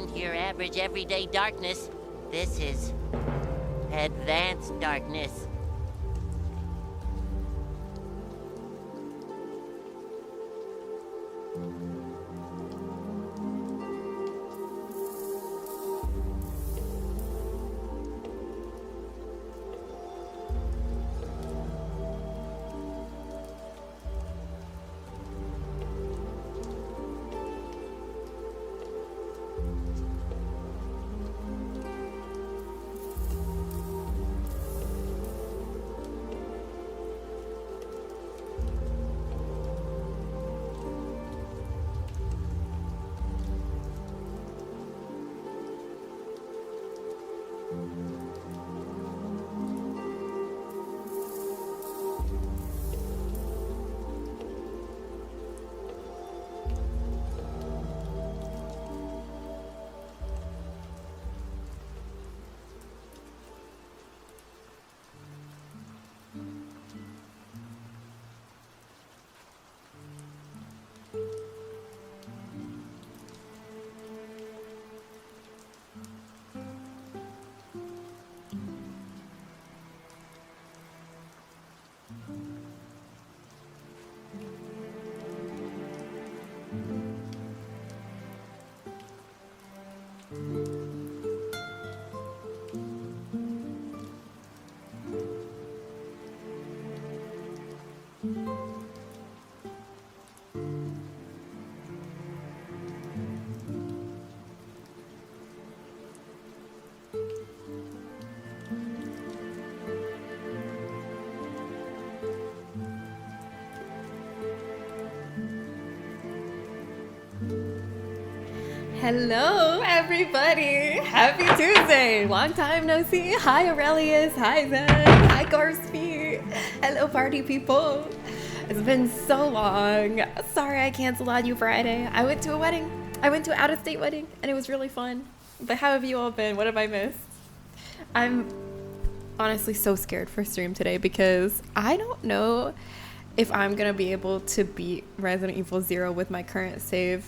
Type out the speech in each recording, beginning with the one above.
isn't your average everyday darkness. This is advanced darkness. Hello, everybody. Happy Tuesday. Long time no see. Hi, Aurelius. Hi, Zen. Hi, Garsby. Hello, party people. It's been so long. Sorry I canceled on you Friday. I went to a wedding. I went to an out-of-state wedding, and it was really fun. But how have you all been? What have I missed? I'm honestly so scared for stream today because I don't know if I'm going to be able to beat Resident Evil 0 with my current save.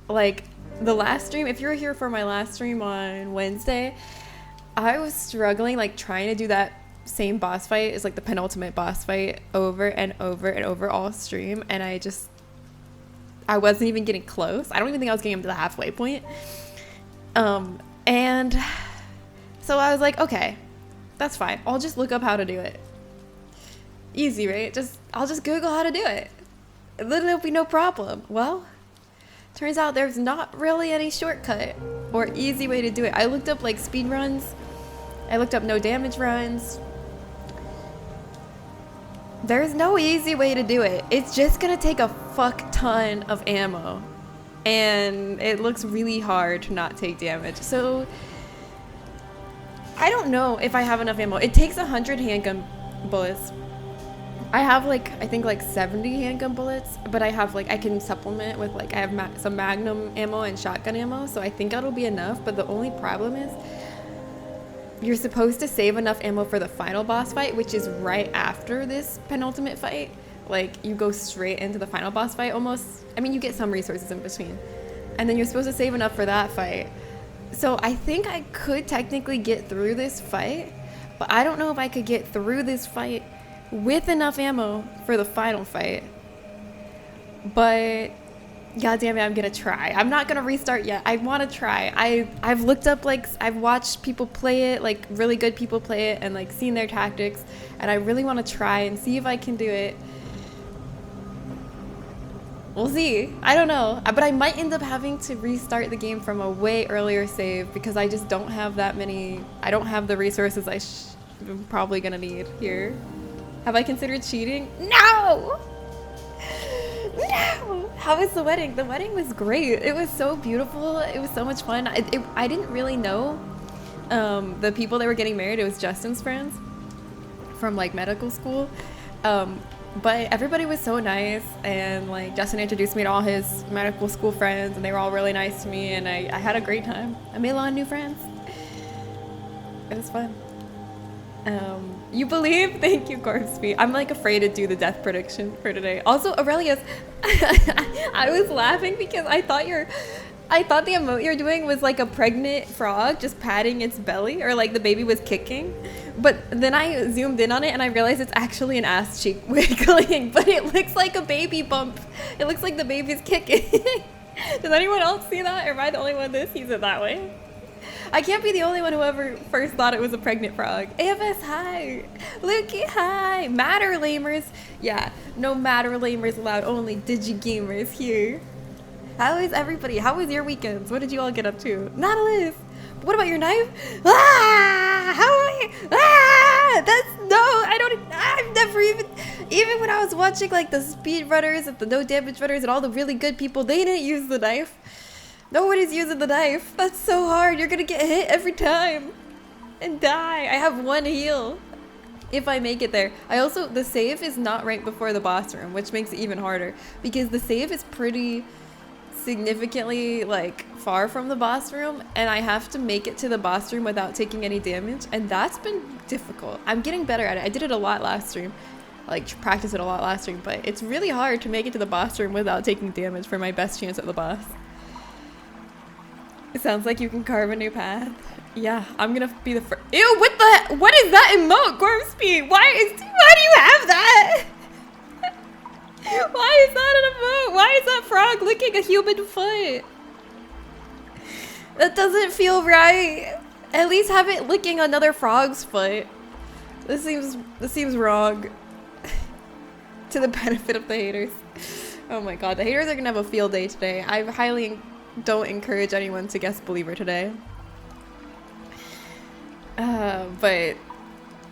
Like, the last stream, if you were here for my last stream on Wednesday, I was struggling, like, trying to do that same boss fight. It's like the penultimate boss fight over and over and over all stream, and I wasn't even getting close. I don't even think I was getting to the halfway point. And so I was like, okay, that's fine. I'll just look up how to do it. Easy, right? I'll just Google how to do it. It'll be no problem. Well, turns out there's not really any shortcut or easy way to do it. I looked up like speed runs. I looked up no damage runs. There's no easy way to do it. It's just gonna take a fuck ton of ammo. And it looks really hard to not take damage. So I don't know if I have enough ammo. It takes 100 handgun bullets. I have like, I think like 70 handgun bullets, but I have like, I can supplement with like, I have some magnum ammo and shotgun ammo, so I think that'll be enough. But the only problem is you're supposed to save enough ammo for the final boss fight, which is right after this penultimate fight. Like, you go straight into the final boss fight almost. I mean, you get some resources in between, and then you're supposed to save enough for that fight. So I think I could technically get through this fight, but I don't know if I could get through this fight with enough ammo for the final fight. But god damn it, I'm gonna try. I'm not gonna restart yet. I want to try. I've looked up, like, I've watched people play it, like really good people play it, and like seen their tactics, and I really want to try and see if I can do it. We'll see. I don't know, but I might end up having to restart the game from a way earlier save because I just don't have that many. I don't have the resources I'm probably gonna need here. Have I considered cheating? No! No! How was the wedding? The wedding was great. It was so beautiful. It was so much fun. I didn't really know the people that were getting married. It was Justin's friends from like medical school. But everybody was so nice, and like Justin introduced me to all his medical school friends, and they were all really nice to me, and I had a great time. I made a lot of new friends. It was fun. You believe? Thank you, Corpsby. I'm like afraid to do the death prediction for today. Also, Aurelius, I was laughing because I thought I thought the emote you're doing was like a pregnant frog just patting its belly, or like the baby was kicking. But then I zoomed in on it and I realized it's actually an ass cheek wiggling, but it looks like a baby bump. It looks like the baby's kicking. Does anyone else see that, or am I the only one that sees it that way? I can't be the only one who ever first thought it was a pregnant frog. AFS, hi. Lukey, hi. Matter lamers. Yeah, no matter lamers allowed, only digi-gamers here. How is everybody? How was your weekends? What did you all get up to? Nautilus, what about your knife? Ah! How am I? Ah! That's no, I don't, I've never even when I was watching like the speedrunners and the no damage runners and all the really good people, they didn't use the knife. Nobody's using the knife. That's so hard. You're gonna get hit every time and die. I have one heal if I make it there. I also, the save is not right before the boss room, which makes it even harder because the save is pretty significantly like far from the boss room, and I have to make it to the boss room without taking any damage, and that's been difficult. I'm getting better at it. I did it a lot last stream, like practice it a lot last stream, but it's really hard to make it to the boss room without taking damage for my best chance at the boss. It sounds like you can carve a new path. Yeah, I'm gonna be the first. Ew, what is that emote, Gormspeed? Why do you have that? Why is that an emote? Why is that frog licking a human foot? That doesn't feel right. At least have it licking another frog's foot. This seems wrong. To the benefit of the haters. Oh my god, the haters are gonna have a field day today. I highly don't encourage anyone to guess believer today. But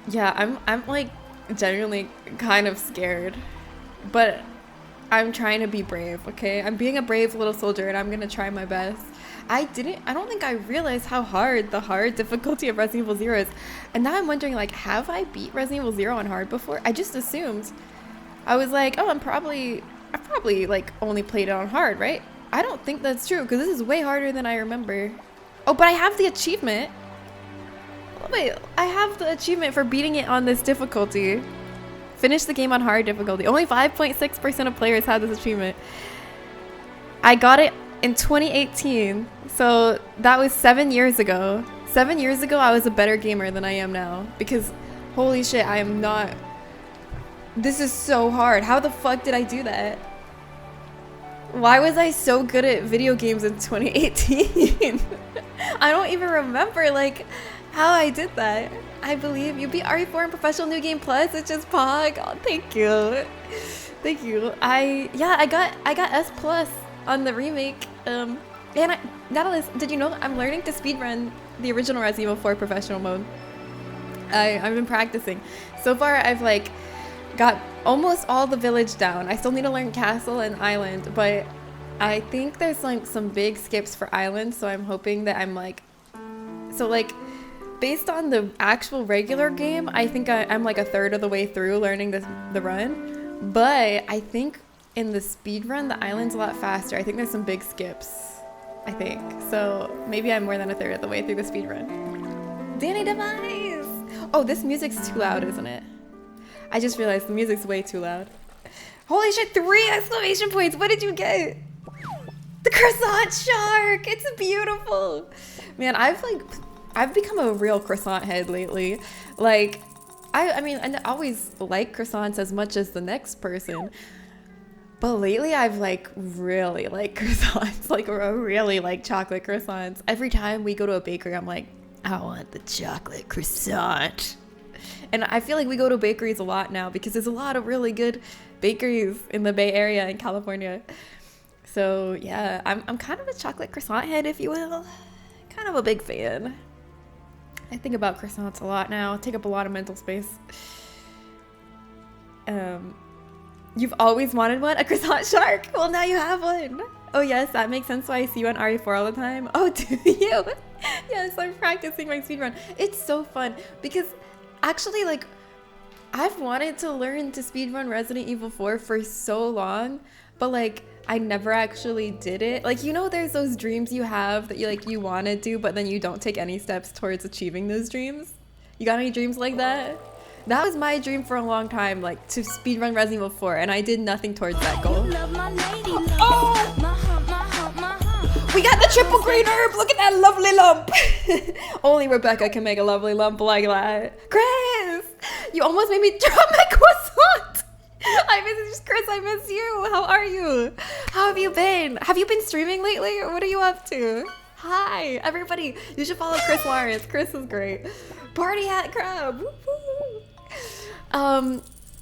yeah, I'm like genuinely kind of scared, but I'm trying to be brave. Okay, I'm being a brave little soldier, and I'm gonna try my best. I don't think I realized how hard the hard difficulty of Resident Evil 0 is, and now I'm wondering, like, have I beat Resident Evil 0 on hard before? I just assumed. I was like, oh, I've probably like only played it on hard, right? I don't think that's true, because this is way harder than I remember. Oh, but I have the achievement. Wait, I have the achievement for beating it on this difficulty. Finish the game on hard difficulty. Only 5.6% of players have this achievement. I got it in 2018, so that was 7 years ago. 7 years ago, I was a better gamer than I am now, because holy shit, I am not. This is so hard. How the fuck did I do that? Why was I so good at video games in 2018? I don't even remember like how I did that. I believe you beat RE4 in Professional New Game Plus. It's just Pog. Oh, thank you. Thank you. I got S plus on the remake. And Nautilus, did you know I'm learning to speedrun the original Resident Evil 4 professional mode? I've been practicing. So far I've like got almost all the village down. I still need to learn castle and island, but I think there's like some big skips for island, so I'm hoping that I'm like, so like based on the actual regular game, I think I'm like a third of the way through learning the run, but I think in the speed run the island's a lot faster. I think there's some big skips, I think, so maybe I'm more than a third of the way through the speed run. Danny Device! Oh, this music's too loud, isn't it? I just realized the music's way too loud. Holy shit, 3 exclamation points! What did you get? The croissant shark! It's beautiful! Man, I've become a real croissant head lately. Like, I mean, I always like croissants as much as the next person. But lately I've like really like croissants. Like, really like chocolate croissants. Every time we go to a bakery, I'm like, I want the chocolate croissant. And I feel like we go to bakeries a lot now because there's a lot of really good bakeries in the Bay Area in California. So yeah, I'm kind of a chocolate croissant head, if you will. Kind of a big fan. I think about croissants a lot now. Take up a lot of mental space. You've always wanted one? A croissant shark? Well, now you have one. Oh yes, that makes sense why I see you on RE4 all the time. Oh, do you? Yes, I'm practicing my speedrun. It's so fun because actually, like, I've wanted to learn to speedrun Resident Evil 4 for so long, but like I never actually did it. Like, you know, there's those dreams you have that you want to do, but then you don't take any steps towards achieving those dreams. You got any dreams like that? That was my dream for a long time, like to speedrun Resident Evil 4, and I did nothing towards that goal. Oh! We got the triple green herb. Look at that lovely lump. Only Rebecca can make a lovely lump like that. Chris, you almost made me drop my croissant. I miss Chris. I miss you. How are you? How have you been? Have you been streaming lately? What are you up to? Hi, everybody. You should follow Chris Lawrence. Chris is great. Party hat crab.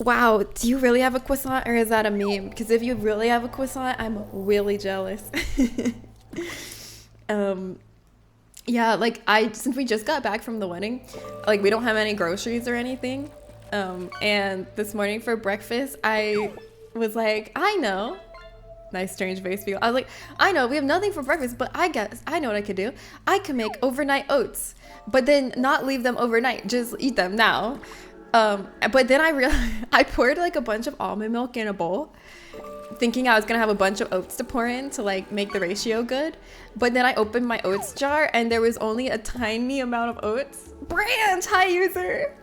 Wow. Do you really have a croissant or is that a meme? Because if you really have a croissant, I'm really jealous. Yeah, like since we just got back from the wedding, like we don't have any groceries or anything. And this morning for breakfast, I was like, I know. Nice strange face feel. I was like, I know we have nothing for breakfast, but I guess I know what I could do. I can make overnight oats, but then not leave them overnight, just eat them now. But then I realized I poured like a bunch of almond milk in a bowl, thinking I was gonna have a bunch of oats to pour in to like make the ratio good. But then I opened my oats jar and there was only a tiny amount of oats. Branch, hi user.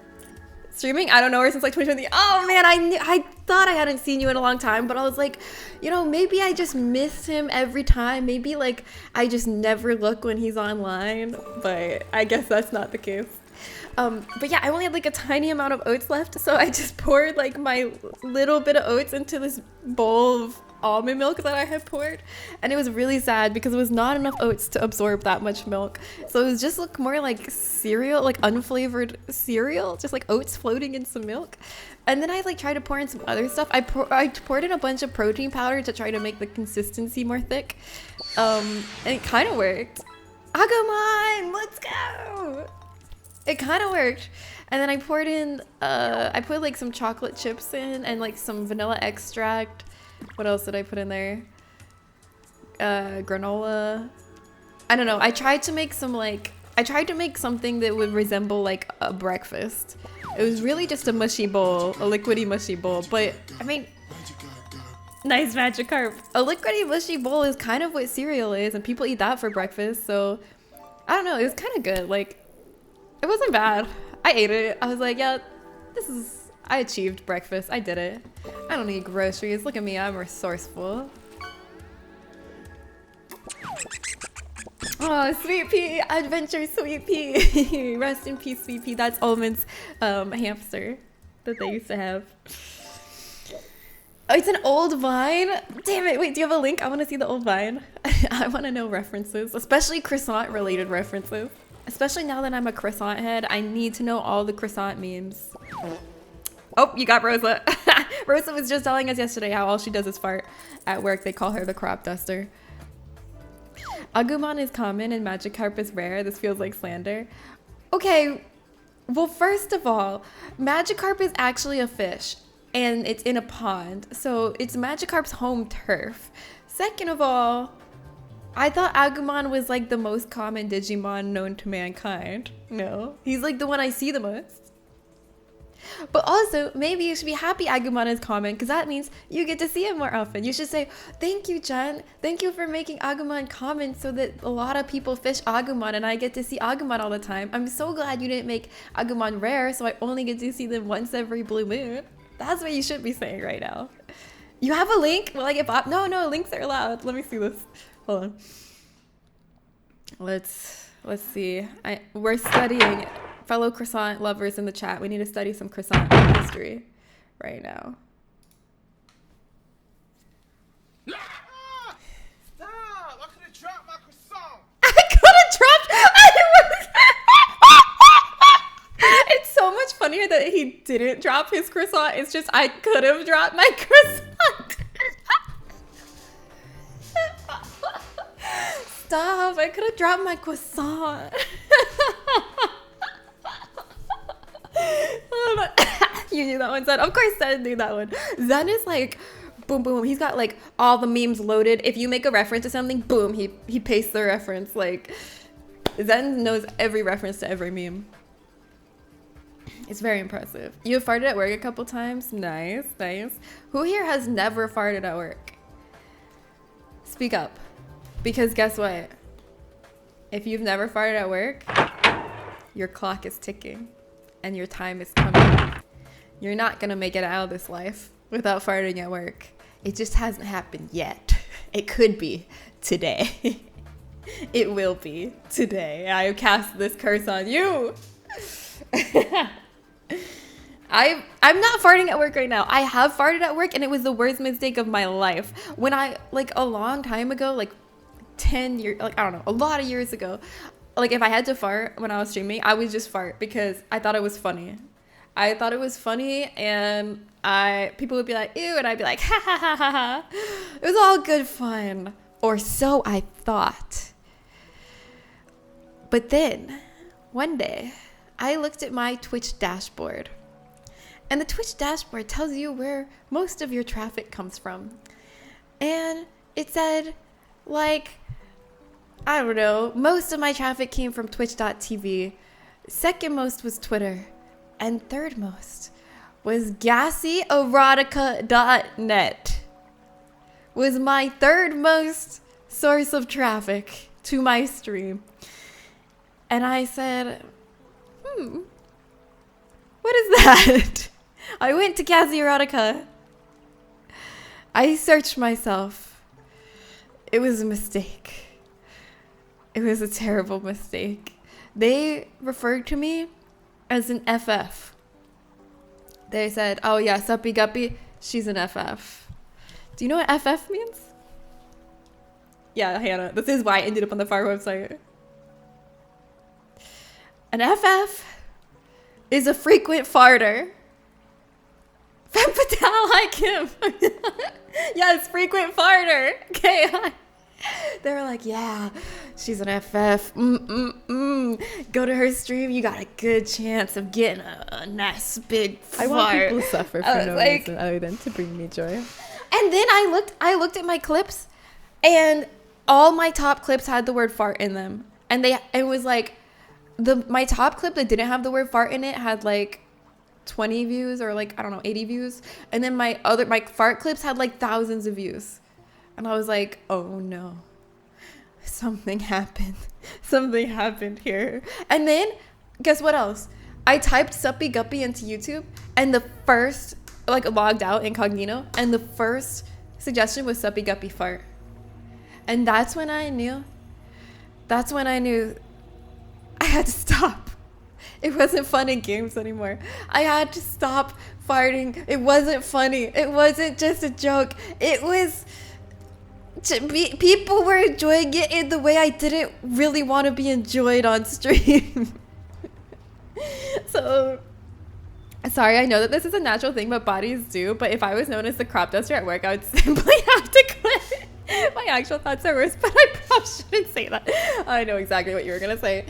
Streaming, I don't know her since like 2020. Oh man, I thought I hadn't seen you in a long time, but I was like, you know, maybe I just miss him every time. Maybe like I just never look when he's online, but I guess that's not the case. But yeah, I only had like a tiny amount of oats left, so I just poured like my little bit of oats into this bowl of almond milk that I had poured, and it was really sad because it was not enough oats to absorb that much milk, so it was just look more like cereal, like unflavored cereal, just like oats floating in some milk. And then I like tried to pour in some other stuff. I poured in a bunch of protein powder to try to make the consistency more thick, and it kind of worked. Agumon, let's go. It kind of worked. And then I poured in, I put like some chocolate chips in and like some vanilla extract. What else did I put in there? Granola. I don't know. I tried to make something that would resemble like a breakfast. It was really just a mushy bowl, a liquidy mushy bowl. But I mean, nice Magikarp. A liquidy mushy bowl is kind of what cereal is, and people eat that for breakfast. So I don't know. It was kind of good. Like, it wasn't bad. I ate it. I was like, yeah, I achieved breakfast. I did it. I don't need groceries. Look at me. I'm resourceful. Oh, Sweet Pea. Adventure Sweet Pea. Rest in peace, Sweet Pea. That's Almond's hamster that they used to have. Oh, it's an old Vine? Damn it. Wait, do you have a link? I want to see the old Vine. I want to know references, especially croissant-related references. Especially now that I'm a croissant head, I need to know all the croissant memes. Oh, you got Rosa. Rosa was just telling us yesterday how all she does is fart. At work, they call her the crop duster. Agumon is common and Magikarp is rare. This feels like slander. Okay, well, first of all, Magikarp is actually a fish and it's in a pond. So it's Magikarp's home turf. Second of all, I thought Agumon was like the most common Digimon known to mankind. No, he's like the one I see the most. But also, maybe you should be happy Agumon is common because that means you get to see him more often. You should say, thank you, Jen. Thank you for making Agumon common so that a lot of people fish Agumon and I get to see Agumon all the time. I'm so glad you didn't make Agumon rare so I only get to see them once every blue moon. That's what you should be saying right now. You have a link? Will I get bought? No, links are allowed. Let me see this. Hold on. Let's see. We're studying, fellow croissant lovers in the chat. We need to study some croissant history right now. Stop! I could have dropped my croissant. I could have dropped. It's so much funnier that he didn't drop his croissant. It's just I could have dropped my croissant. Stop, I could have dropped my croissant. You knew that one, Zen. Of course Zen knew that one. Zen is like, boom, boom. He's got like all the memes loaded. If you make a reference to something, boom, he pastes the reference. Like, Zen knows every reference to every meme. It's very impressive. You have farted at work a couple times? Nice, nice. Who here has never farted at work? Speak up. Because guess what? If you've never farted at work, your clock is ticking and your time is coming. You're not gonna make it out of this life without farting at work. It just hasn't happened yet. It could be today. It will be today. I cast this curse on you. I'm not farting at work right now. I have farted at work and it was the worst mistake of my life. When I, like a long time ago, like 10 years, like I don't know, a lot of years ago, like if I had to fart when I was streaming, I would just fart because I thought it was funny. I thought it was funny and people would be like, ew, and I'd be like, ha ha ha ha ha. It was all good fun. Or so I thought. But then, one day, I looked at my Twitch dashboard. And the Twitch dashboard tells you where most of your traffic comes from. And it said, like, I don't know, most of my traffic came from twitch.tv. Second most was Twitter. And third most was gassyerotica.net. Was my third most source of traffic to my stream. And I said, what is that? I went to Gassy Erotica. I searched myself. It was a mistake. It was a terrible mistake. They referred to me as an FF. They said, oh yeah, Suppy Guppy, she's an FF. Do you know what FF means? Yeah, Hannah, this is why I ended up on the far website. An FF is a frequent farter. Femme fatale like him. Yes, frequent farter. Okay. They were like, yeah, she's an FF. Go to her stream, you got a good chance of getting a nice big fart. I want people to suffer for no reason other than to bring me joy. And then I looked at my clips, and all my top clips had the word fart in them. And it was like my top clip that didn't have the word fart in it had like 20 views or like, I don't know, 80 views. And then my fart clips had like thousands of views. And I was like, oh no, something happened. Something happened here. And then guess what else? I typed Suppy Guppy into YouTube, and the first, like, logged out incognito, and the first suggestion was Suppy Guppy fart. And that's when I knew I had to stop. It wasn't fun in games anymore. I had to stop farting. It wasn't funny. It wasn't just a joke. It was... people were enjoying it in the way I didn't really want to be enjoyed on stream. So, sorry, I know that this is a natural thing, but bodies do. But if I was known as the crop duster at work, I would simply have to quit. My actual thoughts are worse, but I probably shouldn't say that. I know exactly what you were gonna say.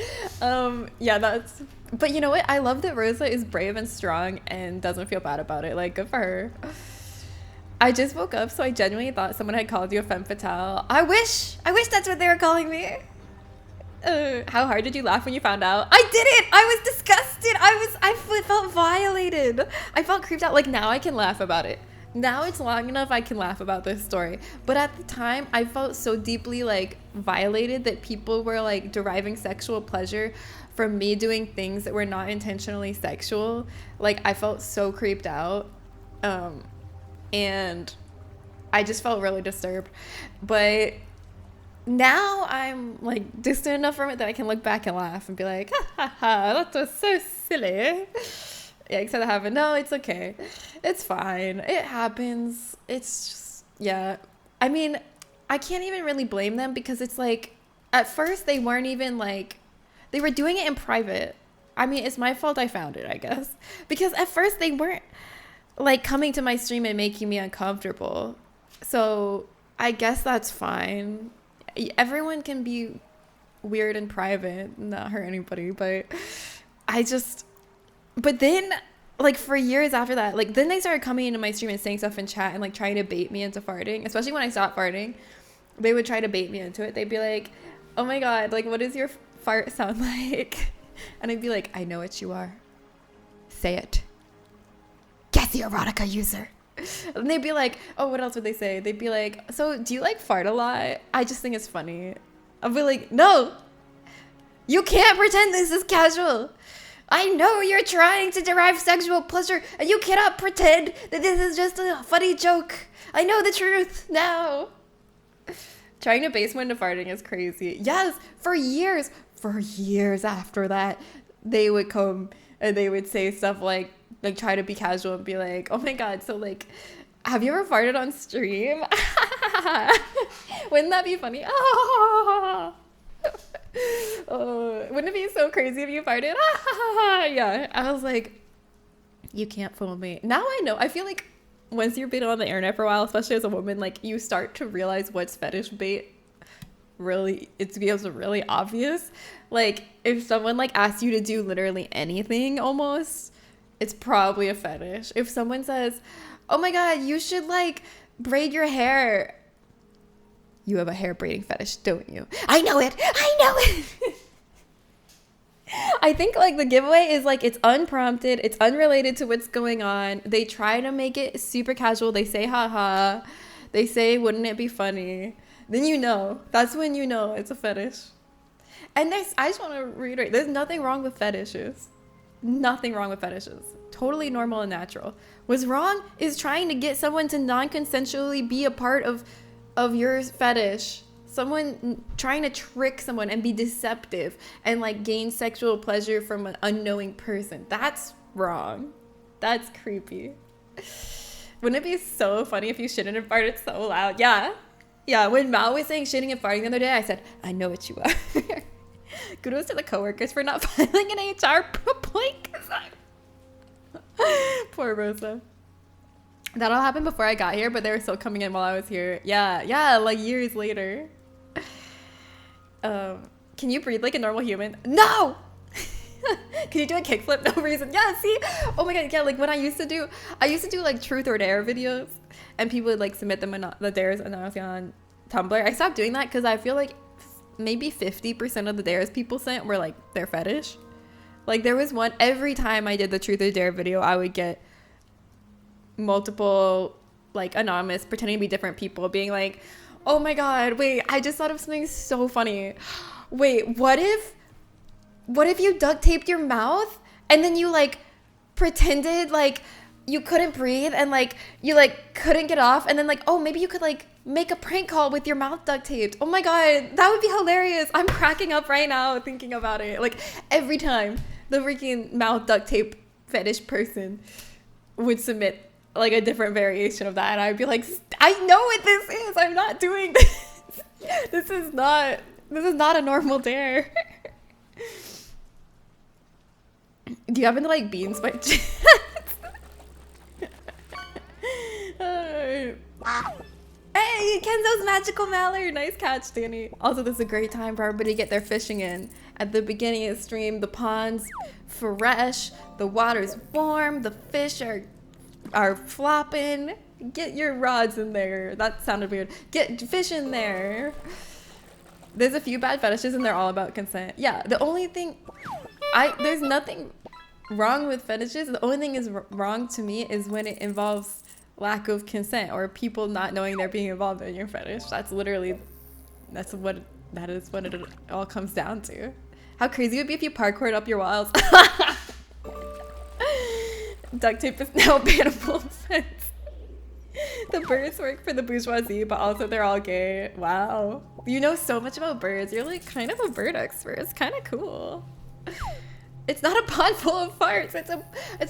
Yeah, that's... But you know what? I love that Rosa is brave and strong and doesn't feel bad about it. Like, good for her. I just woke up, so I genuinely thought someone had called you a femme fatale. I wish that's what they were calling me. How hard did you laugh when you found out? I didn't. I was disgusted. I felt violated. I felt creeped out. Like, now I can laugh about it. Now it's long enough I can laugh about this story. But at the time, I felt so deeply, like, violated that people were, like, deriving sexual pleasure from me doing things that were not intentionally sexual. Like, I felt so creeped out. And I just felt really disturbed. But now I'm, like, distant enough from it that I can look back and laugh and be like, ha ha ha, that was so silly. Yeah, except that happened. No, it's okay. It's fine. It happens. It's just, yeah. I mean, I can't even really blame them because it's like, at first they weren't even like, they were doing it in private. I mean, it's my fault I found it, I guess. Because at first they weren't like coming to my stream and making me uncomfortable. So I guess that's fine. Everyone can be weird in private, not hurt anybody, but but then, like, for years after that, like, then they started coming into my stream and saying stuff in chat and, like, trying to bait me into farting. Especially when I stopped farting, they would try to bait me into it. They'd be like, oh my god, like, what does your fart sound like? And I'd be like, I know what you are. Say it. Guess the erotica user. And they'd be like, oh, what else would they say? They'd be like, so do you, like, fart a lot? I just think it's funny. I'll be like, no, you can't pretend this is casual. I know you're trying to derive sexual pleasure, and you cannot pretend that this is just a funny joke. I know the truth now. Trying to base one into farting is crazy. Yes, for years after that, they would come and they would say stuff like try to be casual and be like, oh my god, so like, have you ever farted on stream? Wouldn't that be funny? Wouldn't it be so crazy if you farted? Yeah, I was like, you can't fool me. Now I know. I feel like once you've been on the internet for a while, especially as a woman, like you start to realize what's fetish bait. Really, it becomes really obvious. Like if someone like asks you to do literally anything almost, it's probably a fetish. If someone says, oh my god, you should like braid your hair, you have a hair braiding fetish, don't you? I know it. I think like the giveaway is like it's unprompted, it's unrelated to what's going on. They try to make it super casual. They say haha, they say wouldn't it be funny, then you know, that's when you know it's a fetish. And I just want to reiterate, there's nothing wrong with fetishes. Nothing wrong with fetishes. Totally normal and natural. What's wrong is trying to get someone to non-consensually be a part of your fetish. Someone trying to trick someone and be deceptive and like gain sexual pleasure from an unknowing person. That's wrong. That's creepy. Wouldn't it be so funny if you shouldn't have farted so loud? Yeah. Yeah, when Mao was saying shitting and farting the other day, I said, I know what you are. Kudos to the coworkers for not filing an HR complaint. Poor Rosa. That all happened before I got here, but they were still coming in while I was here. Yeah, like years later. Can you breathe like a normal human? No! Can you do a kickflip? No reason. Yeah, see? Oh my god, yeah, like when I used to do like truth or dare videos, and people would like submit them in the dares and I was on Tumblr. I stopped doing that because I feel like maybe 50% of the dares people sent were like their fetish. Like there was one, every time I did the truth or dare video, I would get multiple like anonymous pretending to be different people being like, oh my god, wait, I just thought of something so funny. Wait, what if you duct taped your mouth and then you like pretended like you couldn't breathe and like you like couldn't get off, and then like, oh, maybe you could like make a prank call with your mouth duct taped. Oh my god, that would be hilarious. I'm cracking up right now thinking about it. Like every time the freaking mouth duct tape fetish person would submit like a different variation of that, and I'd be like, I know what this is. I'm not doing this. This is not a normal dare. Do you happen to like beans by chance? Hey, Kenzo's magical mallard. Nice catch, Danny. Also, this is a great time for everybody to get their fishing in. At the beginning of the stream, the pond's fresh, the water's warm, the fish are flopping. Get your rods in there. That sounded weird. Get fish in there. There's a few bad fetishes and they're all about consent. Yeah, the only thing there's nothing wrong with fetishes. The only thing is wrong to me is when it involves lack of consent or people not knowing they're being involved in your fetish. That's what it all comes down to. How crazy it would be if you parkoured up your walls. Duct tape is now a bannable offense. The birds work for the bourgeoisie, but also they're all gay. Wow. You know so much about birds. You're like kind of a bird expert. It's kind of cool. It's not a pond full of farts. It's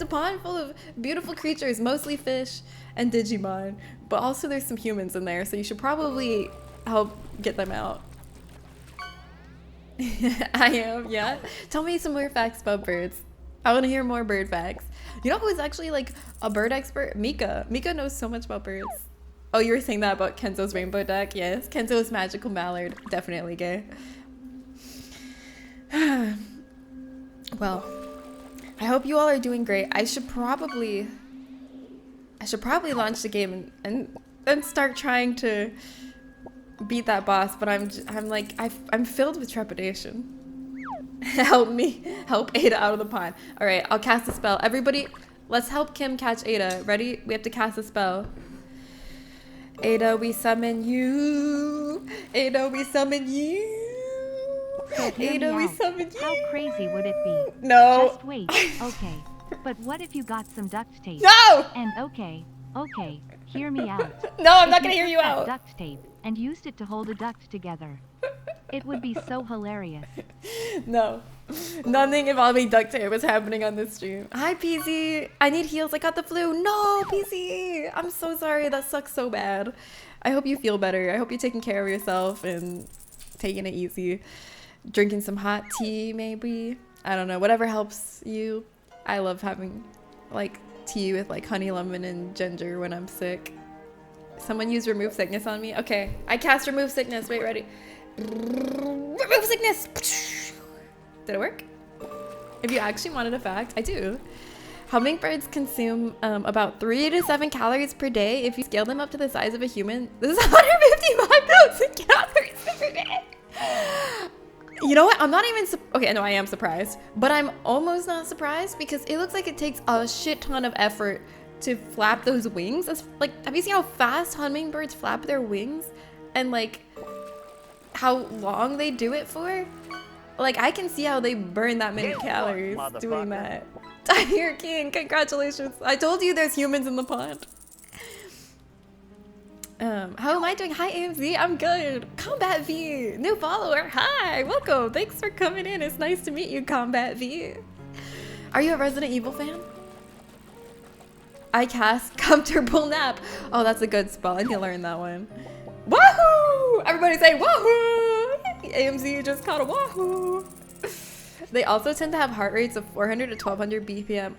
a pond full of beautiful creatures, mostly fish and Digimon. But also there's some humans in there, so you should probably help get them out. I am, yeah. Tell me some more facts about birds. I want to hear more bird facts. You know who's actually like a bird expert? Mika. Mika knows so much about birds. Oh, you were saying that about Kenzo's rainbow duck? Yes, Kenzo's magical mallard. Definitely gay. Well, I hope you all are doing great. I should probably launch the game and start trying to beat that boss, but I'm filled with trepidation. Help me. Help Ada out of the pond. All right, I'll cast a spell. Everybody, let's help Kim catch Ada. Ready? We have to cast a spell. Ada, we summon you. Ada, we summon you. Ada, we summon you. How crazy would it be? No. Just wait. Okay. But what if you got some duct tape? No! And okay, hear me out. No, I'm not gonna hear you out. Duct tape and used it to hold a duct together. It would be so hilarious. No. Nothing involving duct tape was happening on this stream. Hi, PZ. I need heals. I got the flu. No, PZ. I'm so sorry. That sucks so bad. I hope you feel better. I hope you're taking care of yourself and taking it easy. Drinking some hot tea, maybe. I don't know. Whatever helps you. I love having, like, tea with, like, honey, lemon, and ginger when I'm sick. Someone use remove sickness on me? Okay. I cast remove sickness. Wait, ready? Remove sickness! Did it work? If you actually wanted a fact, I do. Hummingbirds consume about 3 to 7 calories per day. If you scale them up to the size of a human, this is 155,000 calories per day. You know what? I'm not even okay, no, I am surprised, but I'm almost not surprised because it looks like it takes a shit ton of effort to flap those wings. That's, like, have you seen how fast hummingbirds flap their wings and like how long they do it for? Like, I can see how they burn that many calories doing that. Tiger King, congratulations. I told you there's humans in the pond. How am I doing? Hi, AMZ. I'm good. Combat V, new follower. Hi, welcome. Thanks for coming in. It's nice to meet you, Combat V. Are you a Resident Evil fan? I cast comfortable nap. Oh, that's a good spell. I need to learn that one. Wahoo! Everybody say wahoo! AMZ just caught a wahoo. They also tend to have heart rates of 400 to 1200 BPM.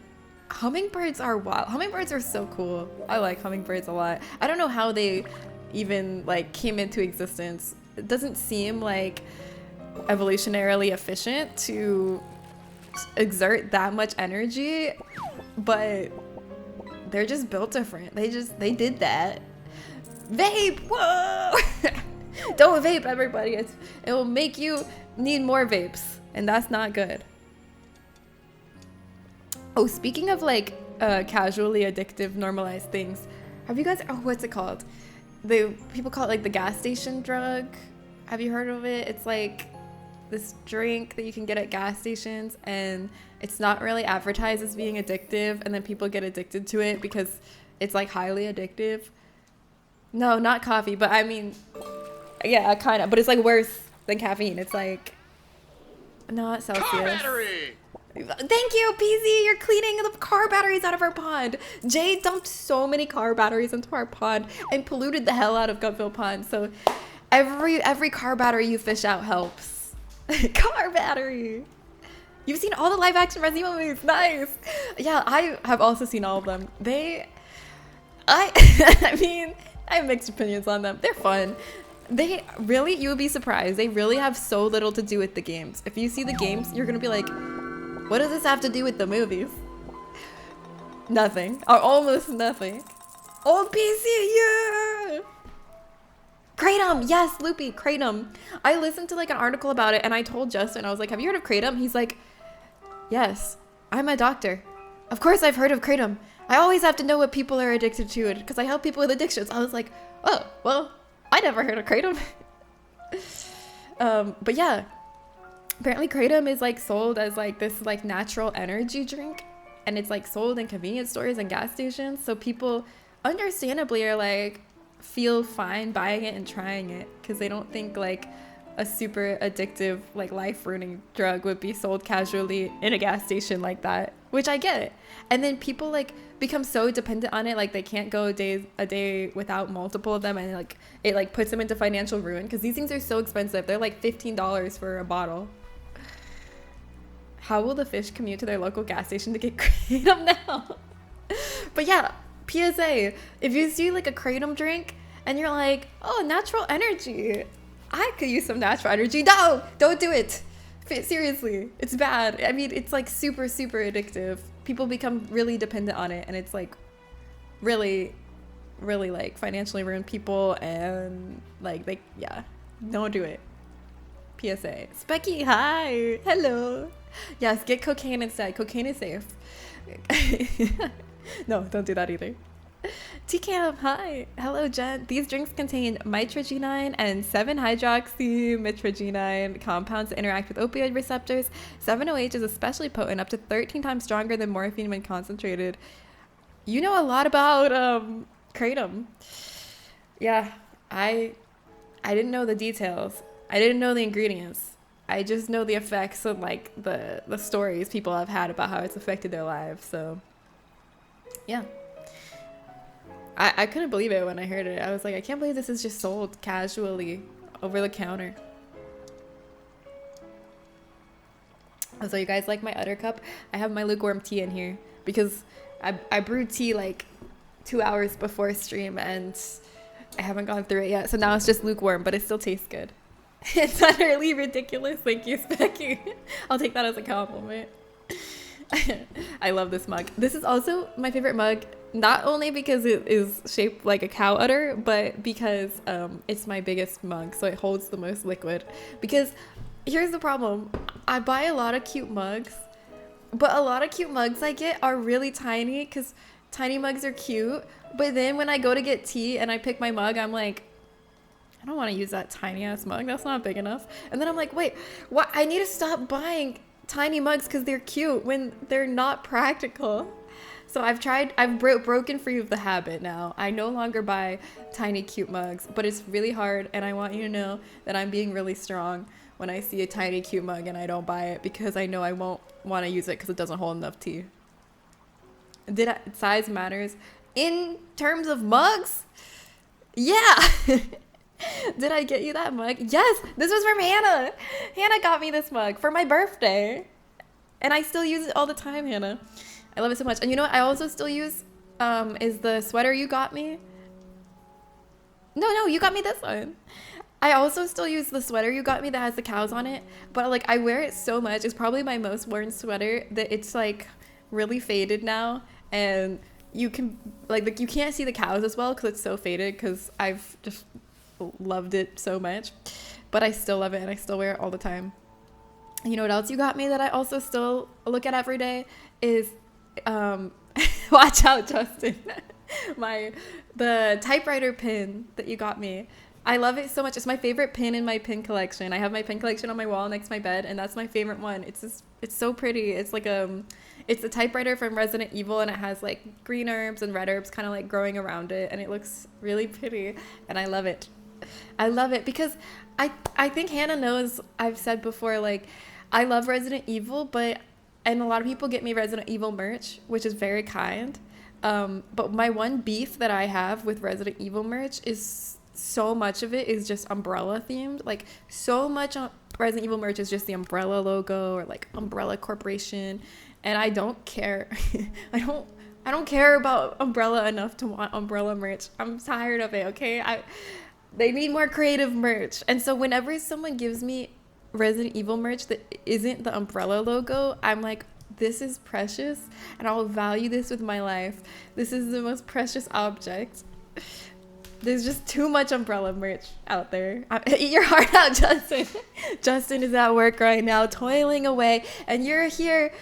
Hummingbirds are wild. Hummingbirds are so cool. I like hummingbirds a lot. I don't know how they even like came into existence. It doesn't seem like evolutionarily efficient to exert that much energy, but they're just built different. They did that. Vape! Whoa! Don't vape, everybody. It will make you need more vapes, and that's not good. Oh, speaking of like casually addictive normalized things, have you guys, oh, what's it called? People call it like the gas station drug. Have you heard of it? It's like this drink that you can get at gas stations, and it's not really advertised as being addictive, and then people get addicted to it because it's like highly addictive. No, not coffee, but I mean, yeah, kind of, but it's like worse than caffeine. It's like, not Celsius. Car battery! Thank you, PZ. You're cleaning the car batteries out of our pond. Jay dumped so many car batteries into our pond and polluted the hell out of Gutville Pond. So every car battery you fish out helps. Car battery. You've seen all the live action Resident Evil movies. Nice. Yeah, I have also seen all of them. I mean, I have mixed opinions on them. They're fun. They really, you would be surprised. They really have so little to do with the games. If you see the games, you're gonna be like, what does this have to do with the movies? Nothing. Or almost nothing. Old PC, yeah! Kratom! Yes, Loopy, Kratom. I listened to like an article about it and I told Justin, I was like, have you heard of Kratom? He's like, yes, I'm a doctor. Of course I've heard of Kratom. I always have to know what people are addicted to because I help people with addictions. I was like, oh, well, I never heard of Kratom. But yeah. Apparently Kratom is like sold as like this like natural energy drink, and it's like sold in convenience stores and gas stations, so people understandably are like feel fine buying it and trying it because they don't think like a super addictive like life-ruining drug would be sold casually in a gas station like that, which I get it. And then people like become so dependent on it, like they can't go a day without multiple of them, and like it like puts them into financial ruin because these things are so expensive. They're like $15 for a bottle. How will the fish commute to their local gas station to get Kratom now? But yeah, PSA, if you see like a Kratom drink and you're like, oh, natural energy, I could use some natural energy. No, don't do it. Seriously, it's bad. I mean, it's like super, super addictive. People become really dependent on it, and it's like really, really like financially ruin people, and like yeah, don't do it. PSA. Specky, hi. Hello. Yes, get cocaine instead. Cocaine is safe. No, don't do that either. TCAM, hi. Hello, Jen. These drinks contain mitragenine and 7-hydroxymitragenine compounds that interact with opioid receptors. 7-OH is especially potent, up to 13 times stronger than morphine when concentrated. You know a lot about Kratom. Yeah, I I didn't know the details. I didn't know the ingredients. I just know the effects and like the stories people have had about how it's affected their lives. So yeah. I couldn't believe it when I heard it. I was like, I can't believe this is just sold casually over the counter. So you guys like my udder cup? I have my lukewarm tea in here because I brewed tea like 2 hours before stream and I haven't gone through it yet. So now it's just lukewarm, but it still tastes good. It's utterly ridiculous. Thank you, Specky. I'll take that as a compliment. I love this mug. This is also my favorite mug, not only because it is shaped like a cow udder, but because it's my biggest mug, so it holds the most liquid. Because here's the problem. I buy a lot of cute mugs, but a lot of cute mugs I get are really tiny because tiny mugs are cute. But then when I go to get tea and I pick my mug, I'm like, I don't want to use that tiny ass mug. That's not big enough. And then I'm like, wait, what? I need to stop buying tiny mugs because they're cute when they're not practical. So I've broken free of the habit now. I no longer buy tiny cute mugs, but it's really hard. And I want you to know that I'm being really strong when I see a tiny cute mug and I don't buy it because I know I won't want to use it because it doesn't hold enough tea. Size matters in terms of mugs? Yeah. Did I get you that mug? Yes, this was from Hannah. Hannah got me this mug for my birthday. And I still use it all the time, Hannah. I love it so much. And you know what I also still use is the sweater you got me. No, you got me this one. I also still use the sweater you got me that has the cows on it. But like I wear it so much. It's probably my most worn sweater that it's like really faded now. And you can like you can't see the cows as well because it's so faded because I've just loved it so much, but I still love it and I still wear it all the time. You know what else you got me that I also still look at every day is watch out, Justin. The typewriter pin that you got me. I love it so much. It's my favorite pin in my pin collection. I have my pin collection on my wall next to my bed, and that's my favorite one. It's so pretty. It's like it's a typewriter from Resident Evil, and it has like green herbs and red herbs kind of like growing around it, and it looks really pretty, and I love it. I love it because I think Hannah knows I've said before, like, I love Resident Evil, and a lot of people get me Resident Evil merch, which is very kind. But my one beef that I have with Resident Evil merch is so much of it is just Umbrella themed. Like, so much Resident Evil merch is just the Umbrella logo or like Umbrella Corporation. And I don't care. I don't care about Umbrella enough to want Umbrella merch. I'm tired of it, okay? They need more creative merch. And so whenever someone gives me Resident Evil merch that isn't the Umbrella logo, I'm like, this is precious and I'll value this with my life. This is the most precious object. There's just too much Umbrella merch out there. Eat your heart out, Justin. Justin is at work right now, toiling away, and you're here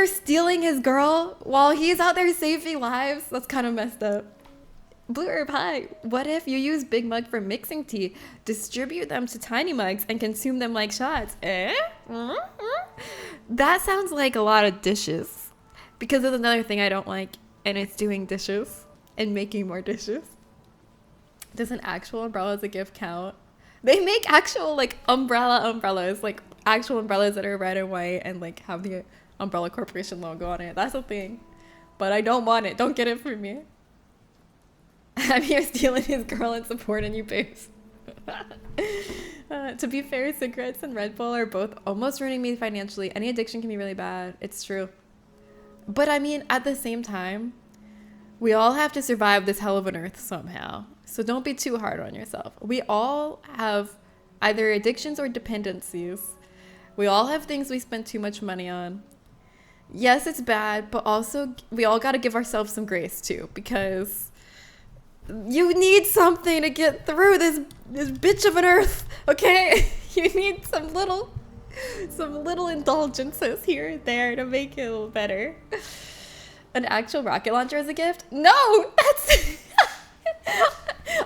stealing his girl while he's out there saving lives. That's kind of messed up. Blue Herb, hi. What if you use Big Mug for mixing tea, distribute them to tiny mugs, and consume them like shots? That sounds like a lot of dishes. Because there's another thing I don't like, and it's doing dishes and making more dishes. Does an actual umbrella as a gift count? They make actual like umbrellas, like actual umbrellas that are red and white and like have the Umbrella Corporation logo on it. That's a thing. But I don't want it. Don't get it for me. I'm here stealing his girl and supporting you, babes. To be fair, cigarettes and Red Bull are both almost ruining me financially. Any addiction can be really bad. It's true. But I mean, at the same time, we all have to survive this hell of an earth somehow. So don't be too hard on yourself. We all have either addictions or dependencies. We all have things we spend too much money on. Yes, it's bad, but also we all got to give ourselves some grace too, because you need something to get through this bitch of an earth, okay? You need some little indulgences here and there to make it a little better. An actual rocket launcher as a gift? No, that's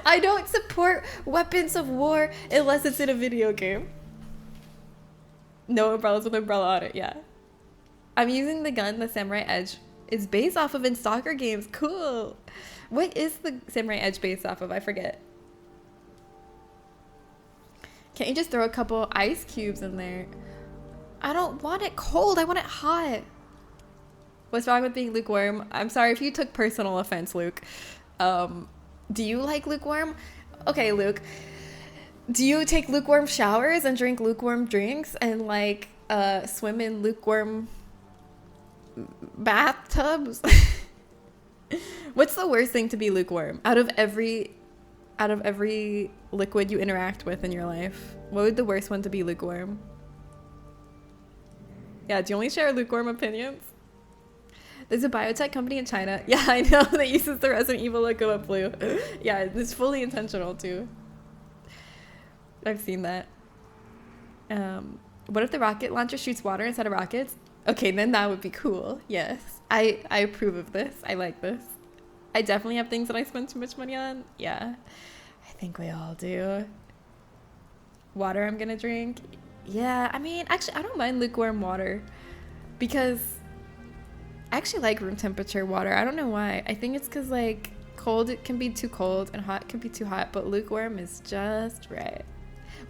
I don't support weapons of war unless it's in a video game. No umbrellas with umbrella on it, yeah. I'm using the gun, the Samurai Edge. It's based off of in soccer games. Cool. What is the Samurai Edge based off of? I forget. Can't you just throw a couple ice cubes in there? I don't want it cold. I want it hot. What's wrong with being lukewarm? I'm sorry if you took personal offense, Luke. Do you like lukewarm? Okay, Luke. Do you take lukewarm showers and drink lukewarm drinks and like swim in lukewarm bathtubs? What's the worst thing to be lukewarm? Out of every liquid you interact with in your life, what would the worst one to be lukewarm? Yeah, do you only share lukewarm opinions? There's a biotech company in China. Yeah, I know, that uses the Resident Evil logo of blue. Yeah, it's fully intentional too. I've seen that. What if the rocket launcher shoots water instead of rockets? Okay, then that would be cool. Yes, I approve of this. I like this. I definitely have things that I spend too much money on. Yeah, I think we all do. Water I'm gonna drink. Yeah, I mean, actually, I don't mind lukewarm water because I actually like room temperature water. I don't know why. I think it's because like cold, it can be too cold and hot can be too hot, but lukewarm is just right.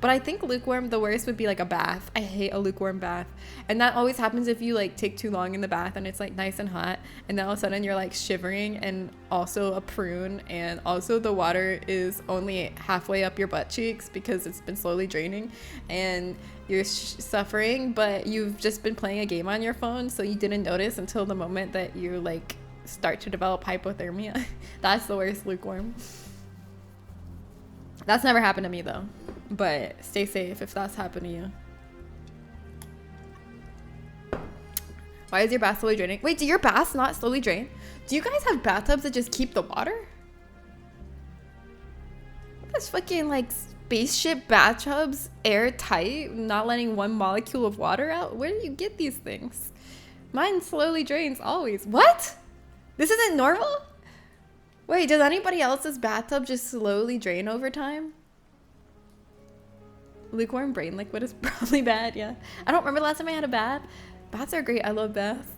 But I think lukewarm, the worst would be like a bath. I hate a lukewarm bath. And that always happens if you like take too long in the bath and it's like nice and hot. And then all of a sudden you're like shivering and also a prune. And also the water is only halfway up your butt cheeks because it's been slowly draining. And you're suffering, but you've just been playing a game on your phone. So you didn't notice until the moment that you like start to develop hypothermia. That's the worst lukewarm. That's never happened to me though. But stay safe if that's happened to you. Why is your bath slowly draining? Wait, do your baths not slowly drain? Do you guys have bathtubs that just keep the water? That's fucking like spaceship bathtubs, airtight, not letting one molecule of water out? Where do you get these things? Mine slowly drains always. What? This isn't normal? Wait, does anybody else's bathtub just slowly drain over time? Lukewarm brain liquid is probably bad, yeah. I don't remember the last time I had a bath. Baths are great. I love baths.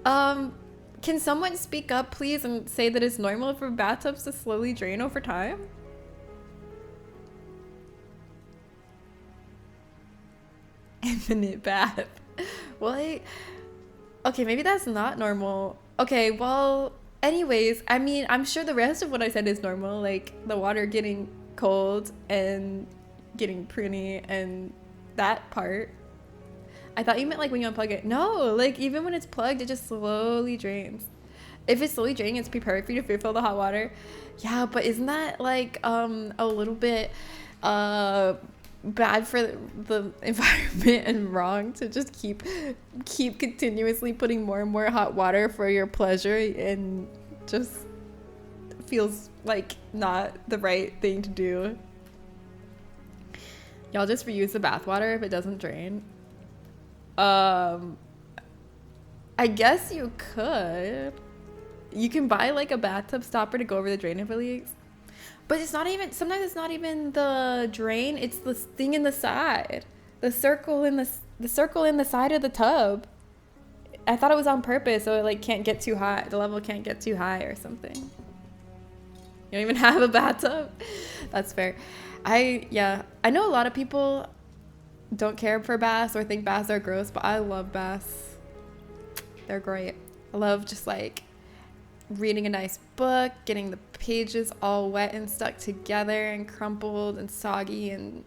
Can someone speak up, please, and say that it's normal for bathtubs to slowly drain over time? Infinite bath. What? Okay, maybe that's not normal. Okay, well, anyways, I mean, I'm sure the rest of what I said is normal, like the water getting cold and getting pruny and that part. I thought you meant like when you unplug it. No, like even when it's plugged, it just slowly drains. If it's slowly draining, it's perfect for you to refill the hot water. Yeah, but isn't that like a little bit bad for the environment and wrong to just keep continuously putting more and more hot water for your pleasure, and just feels like not the right thing to do. Y'all just reuse the bath water if it doesn't drain. I guess you could. You can buy like a bathtub stopper to go over the drain if it leaks. But it's not even, sometimes it's not even the drain, it's the thing in the side. The circle in the side of the tub. I thought it was on purpose so it like can't get too hot. The level can't get too high or something. You don't even have a bathtub? That's fair. I know a lot of people don't care for baths or think baths are gross, but I love baths. They're great. I love just like reading a nice book, getting the pages all wet and stuck together and crumpled and soggy, and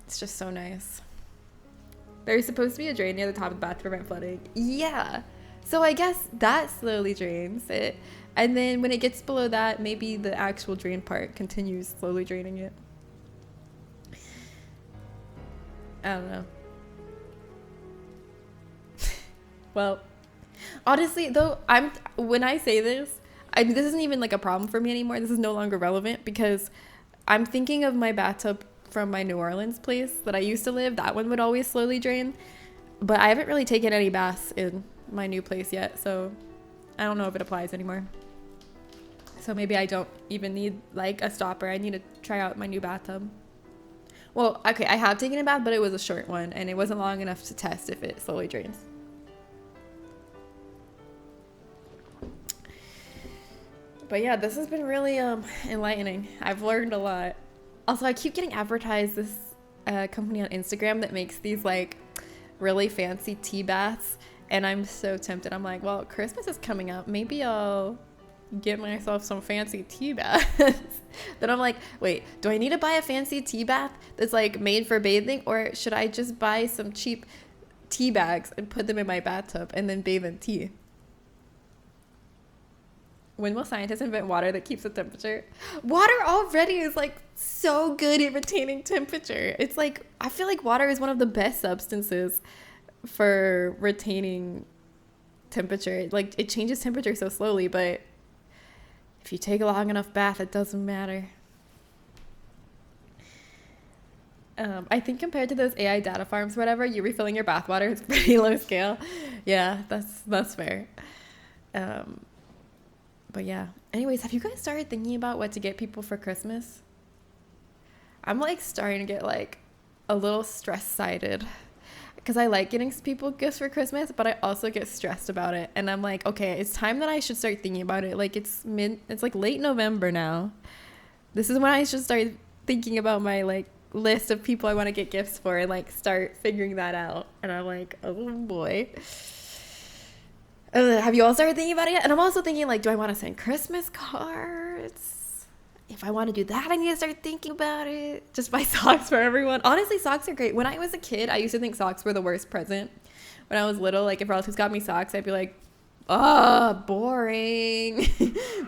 it's just so nice. There's supposed to be a drain near the top of the bath to prevent flooding. Yeah. So I guess that slowly drains it. And then when it gets below that, maybe the actual drain part continues slowly draining it. I don't know. Well, honestly, though, when I say this, this isn't even like a problem for me anymore. This is no longer relevant because I'm thinking of my bathtub from my New Orleans place that I used to live. That one would always slowly drain. But I haven't really taken any baths in my new place yet, so I don't know if it applies anymore. So maybe I don't even need like a stopper. I need to try out my new bathtub. Well, okay, I have taken a bath, but it was a short one and it wasn't long enough to test if it slowly drains. But yeah, this has been really enlightening. I've learned a lot. Also, I keep getting advertised this company on Instagram that makes these like really fancy tea baths, and I'm so tempted. I'm like, well, Christmas is coming up. Maybe I'll get myself some fancy tea baths. Then I'm like, wait, do I need to buy a fancy tea bath that's like made for bathing, or should I just buy some cheap tea bags and put them in my bathtub and then bathe in tea? When will scientists invent water that keeps the temperature? Water already is like so good at retaining temperature. It's like, I feel like water is one of the best substances for retaining temperature. Like, it changes temperature so slowly, but if you take a long enough bath, it doesn't matter. I think compared to those AI data farms, whatever, you refilling your bath water is pretty low scale. Yeah, that's fair. But yeah. Anyways, have you guys started thinking about what to get people for Christmas? I'm like starting to get like a little stress-sided because I like getting people gifts for Christmas, but I also get stressed about it. And I'm like, okay, it's time that I should start thinking about it. Like it's like late November now. This is when I should start thinking about my like list of people I want to get gifts for and like start figuring that out. And I'm like, oh boy. Have you all started thinking about it yet? And I'm also thinking, like, do I want to send Christmas cards? If I want to do that, I need to start thinking about it. Just buy socks for everyone. Honestly, socks are great. When I was a kid, I used to think socks were the worst present. When I was little, like, if relatives got me socks, I'd be like, oh, boring.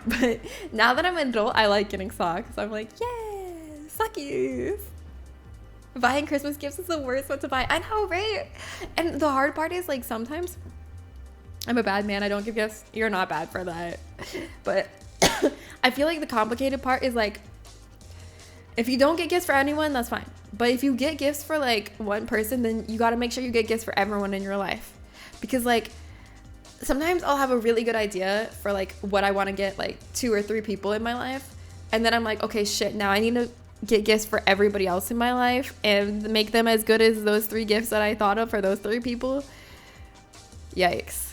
But now that I'm an adult, I like getting socks. I'm like, yeah, sockies. Buying Christmas gifts is the worst one to buy. I know, right? And the hard part is, like, sometimes I'm a bad man. I don't give gifts. You're not bad for that. But I feel like the complicated part is like, if you don't get gifts for anyone, that's fine. But if you get gifts for like one person, then you got to make sure you get gifts for everyone in your life. Because like sometimes I'll have a really good idea for like what I want to get like 2 or 3 people in my life. And then I'm like, okay, shit, now I need to get gifts for everybody else in my life and make them as good as those 3 gifts that I thought of for those 3 people. Yikes.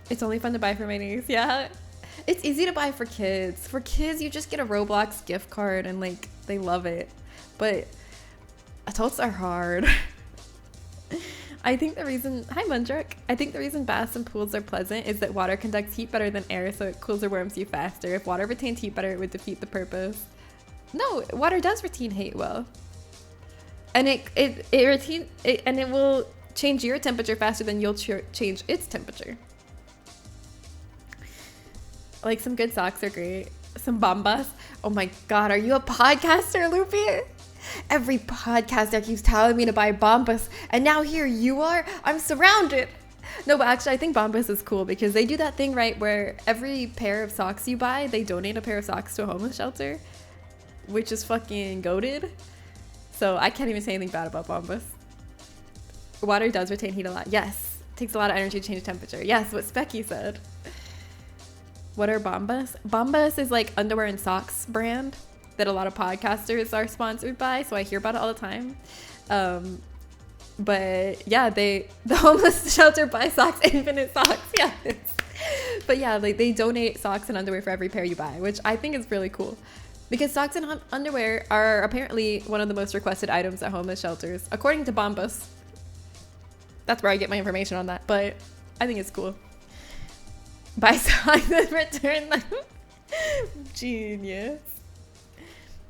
It's only fun to buy for my niece. Yeah. It's easy to buy for kids. For kids, you just get a Roblox gift card and like they love it. But adults are hard. I think the reason, hi Mundruk, I think the reason baths and pools are pleasant is that water conducts heat better than air, so it cools or warms you faster. If water retained heat better, it would defeat the purpose. No, water does retain heat well. And it will change your temperature faster than you'll change its temperature. Like some good socks are great. Some bombas. Oh my god, are you a podcaster, Loopy? Every podcaster keeps telling me to buy bombas, and now here you are. I'm surrounded. No, but actually I think bombas is cool because they do that thing right where every pair of socks you buy, they donate a pair of socks to a homeless shelter, which is fucking goated. So I can't even say anything bad about bombas. Water does retain heat a lot. Yes. It takes a lot of energy to change temperature. Yes, what Specky said. What are Bombas? Bombas is like underwear and socks brand that a lot of podcasters are sponsored by, so I hear about it all the time. But yeah, the homeless shelter buys socks, infinite socks. Yeah. But yeah, like they donate socks and underwear for every pair you buy, which I think is really cool. Because socks and underwear are apparently one of the most requested items at homeless shelters, according to Bombas. That's where I get my information on that, but I think it's cool. Buy socks and return them. Genius.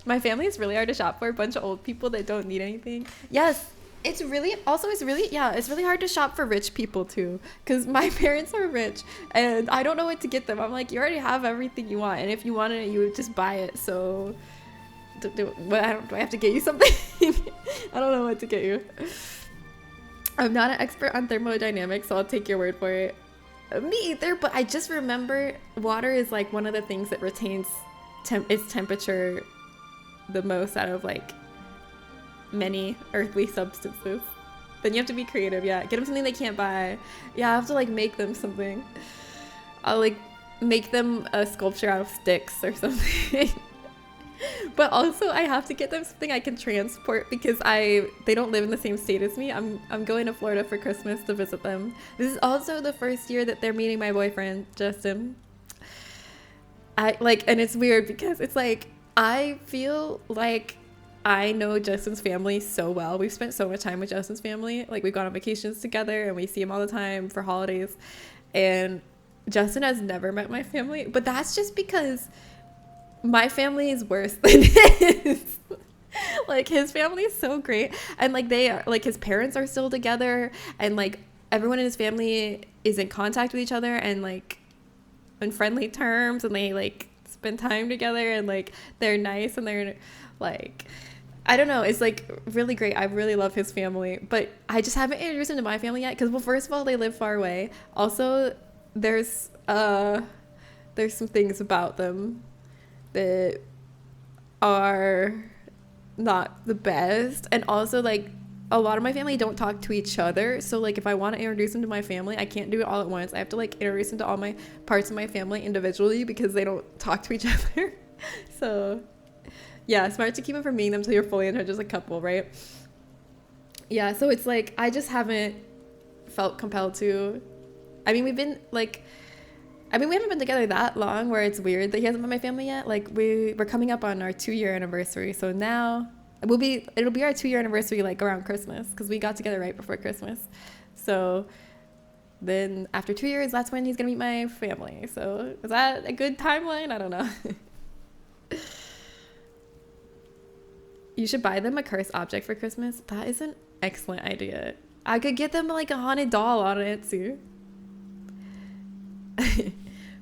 My family is really hard to shop for. A bunch of old people that don't need anything. Yes, it's really hard to shop for rich people too. Because my parents are rich and I don't know what to get them. I'm like, you already have everything you want. And if you want it, you would just buy it. So, do I have to get you something? I don't know what to get you. I'm not an expert on thermodynamics, so I'll take your word for it. Me either, but I just remember water is like one of the things that retains its temperature the most out of like many earthly substances. Then you have to be creative. Yeah, get them something they can't buy. Yeah, I have to like make them something. I'll like make them a sculpture out of sticks or something. But also I have to get them something I can transport because they don't live in the same state as me. I'm going to Florida for Christmas to visit them. This is also the first year that they're meeting my boyfriend, Justin. And it's weird because it's like I feel like I know Justin's family so well. We've spent so much time with Justin's family. Like, we've gone on vacations together and we see him all the time for holidays. And Justin has never met my family, but that's just because my family is worse than his. Like, his family is so great. And like, they are like, his parents are still together, and like everyone in his family is in contact with each other and like on friendly terms, and they like spend time together, and like they're nice, and they're like, I don't know, it's like really great. I really love his family, but I just haven't introduced him to my family yet because, well, first of all, they live far away. Also, there's some things about them that are not the best, and also like a lot of my family don't talk to each other, so like if I want to introduce them to my family, I can't do it all at once. I have to like introduce them to all my parts of my family individually because they don't talk to each other. So yeah, smart to keep them from meeting them till you're fully in touch as a couple, right? Yeah, so it's like I just haven't felt compelled to. I mean, we haven't been together that long where it's weird that he hasn't met my family yet. Like, we're coming up on our 2-year anniversary, so now it'll be our 2-year anniversary like around Christmas, because we got together right before Christmas. So then after 2 years, that's when he's gonna meet my family. So is that a good timeline? I don't know. You should buy them a cursed object for Christmas. That is an excellent idea. I could get them like a haunted doll on Etsy.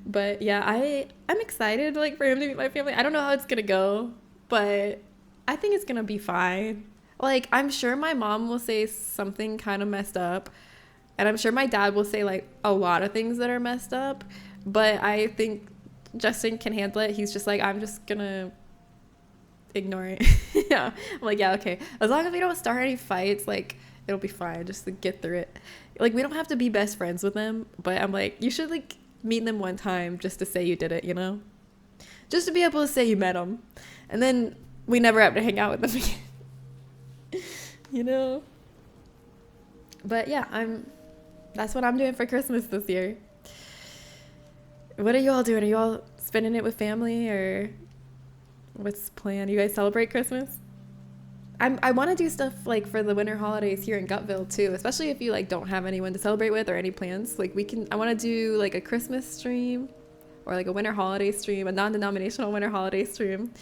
But yeah, I'm excited like for him to meet my family. I don't know how it's gonna go, but I think it's gonna be fine. Like, I'm sure my mom will say something kind of messed up, and I'm sure my dad will say like a lot of things that are messed up, but I think Justin can handle it. He's just like, I'm just gonna ignore it. Yeah, I'm like, yeah, okay, as long as we don't start any fights, like it'll be fine, just to get through it. Like, we don't have to be best friends with them, but I'm like, you should like meet them one time just to say you did it, you know, just to be able to say you met them, and then we never have to hang out with them again. You know. But yeah, that's what I'm doing for Christmas this year. What are you all doing? Are you all spending it with family, or what's the plan? You guys celebrate Christmas? I want to do stuff like for the winter holidays here in Gutville too, especially if you like don't have anyone to celebrate with or any plans. Like, I want to do like a Christmas stream, or like a winter holiday stream, a non-denominational winter holiday stream.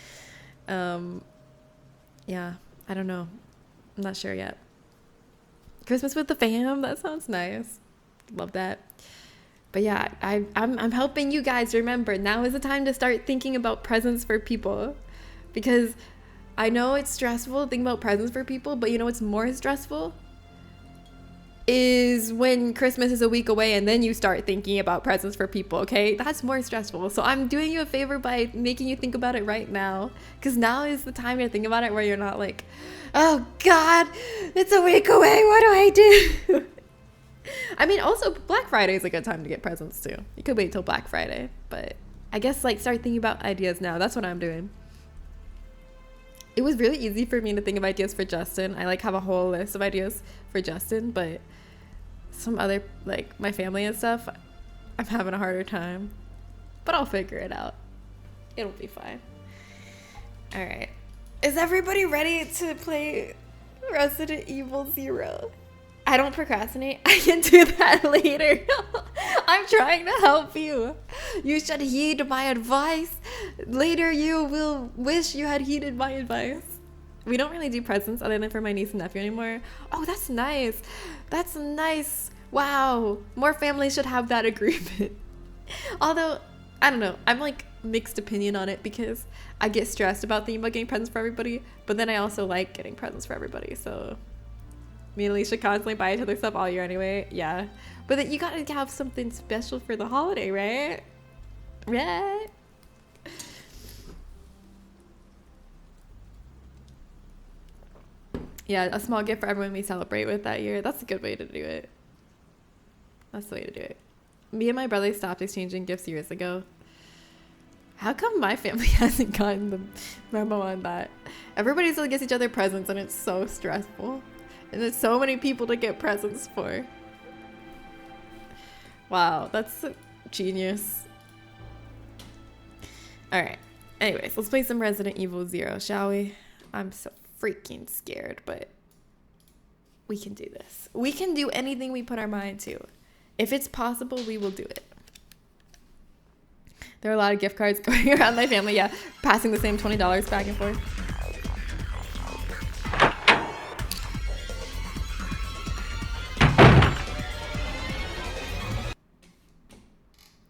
Yeah, I don't know. I'm not sure yet. Christmas with the fam, that sounds nice. Love that. But yeah, I'm helping you guys remember, now is the time to start thinking about presents for people, because I know it's stressful to think about presents for people, but you know what's more stressful? Is when Christmas is a week away and then you start thinking about presents for people, okay? That's more stressful. So I'm doing you a favor by making you think about it right now, because now is the time to think about it, where you're not like, oh God, it's a week away, what do I do? I mean, also Black Friday is a good time to get presents too. You could wait till Black Friday, but I guess like start thinking about ideas now. That's what I'm doing. It was really easy for me to think of ideas for Justin. I like have a whole list of ideas for Justin, but some other, like my family and stuff, I'm having a harder time, but I'll figure it out. It'll be fine. All right. Is everybody ready to play Resident Evil 0? I don't procrastinate. I can do that later. I'm trying to help you. You should heed my advice. Later you will wish you had heeded my advice. We don't really do presents other than for my niece and nephew anymore. Oh, that's nice. That's nice. Wow. More families should have that agreement. Although, I don't know. I'm like mixed opinion on it, because I get stressed about thinking about getting presents for everybody, but then I also like getting presents for everybody, so... Me and Alicia constantly buy each other stuff all year anyway. Yeah. But then you gotta have something special for the holiday, right? Right? Yeah, a small gift for everyone we celebrate with that year. That's a good way to do it. That's the way to do it. Me and my brother stopped exchanging gifts years ago. How come my family hasn't gotten the memo on that? Everybody still gets each other presents, and it's so stressful. And there's so many people to get presents for. Wow, that's genius. All right. Anyways, let's play some Resident Evil 0, shall we? I'm so freaking scared, but we can do this. We can do anything we put our mind to. If it's possible, we will do it. There are a lot of gift cards going around my family, yeah, passing the same $20 back and forth.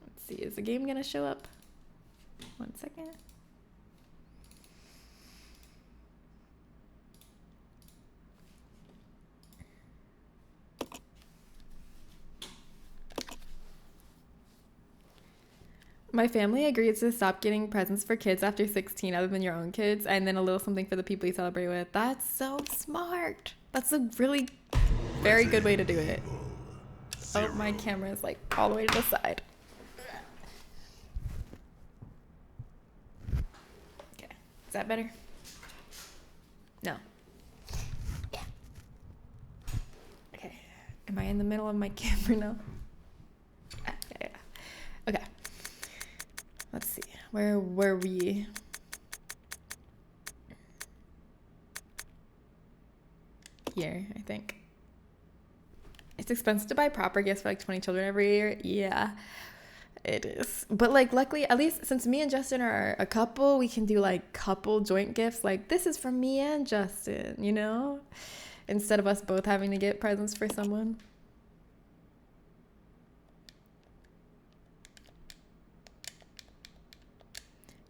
Let's see, is the game gonna show up? 1 second. My family agrees to stop getting presents for kids after 16 other than your own kids, and then a little something for the people you celebrate with. That's so smart. That's a really very good way to do it. Oh, my camera is like all the way to the side. Okay, is that better? No. Yeah. Okay, am I in the middle of my camera now? Yeah. Okay. Let's see, where were we? Here, I think. It's expensive to buy proper gifts for like 20 children every year. Yeah, it is. But like, luckily, at least since me and Justin are a couple, we can do like couple joint gifts. Like, this is from me and Justin, you know? Instead of us both having to get presents for someone.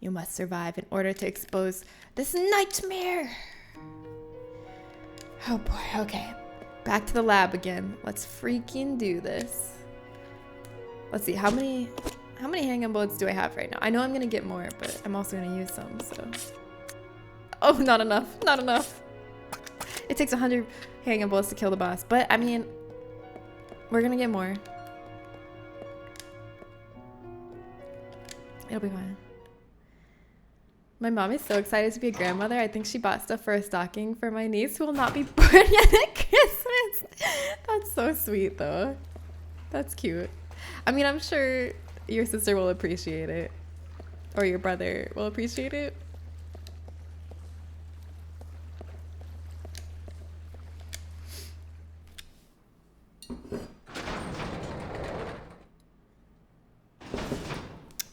You must survive in order to expose this nightmare. Oh boy, okay. Back to the lab again. Let's freaking do this. Let's see, how many handgun bullets do I have right now? I know I'm gonna get more, but I'm also gonna use some, so. Oh, not enough, not enough. It takes 100 handgun bullets to kill the boss, but I mean, we're gonna get more. It'll be fine. My mom is so excited to be a grandmother. I think she bought stuff for a stocking for my niece who will not be born yet at Christmas. That's so sweet, though. That's cute. I mean, I'm sure your sister will appreciate it. Or your brother will appreciate it.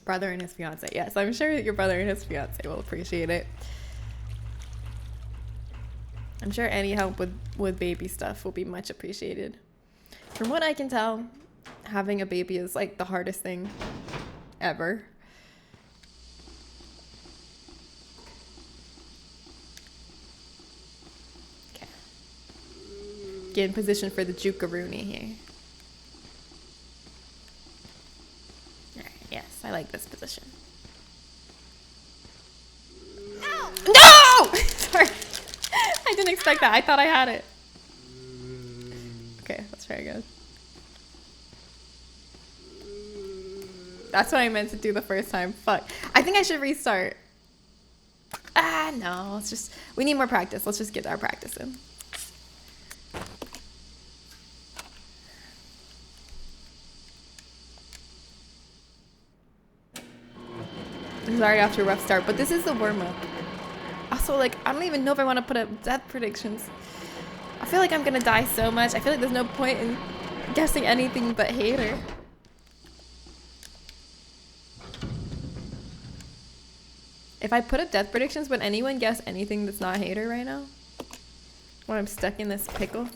Brother and his fiance. Yes, I'm sure your brother and his fiance will appreciate it. I'm sure any help with baby stuff will be much appreciated. From what I can tell, having a baby is like the hardest thing ever. Okay. Get in position for the Juke-a-rooney here. Yes, I like this position. No! Sorry. I didn't expect that. I thought I had it. Okay, let's try again. That's what I meant to do the first time. Fuck. I think I should restart. Ah, no. Let's just... We need more practice. Let's just get our practice in. This is already off to a rough start, but this is the warm-up. Also, like, I don't even know if I want to put up death predictions. I feel like I'm gonna die so much. I feel like there's no point in guessing anything but hater. If I put up death predictions, would anyone guess anything that's not hater right now? When I'm stuck in this pickle?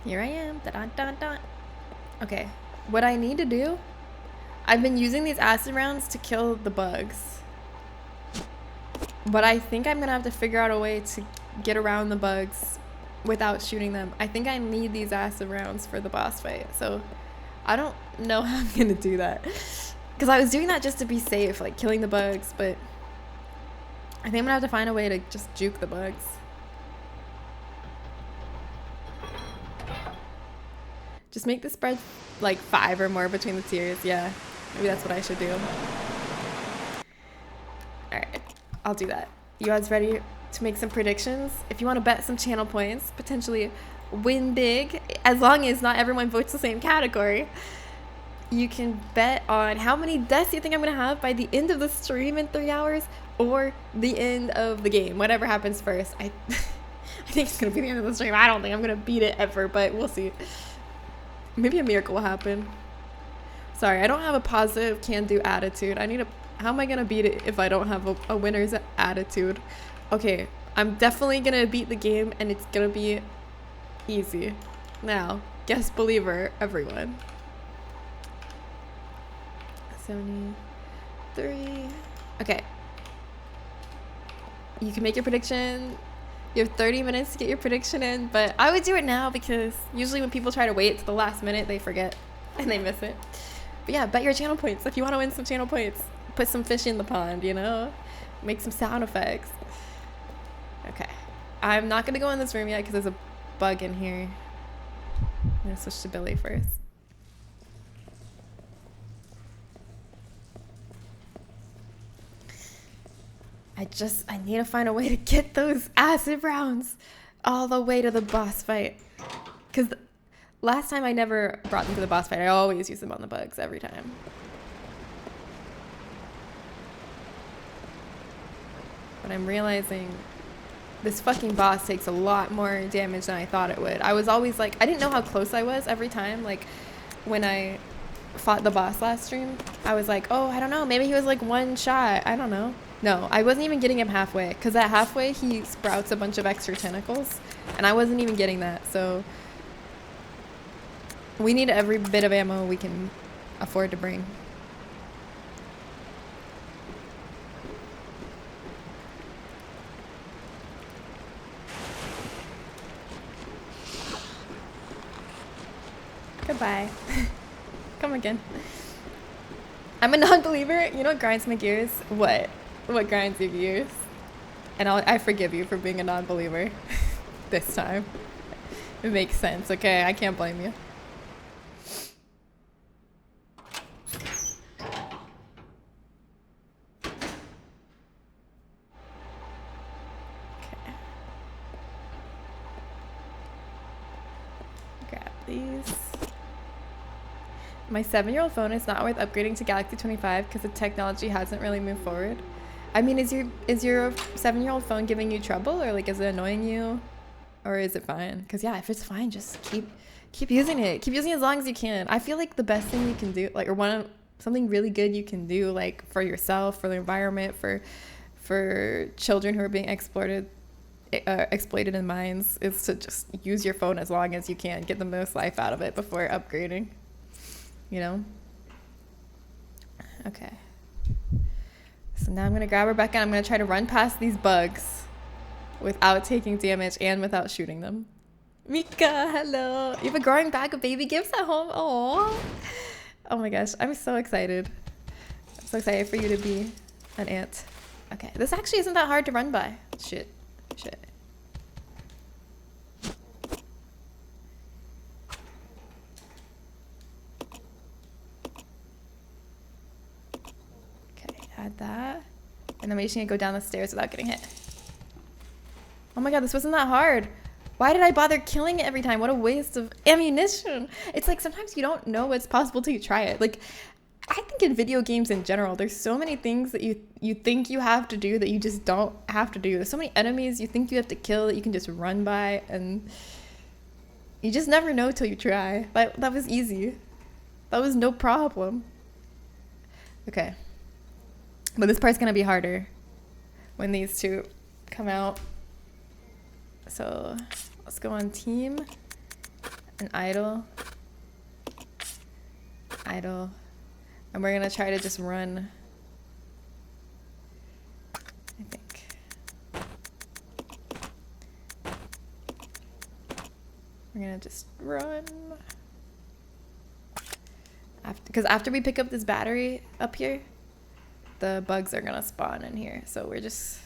Here I am. Da-dun-dun-dun. Okay, what I need to do, I've been using these acid rounds to kill the bugs. But I think I'm gonna have to figure out a way to get around the bugs without shooting them. I think I need these acid rounds for the boss fight. So I don't know how I'm gonna do that. Because I was doing that just to be safe, like killing the bugs, but I think I'm gonna have to find a way to just juke the bugs. Just make the spread like 5 or more between the tiers, yeah. Maybe that's what I should do. Alright, I'll do that. You guys ready to make some predictions? If you want to bet some channel points, potentially win big, as long as not everyone votes the same category, you can bet on how many deaths you think I'm going to have by the end of the stream in 3 hours or the end of the game. Whatever happens first. I think it's going to be the end of the stream. I don't think I'm going to beat it ever, but we'll see. Maybe a miracle will happen. Sorry, I don't have a positive can-do attitude. How am I going to beat it if I don't have a winner's attitude? Okay, I'm definitely going to beat the game, and it's going to be easy. Now, guest believer, everyone. 73. Okay. You can make your prediction. You have 30 minutes to get your prediction in, but I would do it now because usually when people try to wait to the last minute, they forget and they miss it. But yeah, bet your channel points if you want to win some channel points. Put some fish in the pond, you know? Make some sound effects. Okay. I'm not going to go in this room yet because there's a bug in here. I'm going to switch to Billy first. I need to find a way to get those acid rounds all the way to the boss fight. Because last time I never brought them to the boss fight. I always use them on the bugs every time. But I'm realizing this fucking boss takes a lot more damage than I thought it would. I was always like, I didn't know how close I was every time. Like when I fought the boss last stream, I was like, oh, I don't know. Maybe he was like one shot. I don't know. No, I wasn't even getting him halfway, because at halfway he sprouts a bunch of extra tentacles, and I wasn't even getting that, so we need every bit of ammo we can afford to bring. Goodbye. Come again. I'm a non-believer. You know what grinds my gears? What grinds your gears? And I forgive you for being a non-believer this time. It makes sense, okay? I can't blame you. Okay. Grab these. My 7-year-old phone is not worth upgrading to Galaxy 25 because the technology hasn't really moved forward. I mean, is your 7-year-old phone giving you trouble, or like is it annoying you, or is it fine? Because yeah, if it's fine, just keep using it. Keep using it as long as you can. I feel like the best thing you can do, like, or something really good you can do, like for yourself, for the environment, for children who are being exploited in mines, is to just use your phone as long as you can. Get the most life out of it before upgrading. You know? Okay. So now I'm going to grab Rebecca and I'm going to try to run past these bugs without taking damage and without shooting them. Mika, hello. You have a growing bag of baby gifts at home? Aww. Oh my gosh, I'm so excited. I'm so excited for you to be an aunt. Okay, this actually isn't that hard to run by. Shit. Add that, and then we're just gonna go down the stairs without getting hit. Oh my god, this wasn't that hard. Why did I bother killing it every time? What a waste of ammunition. It's like sometimes you don't know what's possible till you try it. Like, I think in video games in general, there's so many things that you think you have to do that you just don't have to do. There's so many enemies you think you have to kill that you can just run by, and you just never know till you try. That was easy. That was no problem. Okay. But this part's gonna be harder when these two come out. So let's go on team and idle. And we're gonna try to just run. I think. We're gonna just run. Because after we pick up this battery up here, the bugs are gonna spawn in here, so we're just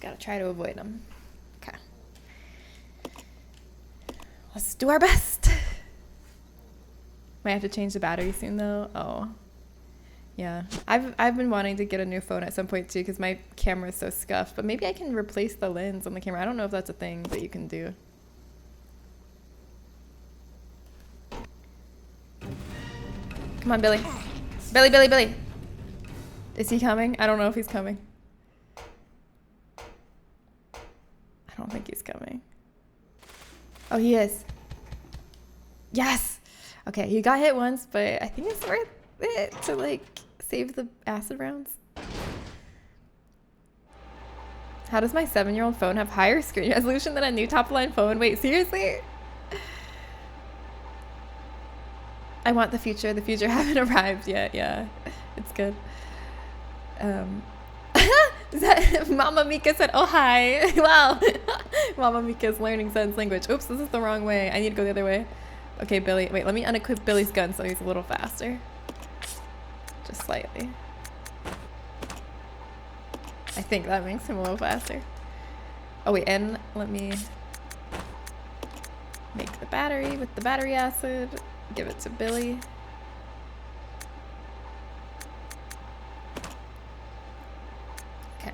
gotta try to avoid them. Okay, let's do our best. Might have to change the battery soon though. Oh. Yeah. I've been wanting to get a new phone at some point too because my camera is so scuffed. But maybe I can replace the lens on the camera. I don't know if that's a thing that you can do. Come on, Billy. Billy. Is he coming? I don't know if he's coming. I don't think he's coming. Oh, he is. Yes! Okay, he got hit once, but I think it's worth it to, like, save the acid rounds. How does my 7-year-old phone have higher screen resolution than a new top-of-line phone? Wait, seriously? I want the future. The future haven't arrived yet. Yeah, it's good. Mama Mika said, oh, hi. Wow. Mama Mika's learning sense language. Oops, this is the wrong way. I need to go the other way. Okay, Billy. Wait, let me unequip Billy's gun so he's a little faster. Just slightly. I think that makes him a little faster. Oh, wait, and let me make the battery with the battery acid. Give it to Billy. Okay.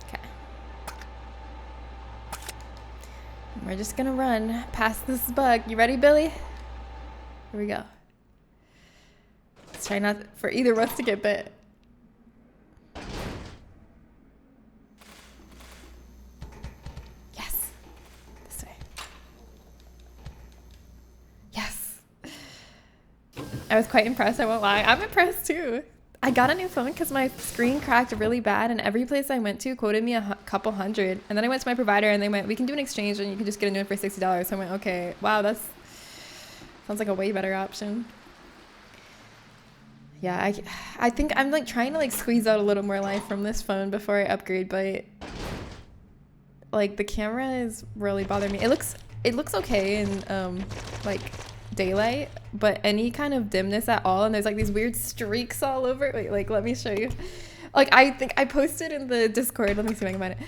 Okay. We're just gonna run past this bug. You ready, Billy? Here we go. Let's try not for either of us to get bit. Yes. This way. Yes. I was quite impressed, I won't lie. I'm impressed too. I got a new phone because my screen cracked really bad and every place I went to quoted me a couple hundred. And then I went to my provider and they went, we can do an exchange and you can just get a new one for $60. So I went, okay, wow, that's sounds like a way better option. Yeah, I think I'm like trying to like squeeze out a little more life from this phone before I upgrade, but like the camera is really bothering me. It looks okay in like daylight, but any kind of dimness at all, and there's like these weird streaks all over. Wait, like let me show you. Like I think I posted in the Discord. Let me see if I can find it.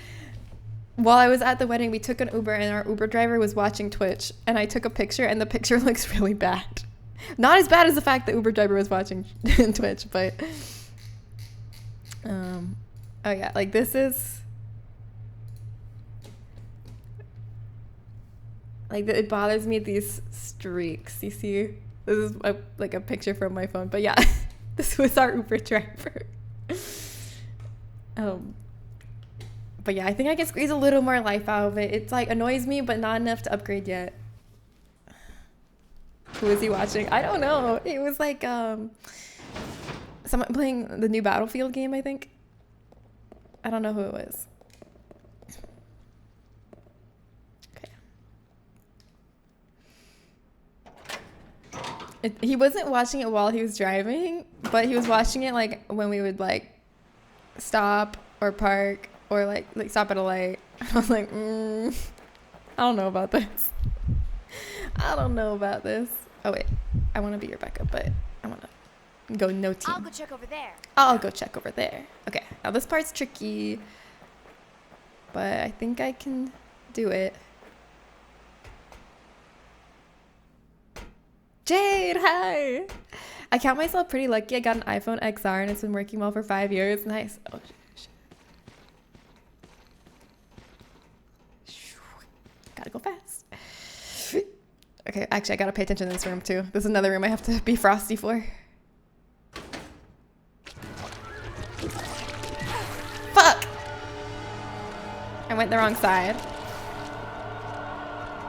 While I was at the wedding, we took an Uber and our Uber driver was watching Twitch, and I took a picture and the picture looks really bad. Not as bad as the fact that Uber driver was watching Twitch, but oh yeah, like this is like it bothers me, these streaks. You see, this is like a picture from my phone, but yeah, this was our Uber driver. But yeah, I think I can squeeze a little more life out of it. It's like annoys me, but not enough to upgrade yet. Who is he watching? I don't know. It was like someone playing the new Battlefield game, I think. I don't know who it was. Okay. He wasn't watching it while he was driving, but he was watching it like when we would like stop or park or like stop at a light. I was like, I don't know about this. I don't know about this. Oh wait, I want to be your backup, but I want to go no team. I'll go check over there. I'll go check over there. Okay, now this part's tricky, but I think I can do it. Jade, hi! I count myself pretty lucky. I got an iPhone XR and it's been working well for 5 years. Nice. Oh, shit. Gotta go fast. Okay, actually, I gotta pay attention to this room too. There's another room I have to be frosty for. Fuck! I went the wrong side.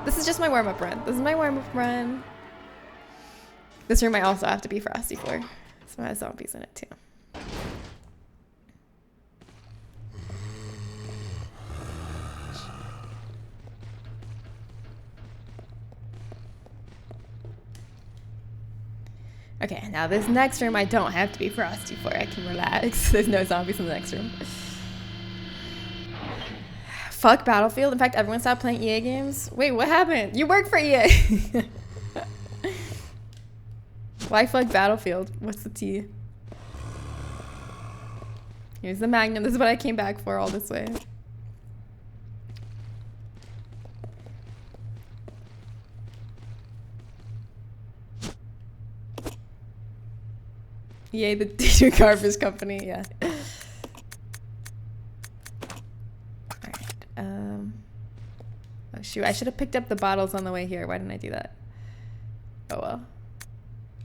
This is just my warm-up run. This is my warm-up run. This room I also have to be frosty for. So it has zombies in it too. Okay, now this next room I don't have to be frosty for. I can relax. There's no zombies in the next room. Fuck Battlefield. In fact, everyone stopped playing EA games. Wait, what happened? You work for EA. Why fuck Battlefield? What's the T? Here's the Magnum. This is what I came back for all this way. Yay, the D2 garbage company, yeah. Alright, oh shoot, I should have picked up the bottles on the way here. Why didn't I do that? Oh well.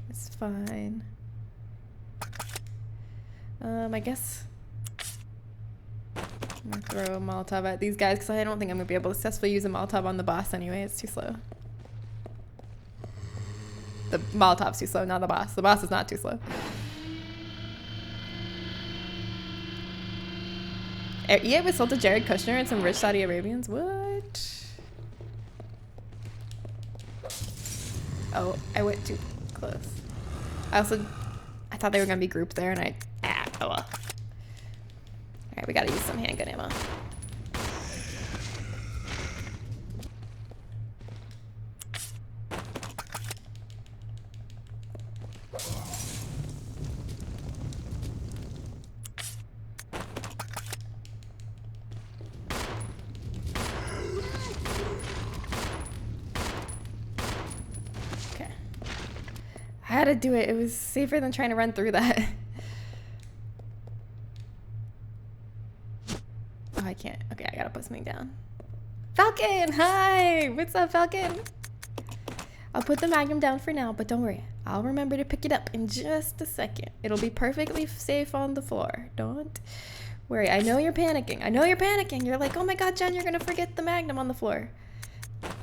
It's fine. I guess I'm gonna throw a Molotov at these guys because I don't think I'm gonna be able to successfully use a Molotov on the boss anyway. It's too slow. The Molotov's too slow, not the boss. The boss is not too slow. EA was sold to Jared Kushner and some rich Saudi Arabians? What? Oh, I went too close. I thought they were gonna be grouped there and oh well. Alright, we gotta use some handgun ammo. I had to do it. It was safer than trying to run through that. Oh, I can't. Okay, I gotta put something down. Falcon! Hi! What's up, Falcon? I'll put the Magnum down for now, but don't worry. I'll remember to pick it up in just a second. It'll be perfectly safe on the floor. Don't worry. I know you're panicking. I know you're panicking. You're like, oh my god, Jen, you're gonna forget the Magnum on the floor.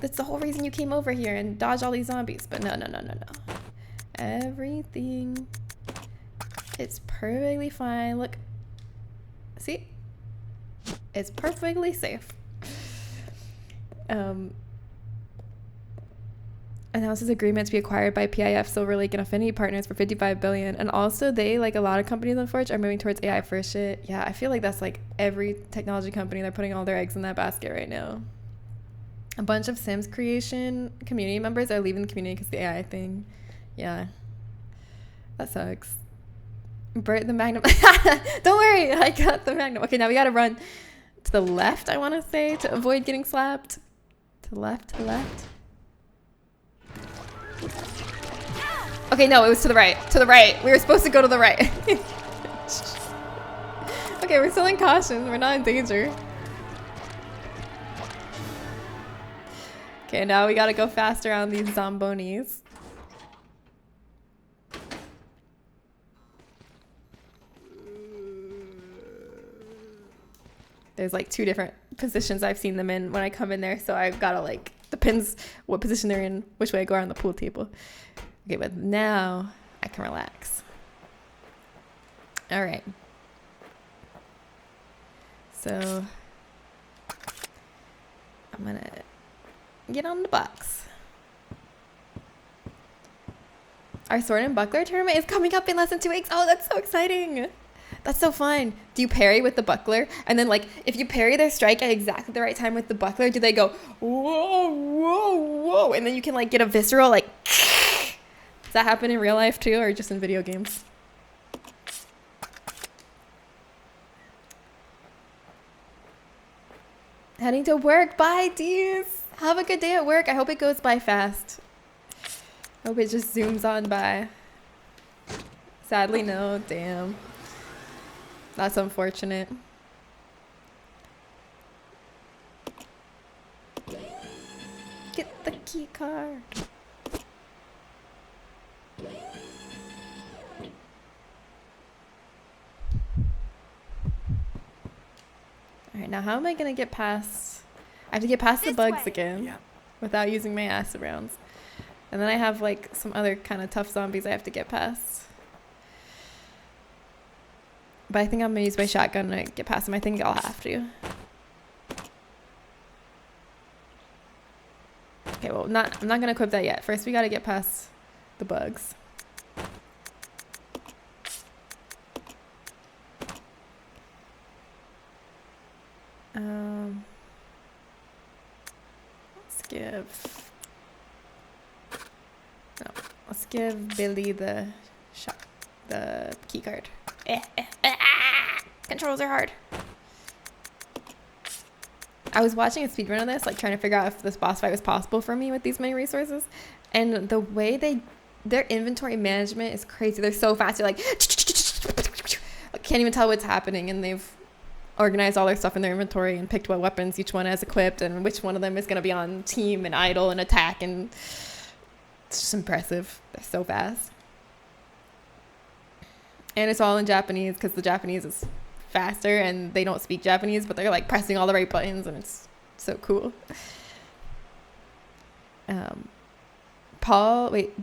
That's the whole reason you came over here and dodge all these zombies. But no. Everything is perfectly fine. Look. See? It's perfectly safe. Announces agreement to be acquired by PIF Silver Lake and Affinity Partners for $55 billion. And also they, like a lot of companies on Forge, are moving towards AI first shit. Yeah, I feel like that's like every technology company. They're putting all their eggs in that basket right now. A bunch of Sims creation community members are leaving the community because of the AI thing. Yeah. That sucks. Bert the Magnum. Don't worry, I got the Magnum. Okay, now we gotta run to the left, I want to say, to avoid getting slapped. To the left, to the left. Okay, no, it was to the right. To the right. We were supposed to go to the right. Okay, we're still in caution. We're not in danger. Okay, now we gotta go faster on these zombonis. There's like 2 different positions I've seen them in when I come in there, so I've gotta like, depends what position they're in, which way I go around the pool table. Okay, but now I can relax. All right. So I'm gonna get on the box. Our sword and buckler tournament is coming up in less than 2 weeks. Oh, that's so exciting. That's so fun. Do you parry with the buckler? And then like, if you parry their strike at exactly the right time with the buckler, do they go, whoa, whoa, whoa? And then you can like get a visceral like, does that happen in real life too, or just in video games? Heading to work. Bye, Dees. Have a good day at work. I hope it goes by fast. Hope it just zooms on by. Sadly, no. Damn. That's unfortunate. Get the key card. Alright, now how am I gonna get past... I have to get past the bugs again without using my acid rounds. And then I have like some other kind of tough zombies I have to get past. But I think I'm gonna use my shotgun to get past them. I think I'll have to. Okay, well, I'm not gonna equip that yet. First, we gotta get past the bugs. Let's give Billy the key card. Controls are hard. I was watching a speedrun of this, like trying to figure out if this boss fight was possible for me with these many resources. And the way their inventory management is crazy. They're so fast. They're like, I can't even tell what's happening. And they've organized all their stuff in their inventory and picked what weapons each one has equipped and which one of them is going to be on team and idle and attack. And it's just impressive. They're so fast. And it's all in Japanese because the Japanese is faster and they don't speak Japanese, but they're like pressing all the right buttons and it's so cool.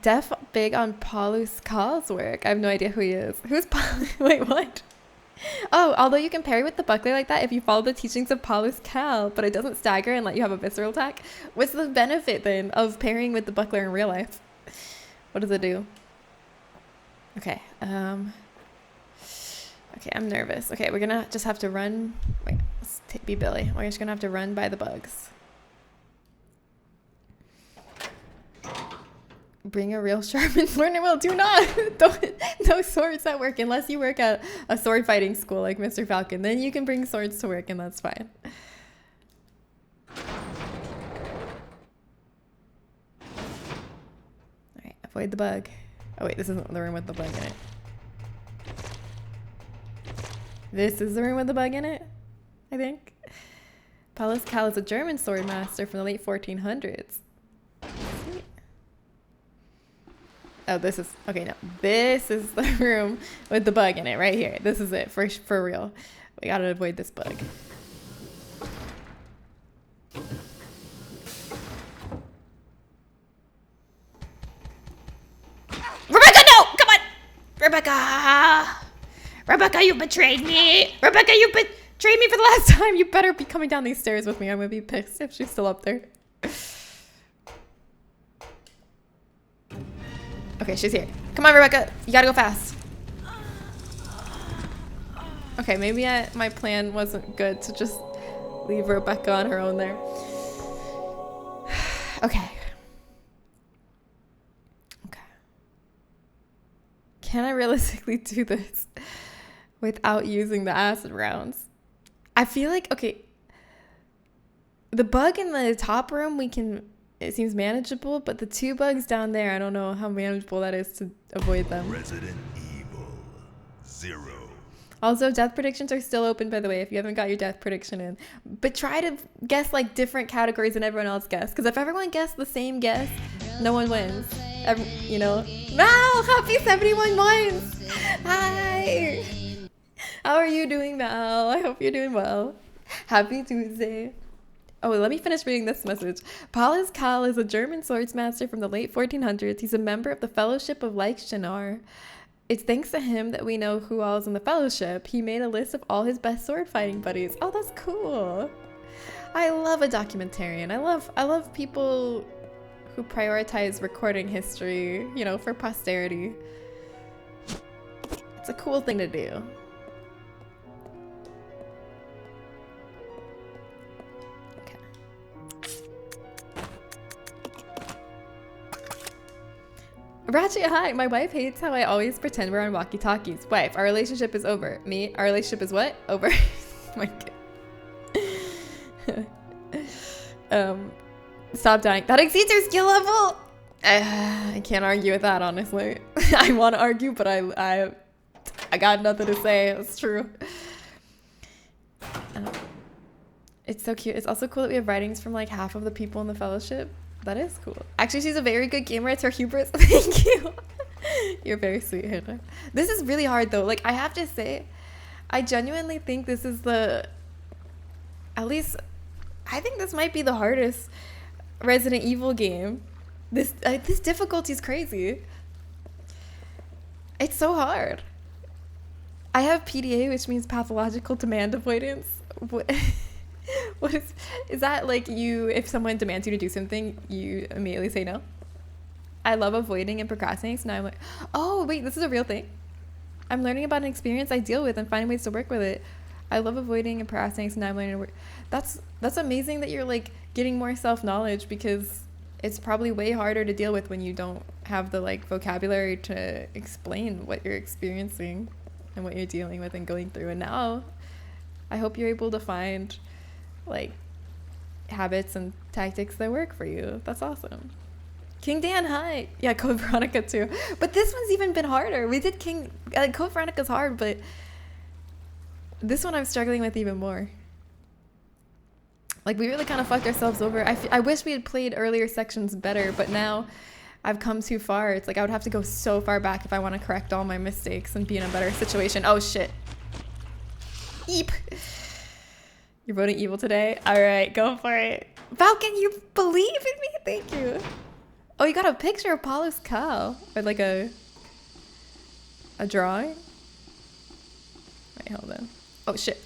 Def big on Paulus Kal's work. I have no idea who he is. Who's Paul? Wait, what? Oh, although you can parry with the buckler like that if you follow the teachings of Paulus Kal, but it doesn't stagger and let you have a visceral attack. What's the benefit then of parrying with the buckler in real life? What does it do? Okay. Okay, I'm nervous. Okay, we're gonna just have to run. Wait, let's be Billy. We're just gonna have to run by the bugs. Bring a real sharpened learner will. Do not. No swords at work unless you work at a sword fighting school like Mr. Falcon. Then you can bring swords to work and that's fine. Alright, avoid the bug. Oh wait, this isn't the room with the bug in it. This is the room with the bug in it, I think. Paulus Kal is a German sword master from the late 1400s. Oh, this is, okay, no. This is the room with the bug in it right here. This is it, for real. We gotta avoid this bug. Rebecca, no! Come on! Rebecca! Rebecca, you betrayed me! Rebecca, you betrayed me for the last time! You better be coming down these stairs with me. I'm gonna be pissed if she's still up there. Okay, she's here. Come on, Rebecca. You gotta go fast. Okay, maybe my plan wasn't good to just leave Rebecca on her own there. Okay. Okay. Can I realistically do this without using the acid rounds? I feel like, okay, the bug in the top room, it seems manageable, but the two bugs down there, I don't know how manageable that is to avoid them. Resident Evil 0. Also, death predictions are still open, by the way, if you haven't got your death prediction in. But try to guess like different categories than everyone else guessed. Because if everyone guessed the same guess, no one wins. You know? Val! Happy 71 months! Hi! How are you doing, Val? I hope you're doing well. Happy Tuesday. Oh, let me finish reading this message. Paulus Kal is a German swordsmaster from the late 1400s. He's a member of the Fellowship of Liechtenstein. It's thanks to him that we know who all is in the Fellowship. He made a list of all his best sword fighting buddies. Oh, that's cool. I love a documentarian. I love people who prioritize recording history, you know, for posterity. It's a cool thing to do. Ratchet, hi. My wife hates how I always pretend we're on walkie-talkies. Wife, our relationship is over. Me, our relationship is what? Over. My God. Stop dying. That exceeds your skill level. I can't argue with that, honestly. I want to argue, but I got nothing to say. It's true. It's so cute. It's also cool that we have writings from like half of the people in the Fellowship. That is cool. Actually, she's a very good gamer. It's her hubris. Thank you. You're very sweet, Hannah. This is really hard, though. Like, I have to say, I genuinely think this is at least, I think this might be the hardest Resident Evil game. This difficulty is crazy. It's so hard. I have PDA, which means pathological demand avoidance. What is that like if someone demands you to do something, you immediately say no? I love avoiding and procrastinating, so now I'm like, oh, wait, this is a real thing. I'm learning about an experience I deal with and finding ways to work with it. I love avoiding and procrastinating, so now I'm learning to work. That's amazing that you're like getting more self-knowledge because it's probably way harder to deal with when you don't have the like vocabulary to explain what you're experiencing and what you're dealing with and going through. And now I hope you're able to find like habits and tactics that work for you. That's awesome. King Dan, hi. Yeah, Code Veronica too. But this one's even been harder. We did Code Veronica's hard, but this one I'm struggling with even more. Like, we really kind of fucked ourselves over. I wish we had played earlier sections better, but now I've come too far. It's like I would have to go so far back if I want to correct all my mistakes and be in a better situation. Oh, shit. Eep. You're voting evil today? All right, go for it. Falcon, you believe in me? Thank you. Oh, you got a picture of Paulus cow. Or like a drawing? Wait, hold on. Oh, shit.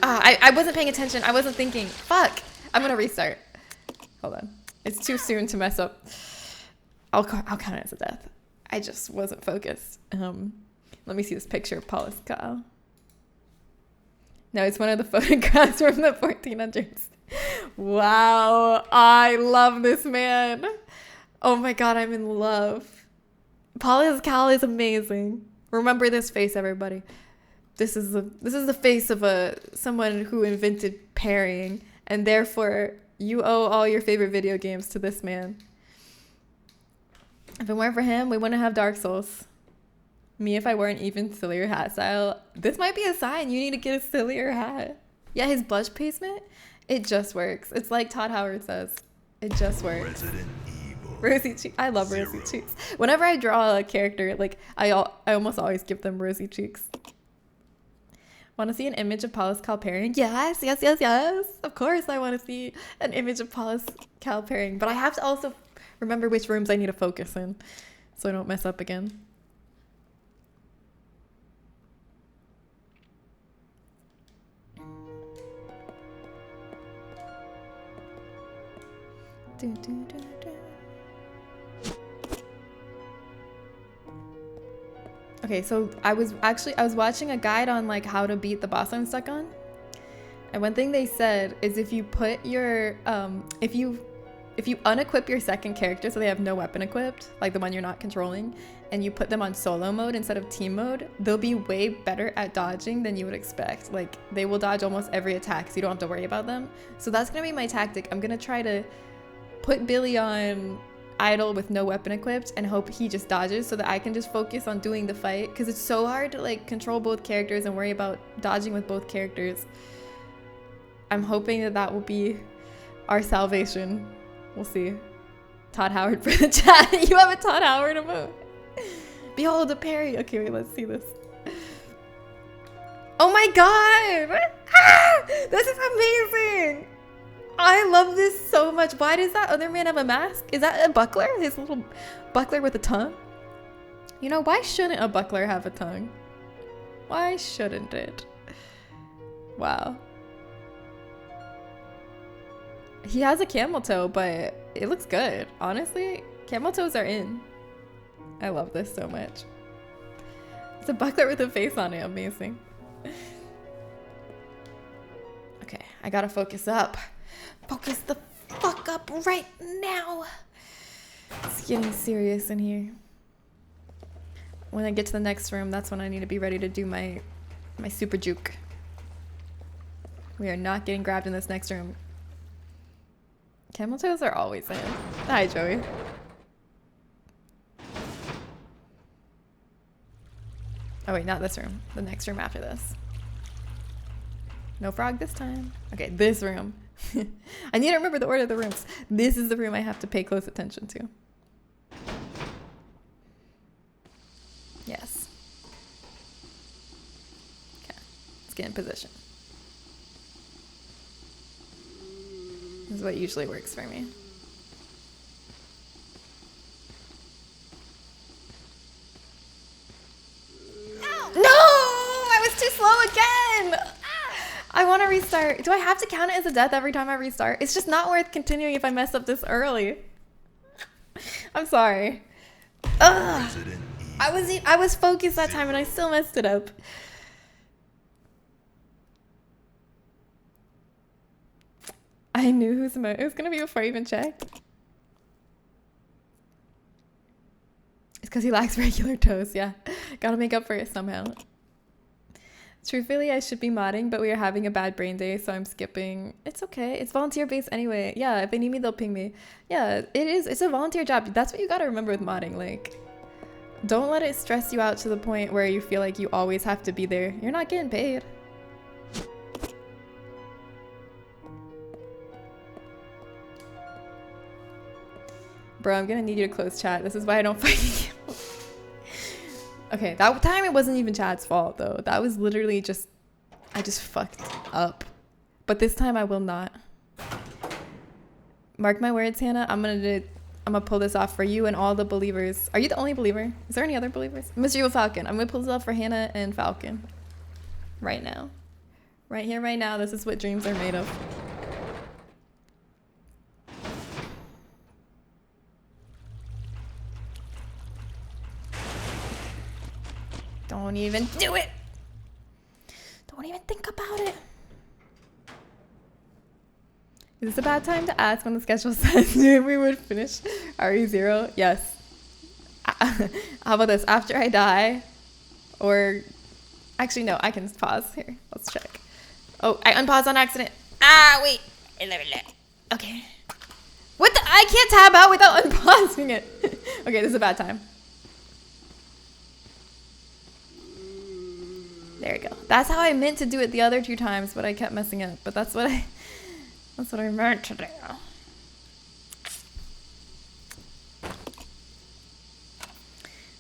I wasn't paying attention. I wasn't thinking. Fuck. I'm gonna restart. Hold on. It's too soon to mess up. I'll count it as a death. I just wasn't focused. Let me see this picture of Paulus Kyle. No, it's one of the photographs from the 1400s. Wow. I love this man. Oh my god, I'm in love. Paulus Kyle is amazing. Remember this face, everybody. This is the face of someone who invented parrying, and therefore you owe all your favorite video games to this man. If it weren't for him, we wouldn't have Dark Souls. Me, if I weren't even sillier hat style. This might be a sign you need to get a sillier hat. Yeah, his blush placement, it just works. It's like Todd Howard says, it just works. Resident Evil. Rosy cheeks. I love rosy cheeks. Whenever I draw a character, like I almost always give them rosy cheeks. Want to see an image of Paulus Kyle parrying? Yes. Of course I want to see an image of Paulus Kyle parrying, but I have to also remember which rooms I need to focus in so I don't mess up again. Okay, so I was watching a guide on like how to beat the boss I'm stuck on. And one thing they said is if you put your if you unequip your second character so they have no weapon equipped, like the one you're not controlling, and you put them on solo mode instead of team mode, they'll be way better at dodging than you would expect. Like they will dodge almost every attack so you don't have to worry about them. So that's gonna be my tactic. I'm gonna try to put Billy on idle with no weapon equipped and hope he just dodges so that I can just focus on doing the fight, because it's so hard to like control both characters and worry about dodging with both characters. I'm hoping that will be our salvation. We'll see. Todd Howard for the chat. You have a Todd Howard emote. Behold a parry. Okay, wait, let's see this. Oh my god! Ah, this is amazing! I love this so much. Why does that other man have a mask? Is that a buckler? His little buckler with a tongue? You know, why shouldn't a buckler have a tongue? Why shouldn't it? Wow. He has a camel toe, but it looks good. Honestly, camel toes are in. I love this so much. It's a buckler with a face on it. Amazing. Okay, I gotta focus up. Focus the fuck up right now. It's getting serious in here. When I get to the next room, that's when I need to be ready to do my super juke. We are not getting grabbed in this next room. Camel toes are always in. Hi, Joey. Oh wait, not this room. The next room after this. No frog this time. Okay, this room. I need to remember the order of the rooms. This is the room I have to pay close attention to. Yes. Okay, let's get in position. This is what usually works for me. No! I was too slow again! I want to restart. Do I have to count it as a death every time I restart? It's just not worth continuing if I mess up this early. I'm sorry. Ugh. I was focused that time and I still messed it up. I knew whose emote it was gonna be before I even checked. because he lacks regular toes. Yeah, gotta make up for it somehow. Truthfully, I should be modding, but we are having a bad brain day, so I'm skipping. It's okay. It's volunteer based anyway. Yeah, if they need me, they'll ping me. Yeah, it is. It's a volunteer job. That's what you gotta remember with modding. Like, don't let it stress you out to the point where you feel like you always have to be there. You're not getting paid. Bro, I'm gonna need you to close chat. This is why I don't fucking... Okay, that time it wasn't even Chad's fault though. That was literally just... I just fucked up. But this time I will not. Mark my words, Hannah. I'm gonna pull this off for you and all the believers. Are you the only believer? Is there any other believers? Mr. Evil Falcon. I'm gonna pull this off for Hannah and Falcon. Right now. Right here, right now. This is what dreams are made of. Don't even do it. Don't even think about it. Is this a bad time to ask when the schedule says we would finish RE0? Yes. How about this? After I die, or actually no, I can pause here. Let's check. Oh, I unpaused on accident. Ah, wait. Okay. What the? I can't tab out without unpausing it. Okay, this is a bad time. There you go. That's how I meant to do it the other 2 times, but I kept messing up. But that's what I meant to do.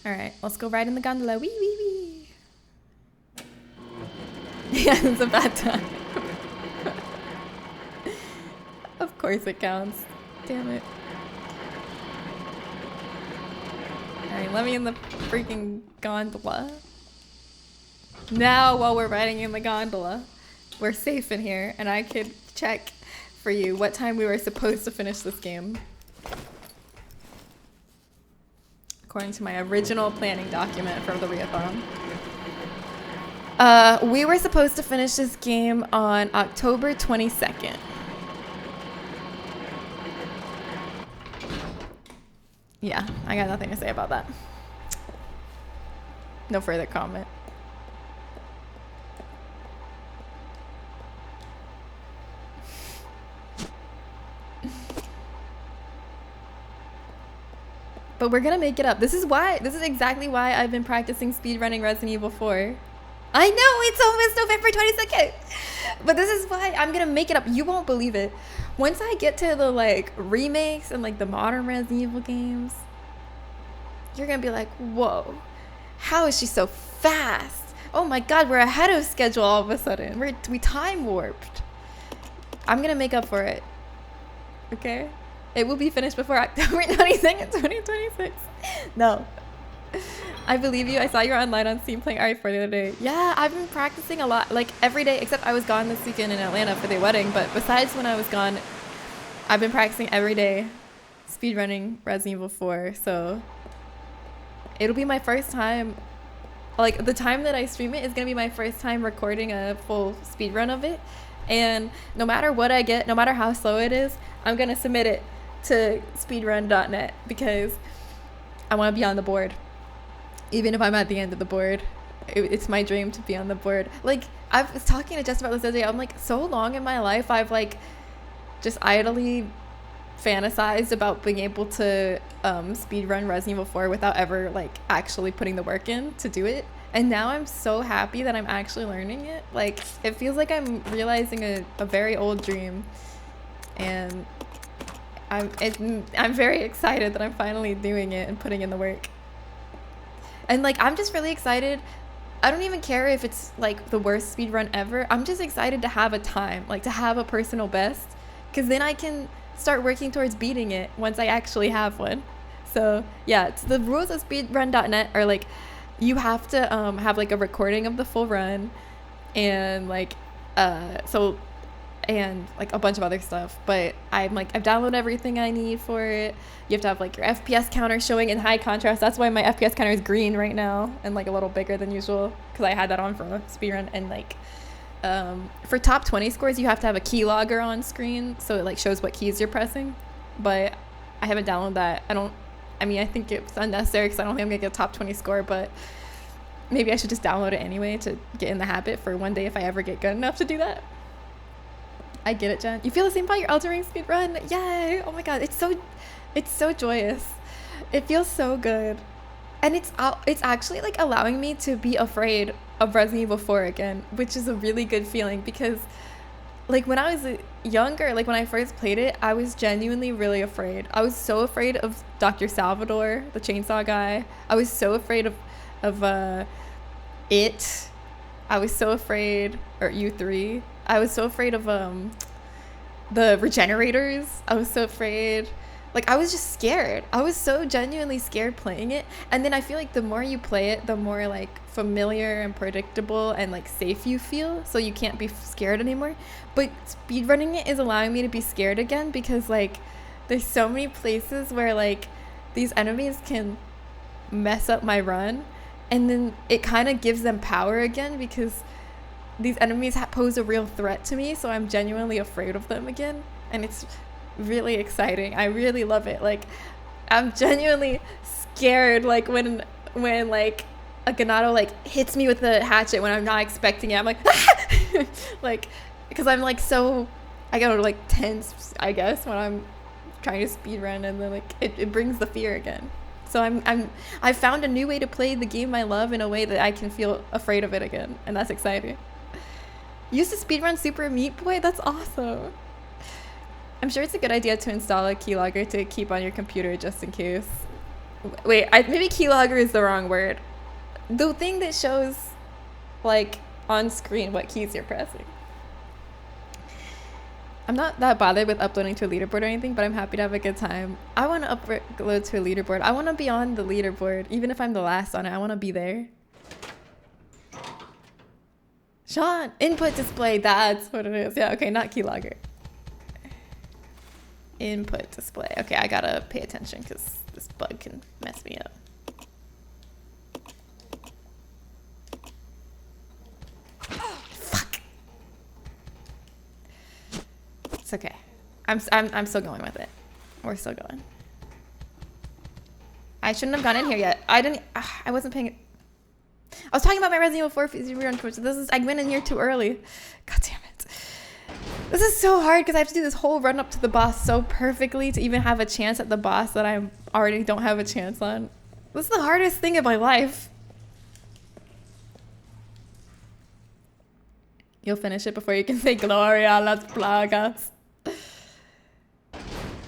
All right, let's go ride in the gondola. Wee wee wee. Yeah, it's a bad time. Of course it counts. Damn it. All right, let me in the freaking gondola. Now, while we're riding in the gondola, we're safe in here, and I could check for you what time we were supposed to finish this game. According to my original planning document from the reathon. We were supposed to finish this game on October 22nd. Yeah, I got nothing to say about that. No further comment. But we're gonna make it up. This is exactly why I've been practicing speedrunning Resident Evil 4. I know, it's almost November 22nd. But this is why I'm gonna make it up. You won't believe it. Once I get to the like remakes and like the modern Resident Evil games, you're gonna be like, whoa, how is she so fast? Oh my God, we're ahead of schedule all of a sudden. We time warped. I'm gonna make up for it. Okay? It will be finished before October 22nd, 2026. No. I believe you. I saw you were online on Steam playing RE4 the other day. Yeah, I've been practicing a lot, like every day, except I was gone this weekend in Atlanta for their wedding. But besides when I was gone, I've been practicing every day speedrunning Resident Evil 4. So it'll be my first time, like the time that I stream it is going to be my first time recording a full speedrun of it. And no matter what I get, no matter how slow it is, I'm going to submit it to speedrun.net because I want to be on the board. Even if I'm at the end of the board, it's my dream to be on the board. Like, I was talking to Jess about this the other day. I'm like, so long in my life, I've like just idly fantasized about being able to speedrun Resident Evil 4 without ever like actually putting the work in to do it. And now I'm so happy that I'm actually learning it. Like, it feels like I'm realizing a very old dream. And I'm very excited that I'm finally doing it and putting in the work. And like, I'm just really excited. I don't even care if it's like the worst speedrun ever. I'm just excited to have a time, like to have a personal best, because then I can start working towards beating it once I actually have one. So yeah, it's the rules of speedrun.net are like, you have to have like a recording of the full run and like and like a bunch of other stuff, but I've downloaded everything I need for it. You have to have like your FPS counter showing in high contrast. That's why my FPS counter is green right now and like a little bigger than usual because I had that on for a speedrun. And like for top 20 scores you have to have a keylogger on screen so it like shows what keys you're pressing, but I haven't downloaded that. I mean, I think it's unnecessary because I don't think I'm gonna get a top 20 score, but maybe I should just download it anyway to get in the habit for one day if I ever get good enough to do that. I get it, Jen. You feel the same about your Elden Ring speedrun? Yay! Oh my god, it's so joyous. It feels so good. And it's actually like allowing me to be afraid of Resident Evil 4 again, which is a really good feeling because like when I was younger, like when I first played it, I was genuinely really afraid. I was so afraid of Dr. Salvador, the chainsaw guy. I was so afraid of it. I was so afraid, or U3. I was so afraid of the regenerators. I was so afraid. Like, I was just scared. I was so genuinely scared playing it. And then I feel like the more you play it, the more like familiar and predictable and like safe you feel. So you can't be scared anymore. But speedrunning it is allowing me to be scared again because like there's so many places where like these enemies can mess up my run. And then it kind of gives them power again because these enemies pose a real threat to me. So I'm genuinely afraid of them again. And it's really exciting. I really love it. Like, I'm genuinely scared like when like a Ganado like hits me with a hatchet when I'm not expecting it. I'm like like because I'm like so I get like tense, I guess, when I'm trying to speedrun, and then like it brings the fear again. So I found a new way to play the game I love in a way that I can feel afraid of it again, and that's exciting. Used to speedrun Super Meat Boy? That's awesome. I'm sure it's a good idea to install a keylogger to keep on your computer just in case. Wait, maybe keylogger is the wrong word. The thing that shows, like, on screen what keys you're pressing. I'm not that bothered with uploading to a leaderboard or anything, but I'm happy to have a good time. I want to upload to a leaderboard. I want to be on the leaderboard. Even if I'm the last on it, I want to be there. Sean, input display, that's what it is. Yeah, okay, not keylogger. Input display. Okay, I gotta pay attention because this bug can mess me up. Fuck. It's okay. I'm still going with it. We're still going. I shouldn't have gone in here yet. I wasn't paying. I was talking about my Resident Evil 4 rerun Twitch. I went in here too early. God damn it. This is so hard because I have to do this whole run up to the boss so perfectly to even have a chance at the boss that I already don't have a chance on. This is the hardest thing in my life. You'll finish it before you can say Gloria las plagas.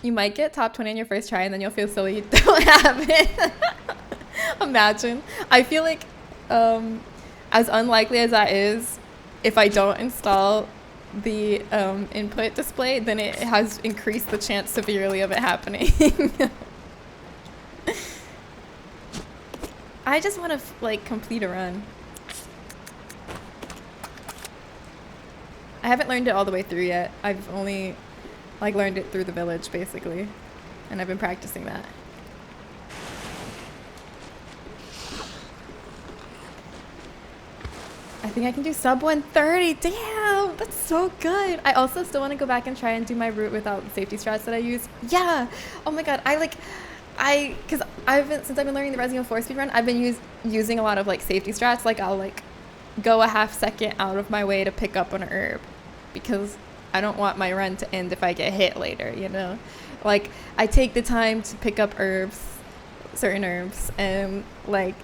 You might get top 20 on your first try and then you'll feel silly you don't have it. Imagine. I feel like as unlikely as that is, if I don't install the input display, then it has increased the chance severely of it happening. I just want to like complete a run. I haven't learned it all the way through yet. I've only like learned it through the village basically, and I've been practicing that. I think I can do sub 130. Damn, that's so good. I also still want to go back and try and do my route without the safety strats that I use. Yeah. Oh my god. Because since I've been learning the Resident Evil 4 speedrun, I've been using a lot of like safety strats. Like I'll like go a half second out of my way to pick up an herb because I don't want my run to end if I get hit later, you know? Like I take the time to pick up certain herbs, and like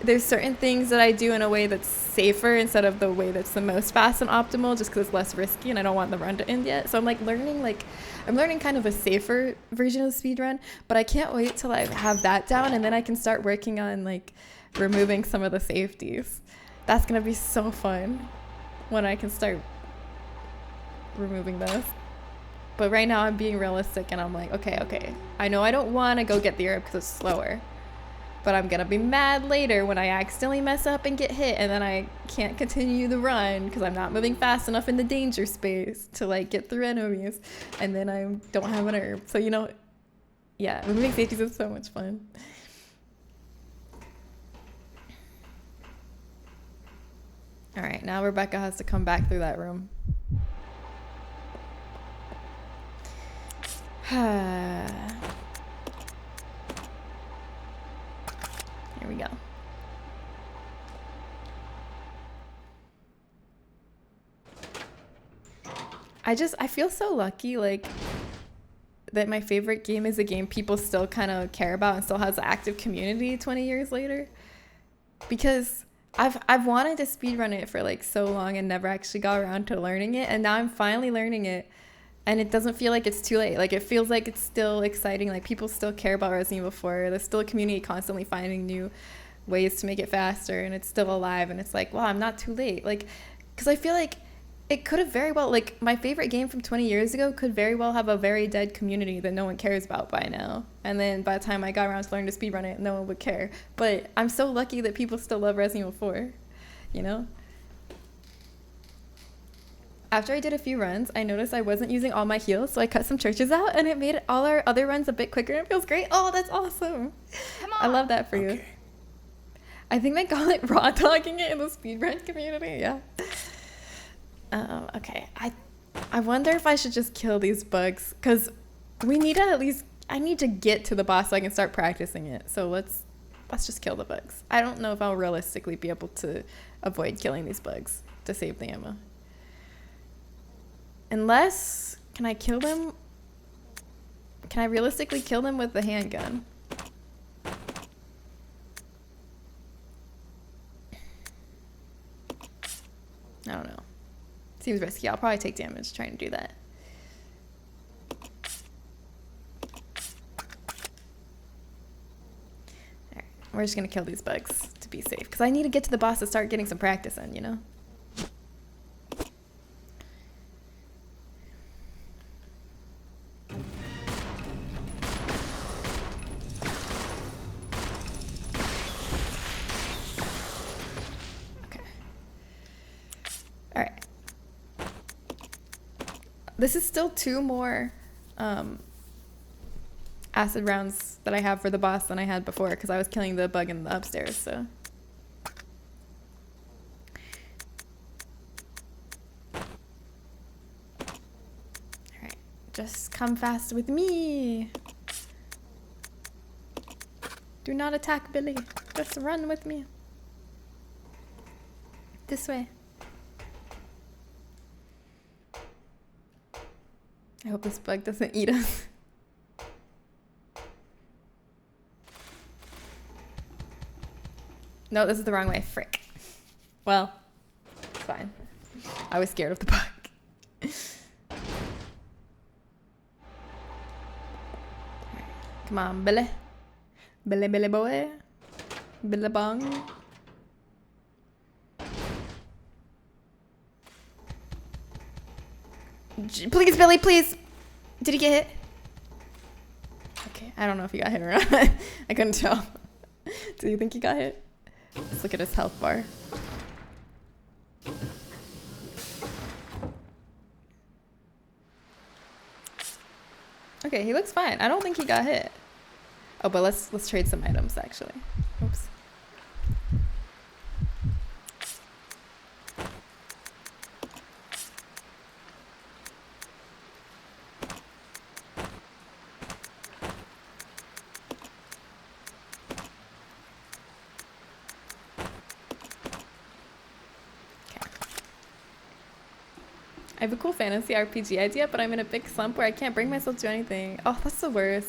there's certain things that I do in a way that's safer instead of the way that's the most fast and optimal, just because it's less risky and I don't want the run to end yet. So I'm like I'm learning kind of a safer version of speedrun, but I can't wait till I have that down, and then I can start working on like removing some of the safeties. That's gonna be so fun when I can start removing those. But right now I'm being realistic and I'm like, okay. I know I don't want to go get the herb because it's slower. But I'm gonna be mad later when I accidentally mess up and get hit and then I can't continue the run because I'm not moving fast enough in the danger space to like get through enemies, and then I don't have an herb. So, you know, yeah, removing safeties is so much fun. All right, now Rebecca has to come back through that room. Here we go. I feel so lucky, like, that my favorite game is a game people still kind of care about and still has an active community 20 years later. Because I've wanted to speedrun it for like so long and never actually got around to learning it, and now I'm finally learning it, and it doesn't feel like it's too late. Like, it feels like it's still exciting, like people still care about Resident Evil 4. There's still a community constantly finding new ways to make it faster, and it's still alive, and it's like, wow, I'm not too late. Like, because I feel like it could have very well, like, my favorite game from 20 years ago could very well have a very dead community that no one cares about by now. And then by the time I got around to learn to speedrun it, no one would care. But I'm so lucky that people still love Resident Evil 4, you know? After I did a few runs, I noticed I wasn't using all my heals, so I cut some churches out, and it made all our other runs a bit quicker, and it feels great. Oh, that's awesome. I love that for you. I think they call it raw dogging it in the speedrun community, yeah. Okay, I wonder if I should just kill these bugs, because we need to at least, I need to get to the boss so I can start practicing it. So let's just kill the bugs. I don't know if I'll realistically be able to avoid killing these bugs to save the ammo. Unless, can I kill them? Can I realistically kill them with the handgun? I don't know. Seems risky. I'll probably take damage trying to do that. Alright, we're just gonna kill these bugs to be safe. Because I need to get to the boss to start getting some practice in, you know? This is still 2 more acid rounds that I have for the boss than I had before, because I was killing the bug in the upstairs, so. Alright, just come fast with me. Do not attack Billy, just run with me. This way. I hope this bug doesn't eat us. No, this is the wrong way. Frick. Well, it's fine. I was scared of the bug. Come on, Billy. Billy, Billy boy. Billy bong. Please, Billy, please. Did he get hit? Okay, I don't know if he got hit or not. I couldn't tell. Do you think he got hit? Let's look at his health bar. Okay, he looks fine. I don't think he got hit. Oh, but let's trade some items actually. Oops. I have a cool fantasy RPG idea, but I'm in a big slump where I can't bring myself to anything. Oh, that's the worst.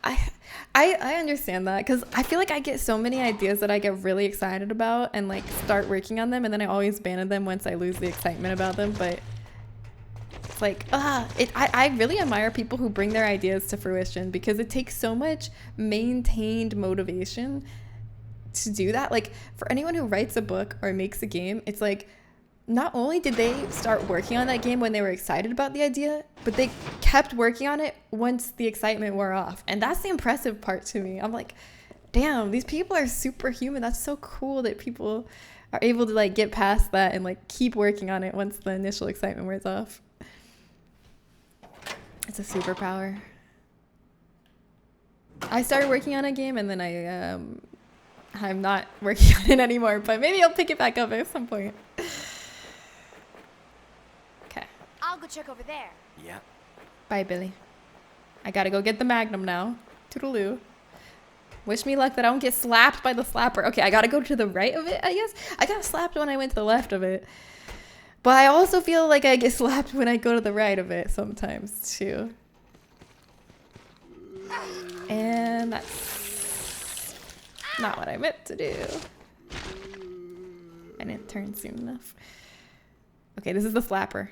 I understand that, because I feel like I get so many ideas that I get really excited about and like start working on them, and then I always abandon them once I lose the excitement about them. But it's like, I really admire people who bring their ideas to fruition, because it takes so much maintained motivation to do that. Like, for anyone who writes a book or makes a game, it's like, not only did they start working on that game when they were excited about the idea, but they kept working on it once the excitement wore off. And that's the impressive part to me. I'm like, damn, these people are superhuman. That's so cool that people are able to like get past that and like keep working on it once the initial excitement wears off. It's a superpower. I started working on a game and then I'm not working on it anymore, but maybe I'll pick it back up at some point. I'll go check over there. Yeah. Bye, Billy. I gotta go get the Magnum now. Toodaloo. Wish me luck that I don't get slapped by the slapper. Okay, I gotta go to the right of it, I guess. I got slapped when I went to the left of it. But I also feel like I get slapped when I go to the right of it sometimes, too. And that's not what I meant to do. I didn't turn soon enough. Okay, this is the slapper.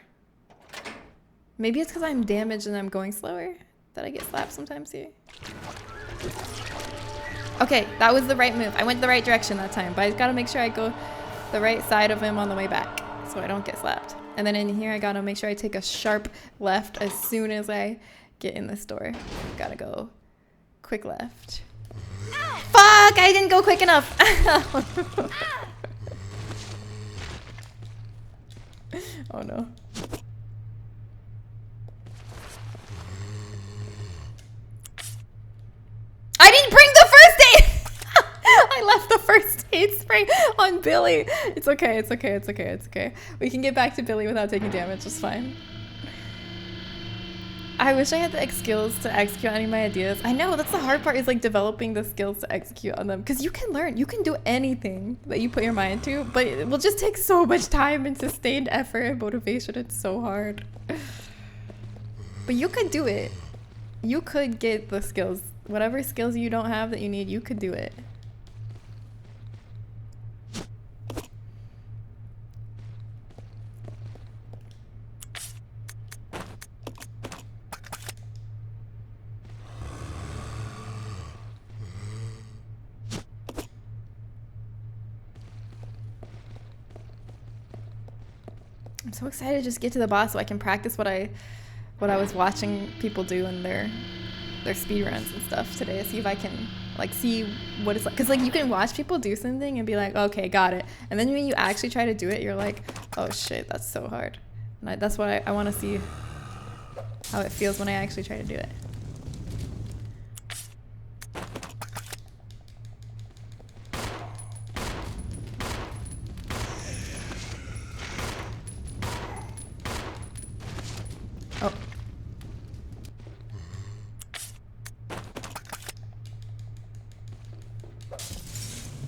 Maybe it's because I'm damaged and I'm going slower that I get slapped sometimes here. Okay, that was the right move. I went the right direction that time, but I gotta make sure I go the right side of him on the way back so I don't get slapped. And then in here, I gotta make sure I take a sharp left as soon as I get in this door. Gotta go quick left. Fuck! I didn't go quick enough! Oh no. I didn't bring the first aid! I left the first aid spray on Billy. It's okay, it's okay, it's okay, it's okay. We can get back to Billy without taking damage, it's fine. I wish I had the skills to execute any of my ideas. I know, that's the hard part, is like developing the skills to execute on them. Because you can learn, you can do anything that you put your mind to, but it will just take so much time and sustained effort and motivation. It's so hard. But you could do it. You could get the skills. Whatever skills you don't have that you need, you could do it. I'm so excited to just get to the boss so I can practice what I was watching people do in their speed runs and stuff today. See if I can like see what it's like, because like you can watch people do something and be like, okay, got it, and then when you actually try to do it, you're like, oh shit, that's so hard. And that's what I want to see, how it feels when I actually try to do it. Oh.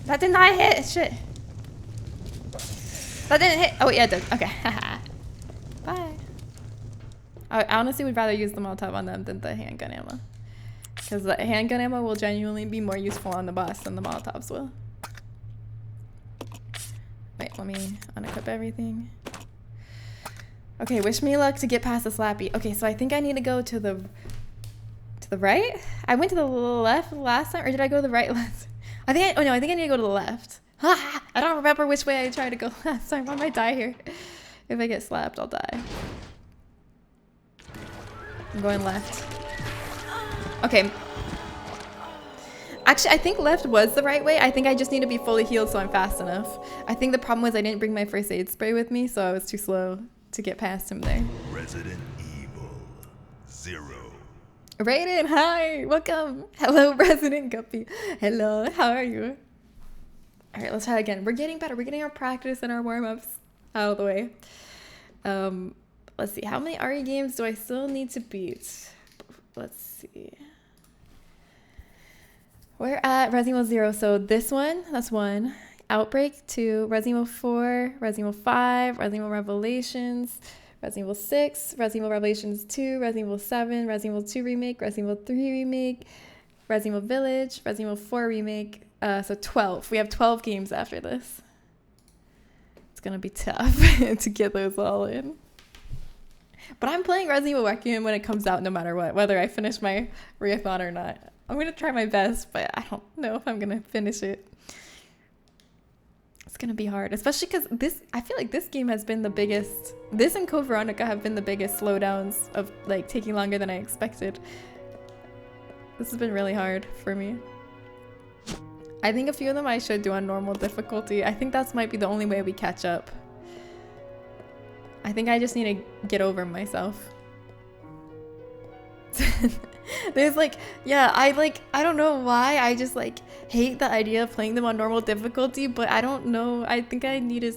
That did not hit. Shit. That didn't hit. Oh, yeah, it did. Okay. Bye. I honestly would rather use the Molotov on them than the handgun ammo. Because the handgun ammo will genuinely be more useful on the boss than the Molotovs will. Wait, let me unequip everything. Okay, wish me luck to get past the slappy. Okay, so I think I need to go to the right? I went to the left last time, or did I go to the right last? I think I think I need to go to the left. I don't remember which way I tried to go last time. I might die here. If I get slapped, I'll die. I'm going left. Okay. Actually, I think left was the right way. I think I just need to be fully healed so I'm fast enough. I think the problem was I didn't bring my first aid spray with me, so I was too slow to get past him there. Resident Evil 0. Raiden, hi! Welcome! Hello, Resident Guppy. Hello, how are you? Alright, let's try again. We're getting better. We're getting our practice and our warm-ups out of the way. Let's see. How many RE games do I still need to beat? Let's see. We're at Resident Evil 0. So this one, that's 1. Outbreak 2. Resident Evil 4. Resident Evil 5. Resident Evil Revelations. Resident Evil 6, Resident Evil Revelations 2, Resident Evil 7, Resident Evil 2 Remake, Resident Evil 3 Remake, Resident Evil Village, Resident Evil 4 Remake, so 12. We have 12 games after this. It's gonna be tough to get those all in. But I'm playing Resident Evil Requiem when it comes out no matter what, whether I finish my reathon or not. I'm gonna try my best, but I don't know if I'm gonna finish it. It's gonna be hard, especially because I feel like this game has been the biggest, this and Code Veronica have been the biggest slowdowns of like taking longer than I expected. This has been really hard for me. I think a few of them I should do on normal difficulty. I think that might be the only way we catch up. I think I just need to get over myself. There's like, yeah, I don't know why I just like hate the idea of playing them on normal difficulty, but I don't know, I think I need to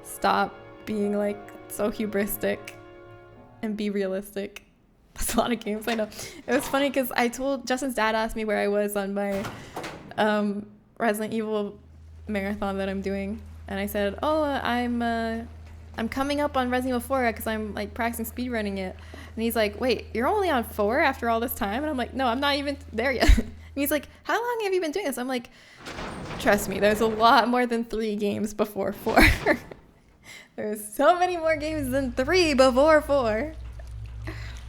stop being like so hubristic and be realistic. That's a lot of games, I know. It was funny because Justin's dad asked me where I was on my Resident Evil marathon that I'm doing, and I said, oh, I'm coming up on Resident Evil 4 because I'm like practicing speedrunning it. And he's like, wait, you're only on 4 after all this time? And I'm like, no, I'm not even there yet. And he's like, how long have you been doing this? I'm like, trust me, there's a lot more than 3 games before 4. There's so many more games than 3 before 4.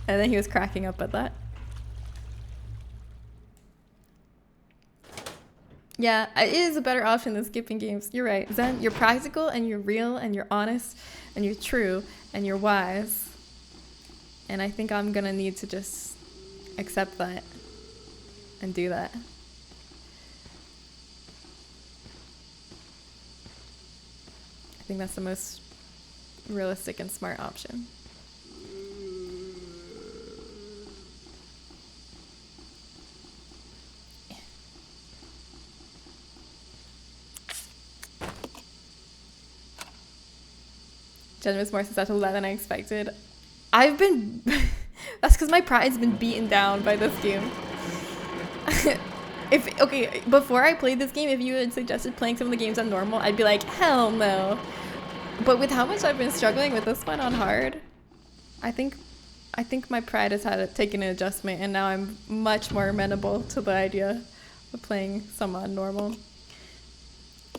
And then he was cracking up at that. Yeah, it is a better option than skipping games. You're right. Zen, you're practical and you're real and you're honest and you're true and you're wise. And I think I'm gonna need to just accept that and do that. I think that's the most realistic and smart option. Jen was more susceptible to that than I expected. I've been... That's because my pride's been beaten down by this game. Okay, before I played this game, if you had suggested playing some of the games on normal, I'd be like, hell no. But with how much I've been struggling with this one on hard, I think my pride has had taken an adjustment, and now I'm much more amenable to the idea of playing some on normal.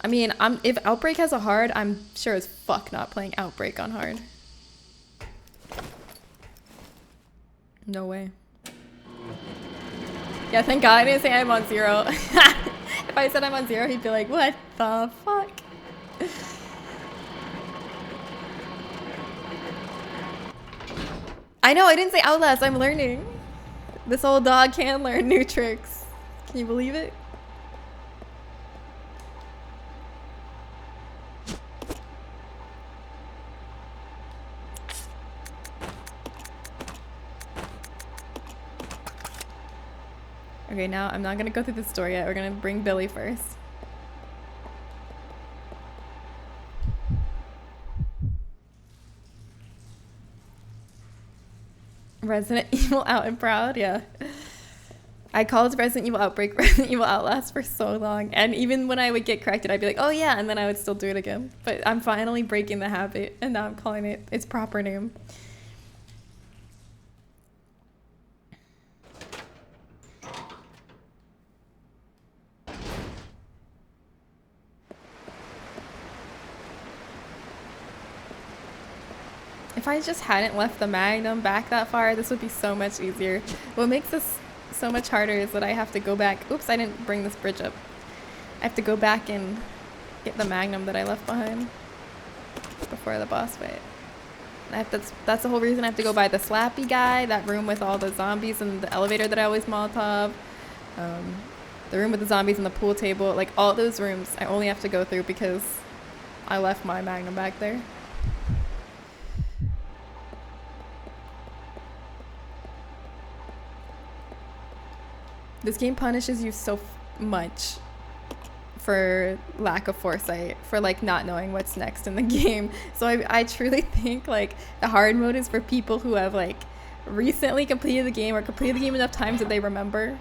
I mean, if Outbreak has a hard, I'm sure as fuck not playing Outbreak on hard. No way. Yeah, thank God I didn't say I'm on 0. If I said I'm on 0, he'd be like, what the fuck? I know, I didn't say Outlast, I'm learning. This old dog can learn new tricks. Can you believe it? Okay, now I'm not gonna go through the story yet. We're gonna bring Billy first. Resident Evil Out and Proud, yeah. I called Resident Evil Outbreak Resident Evil Outlast for so long, and even when I would get corrected, I'd be like, oh yeah, and then I would still do it again. But I'm finally breaking the habit, and now I'm calling it its proper name. If I just hadn't left the Magnum back that far, this would be so much easier. What makes this so much harder is that I have to go back. Oops, I didn't bring this bridge up. I have to go back and get the Magnum that I left behind before the boss fight. That's the whole reason I have to go by the Slappy guy, that room with all the zombies, and the elevator that I always Molotov, the room with the zombies and the pool table. Like, all those rooms I only have to go through because I left my Magnum back there. This game punishes you so much for lack of foresight, for like not knowing what's next in the game. So I truly think like the hard mode is for people who have like recently completed the game or completed the game enough times that they remember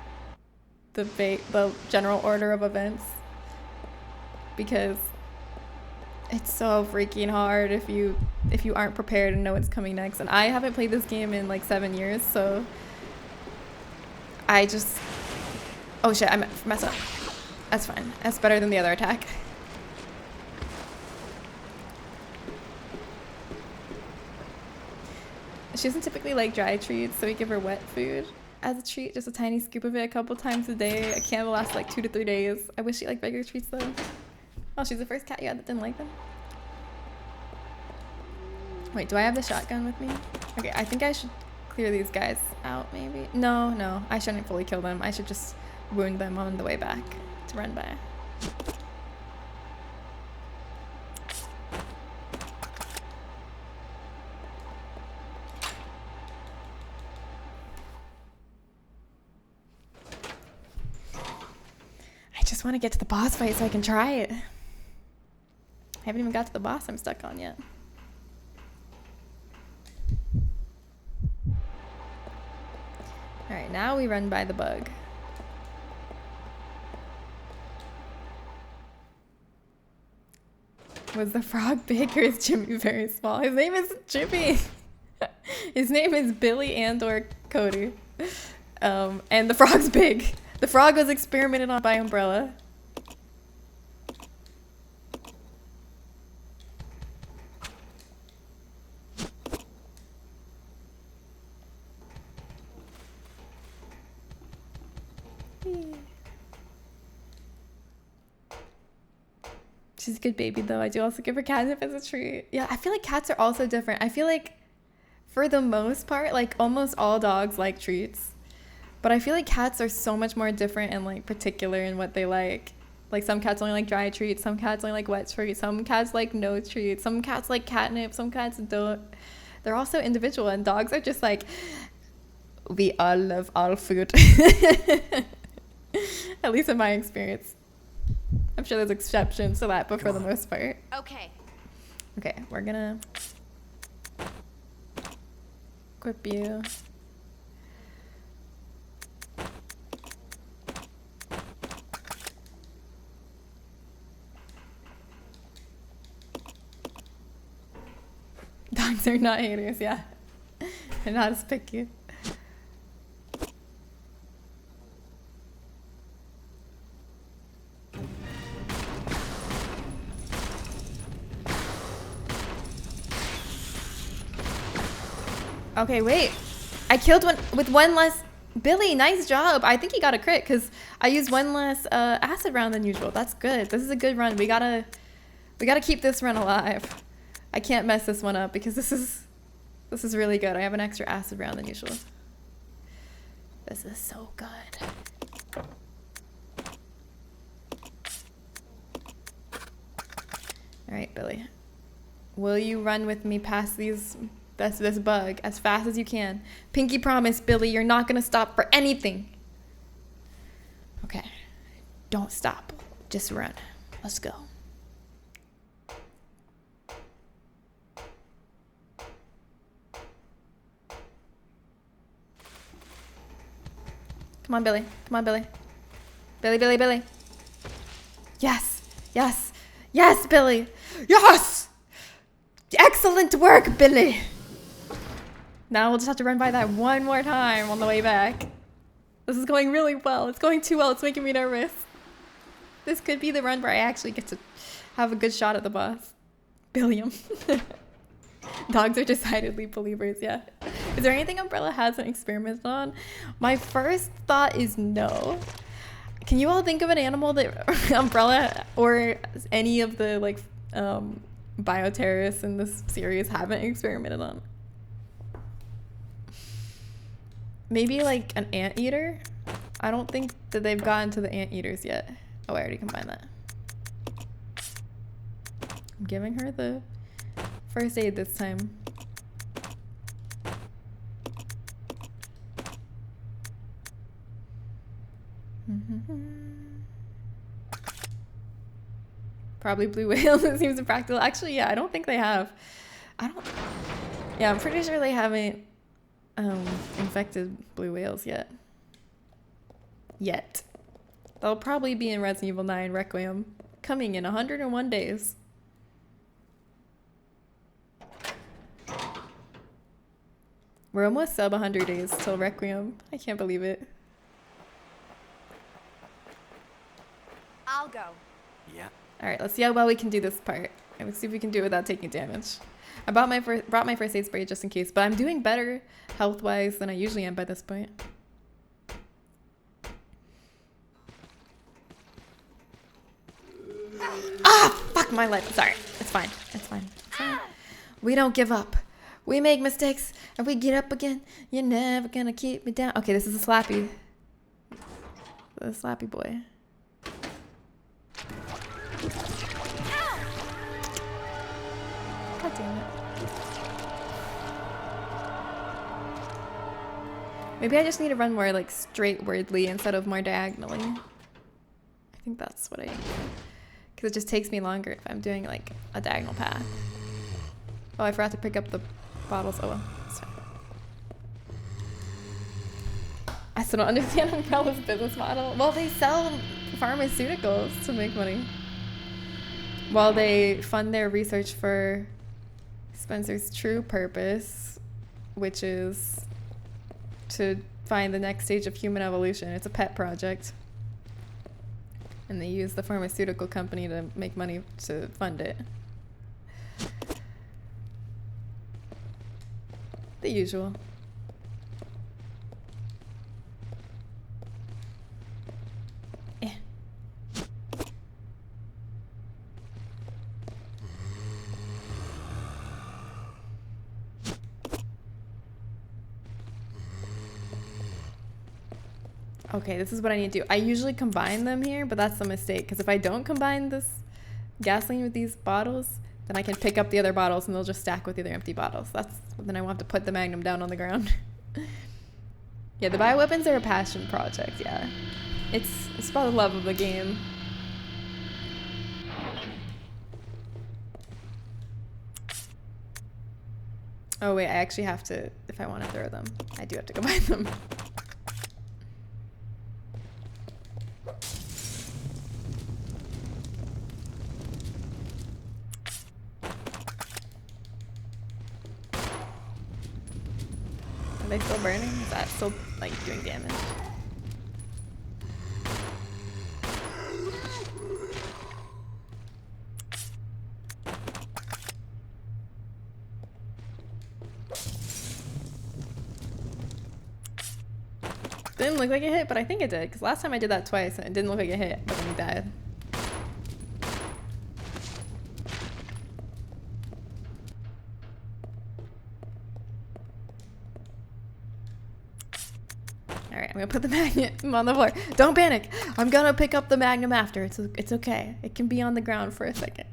the general order of events, because it's so freaking hard if you aren't prepared and know what's coming next. And I haven't played this game in like 7 years, so I just... Oh shit, I messed up. That's fine. That's better than the other attack. She doesn't typically like dry treats, so we give her wet food as a treat. Just a tiny scoop of it a couple times a day. A can will last like 2 to 3 days. I wish she liked regular treats though. Oh, she's the first cat you had that didn't like them. Wait, do I have the shotgun with me? Okay, I think I should clear these guys out maybe. No, I shouldn't fully kill them. I should just wound them on the way back to run by. I just want to get to the boss fight so I can try it. I haven't even got to the boss I'm stuck on yet. Alright, now we run by the bug. Was the frog big or is Jimmy very small? His name is Jimmy. His name is Billy and/or Cody. And the frog's big. The frog was experimented on by Umbrella. She's a good baby though. I do also give her catnip as a treat. Yeah, I feel like cats are also different. I feel like for the most part, like almost all dogs like treats. But I feel like cats are so much more different and like particular in what they like. Like some cats only like dry treats, some cats only like wet treats, some cats like no treats, some cats like catnip, some cats don't. They're also individual, and dogs are just like, we all love all food. At least in my experience. I'm sure there's exceptions to that, but for the most part. Okay. Okay, we're gonna equip you. Dogs are not haters, yeah. They're not as picky. Okay, wait. I killed one with one less. Billy, nice job. I think he got a crit because I used one less acid round than usual. That's good. This is a good run. We gotta keep this run alive. I can't mess this one up because this is really good. I have an extra acid round than usual. This is so good. All right, Billy. Will you run with me past this bug as fast as you can? Pinky promise, Billy, you're not gonna stop for anything. Okay. Don't stop. Just run. Let's go. Come on, Billy. Come on, Billy. Billy, Billy, Billy. Yes. Yes. Yes, Billy. Yes! Excellent work, Billy. Now we'll just have to run by that one more time on the way back. This is going really well. It's going too well. It's making me nervous. This could be the run where I actually get to have a good shot at the boss. Billiam. Dogs are decidedly believers, yeah. Is there anything Umbrella hasn't experimented on? My first thought is no. Can you all think of an animal that Umbrella or any of the like bioterrorists in this series haven't experimented on? Maybe like an anteater? I don't think that they've gotten to the anteaters yet. Oh, I already combined that. I'm giving her the first aid this time. Probably blue whales. It seems impractical. Actually, yeah, I don't think they have. Yeah, I'm pretty sure they haven't infected blue whales yet. They'll probably be in Resident Evil 9 Requiem, coming in 101 days. We're almost sub 100 days till Requiem. I can't believe it. I'll go. Yeah. All right, let's see how well we can do this part. And let's see if we can do it without taking damage. I brought my first aid spray just in case, but I'm doing better health-wise than I usually am by this point. Ah, fuck my life. Sorry. It's fine. It's fine. It's fine. We don't give up. We make mistakes and we get up again. You're never gonna keep me down. Okay, this is a slappy. The slappy boy. God damn it. Maybe I just need to run more like straightwardly instead of more diagonally. I think that's what I need. Because it just takes me longer if I'm doing like a diagonal path. Oh, I forgot to pick up the bottles. Oh well. Sorry. I still don't understand Umbrella's business model. Well, they sell pharmaceuticals to make money. while they fund their research for Spencer's true purpose, which is to find the next stage of human evolution. It's a pet project. And they use the pharmaceutical company to make money to fund it. The usual. Eh. Okay, this is what I need to do. I usually combine them here, but that's a mistake. Because if I don't combine this gasoline with these bottles, then I can pick up the other bottles and they'll just stack with the other empty bottles. Then I won't have to put the Magnum down on the ground. Yeah, the bioweapons are a passion project, yeah. It's about the love of the game. Oh wait, I actually have to, if I want to throw them, I do have to combine them. Are they still burning? Is that still, like, doing damage? Didn't look like it hit, but I think it did, because last time I did that twice and it didn't look like it hit, but then he died. Alright, I'm gonna put the Magnum on the floor. Don't panic! I'm gonna pick up the Magnum after. It's okay. It can be on the ground for a second.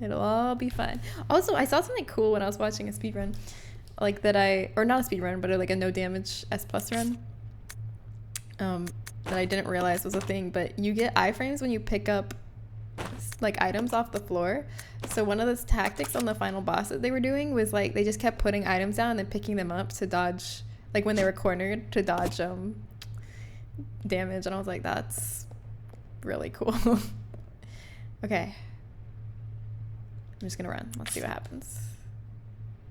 It'll all be fine. Also, I saw something cool when I was watching a speedrun. Like that or not a speedrun, but like a no damage S+ run. That I didn't realize was a thing, but you get iframes when you pick up like items off the floor. So one of those tactics on the final boss that they were doing was like they just kept putting items down and then picking them up to dodge, like when they were cornered, to dodge damage. And I was like, that's really cool. Okay, I'm just gonna run. Let's see what happens.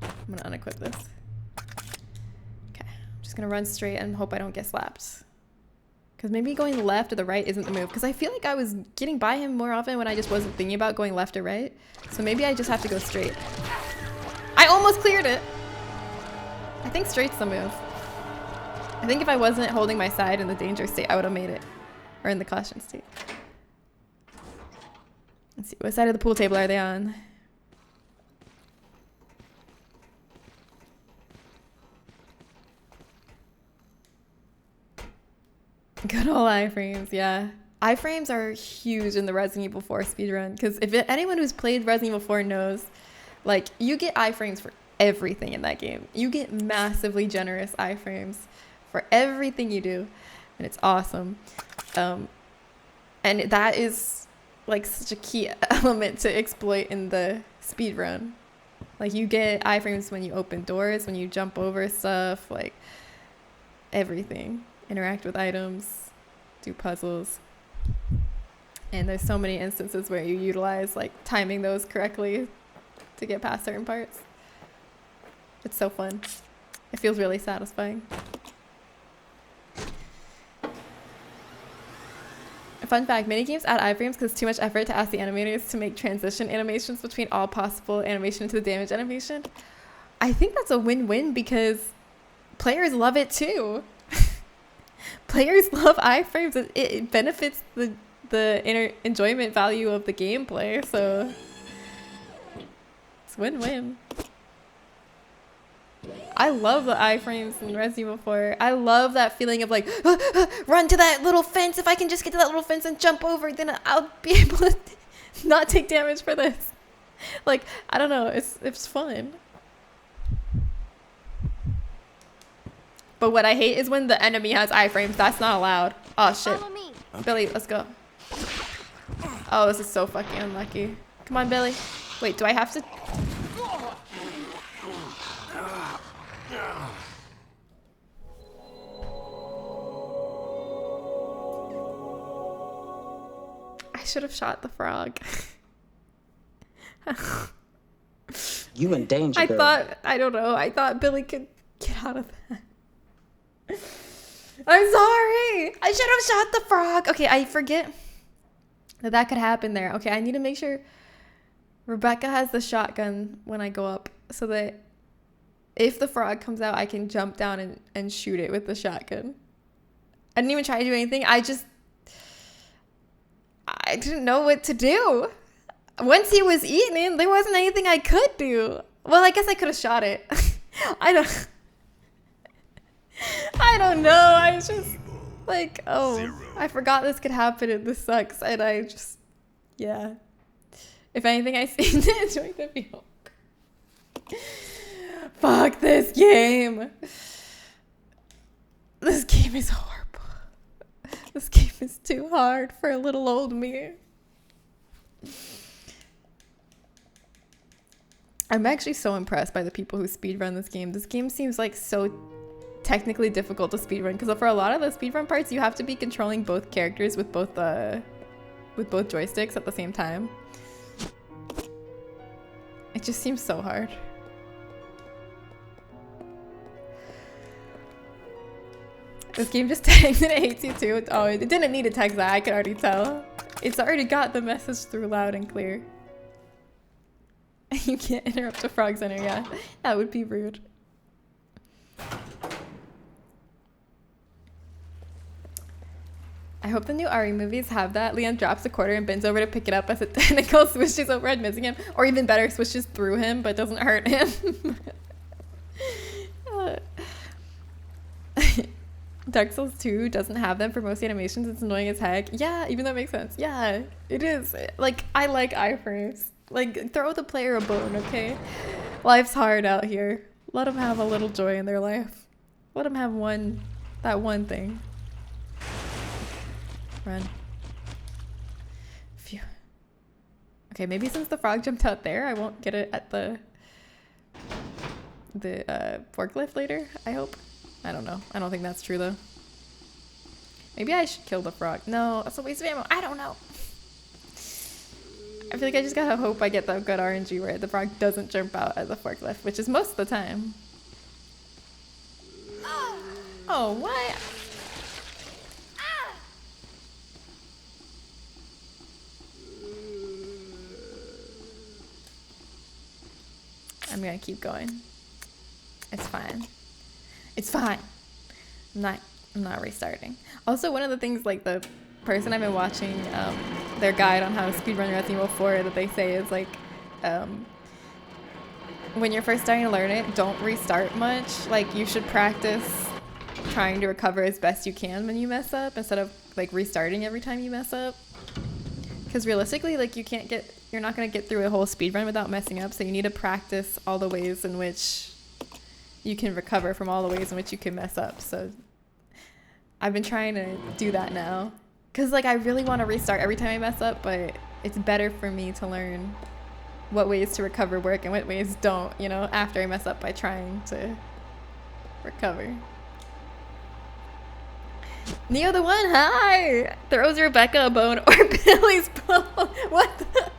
I'm gonna unequip this. Okay, I'm just gonna run straight and hope I don't get slapped. Because maybe going left or the right isn't the move. Because I feel like I was getting by him more often when I just wasn't thinking about going left or right. So maybe I just have to go straight. I almost cleared it! I think straight's the move. I think if I wasn't holding my side in the danger state, I would have made it. Or in the caution state. Let's see, what side of the pool table are they on? Good old iframes, yeah. Iframes are huge in the Resident Evil 4 speedrun, because if anyone who's played Resident Evil 4 knows, like, you get iframes for everything in that game. You get massively generous iframes for everything you do, and it's awesome. And that is, like, such a key element to exploit in the speedrun. Like, you get iframes when you open doors, when you jump over stuff, like, everything. Interact with items, do puzzles. And there's so many instances where you utilize like timing those correctly to get past certain parts. It's so fun. It feels really satisfying. A fun fact, minigames add iframes because it's too much effort to ask the animators to make transition animations between all possible animation into the damage animation. I think that's a win-win because players love it too. Players love iframes. It benefits the enjoyment value of the gameplay, so it's win-win. I love the iframes in Resident Evil 4. I love that feeling of like, run to that little fence. If I can just get to that little fence and jump over, then I'll be able to not take damage for this. Like, I don't know, it's fun. But what I hate is when the enemy has iframes. That's not allowed. Oh shit. Billy, let's go. Oh, this is so fucking unlucky. Come on, Billy. Wait, do I have to? I should have shot the frog. You in danger, girl. I don't know. I thought Billy could get out of that. I'm sorry. I should have shot the frog. Okay, I forget that could happen there. Okay, I need to make sure Rebecca has the shotgun when I go up so that if the frog comes out, I can jump down and shoot it with the shotgun. I didn't even try to do anything. I didn't know what to do. Once he was eaten, there wasn't anything I could do. Well, I guess I could have shot it. I don't know. I was just like, oh, I forgot this could happen and this sucks. And I just, yeah. If anything, I seem to enjoy the view. Fuck this game. This game is horrible. This game is too hard for a little old me. I'm actually so impressed by the people who speedrun this game. This game seems like so technically difficult to speedrun because for a lot of the speedrun parts, you have to be controlling both characters with both joysticks at the same time. It just seems so hard. This game just tags and it hates you too. Oh, it didn't need to text that. I could already tell. It's already got the message through loud and clear. You can't interrupt a frog center. Yeah, that would be rude. I hope the new Ari movies have that. Leon drops a quarter and bends over to pick it up as a tentacle swishes overhead, missing him. Or even better, swishes through him but doesn't hurt him. Dark Souls 2 doesn't have them for most animations. It's annoying as heck. Yeah, even though it makes sense. Yeah, it is. Like, I like iframes. Like, throw the player a bone, okay? Life's hard out here. Let them have a little joy in their life. Let them have that one thing. Run. Phew. Okay, maybe since the frog jumped out there, I won't get it at the forklift later, I hope. I don't know. I don't think that's true, though. Maybe I should kill the frog. No, that's a waste of ammo. I don't know. I feel like I just gotta hope I get that good RNG where the frog doesn't jump out at the forklift, which is most of the time. Oh, what? I'm gonna keep going. It's fine. It's fine. I'm not restarting. Also, one of the things, like, the person I've been watching their guide on how to speedrun Resident Evil 4 that they say is like when you're first starting to learn it, don't restart much. Like, you should practice trying to recover as best you can when you mess up instead of like restarting every time you mess up, because realistically, like, you're not going to get through a whole speedrun without messing up, so you need to practice all the ways in which you can recover from all the ways in which you can mess up. So I've been trying to do that now. Because, like, I really want to restart every time I mess up, but it's better for me to learn what ways to recover work and what ways don't, you know, after I mess up by trying to recover. Neo the One, hi! Throws Rebecca a bone or Billy's bone. What the?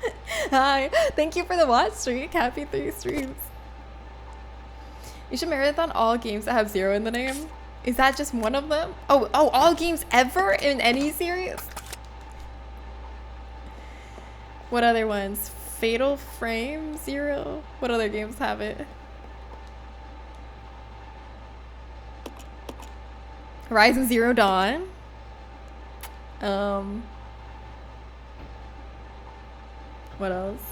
Hi. Thank you for the watch streak. Happy 3 streams. You should marathon all games that have 0 in the name. Is that just one of them? Oh, all games ever in any series? What other ones? Fatal Frame 0? What other games have it? Horizon Zero Dawn. What else?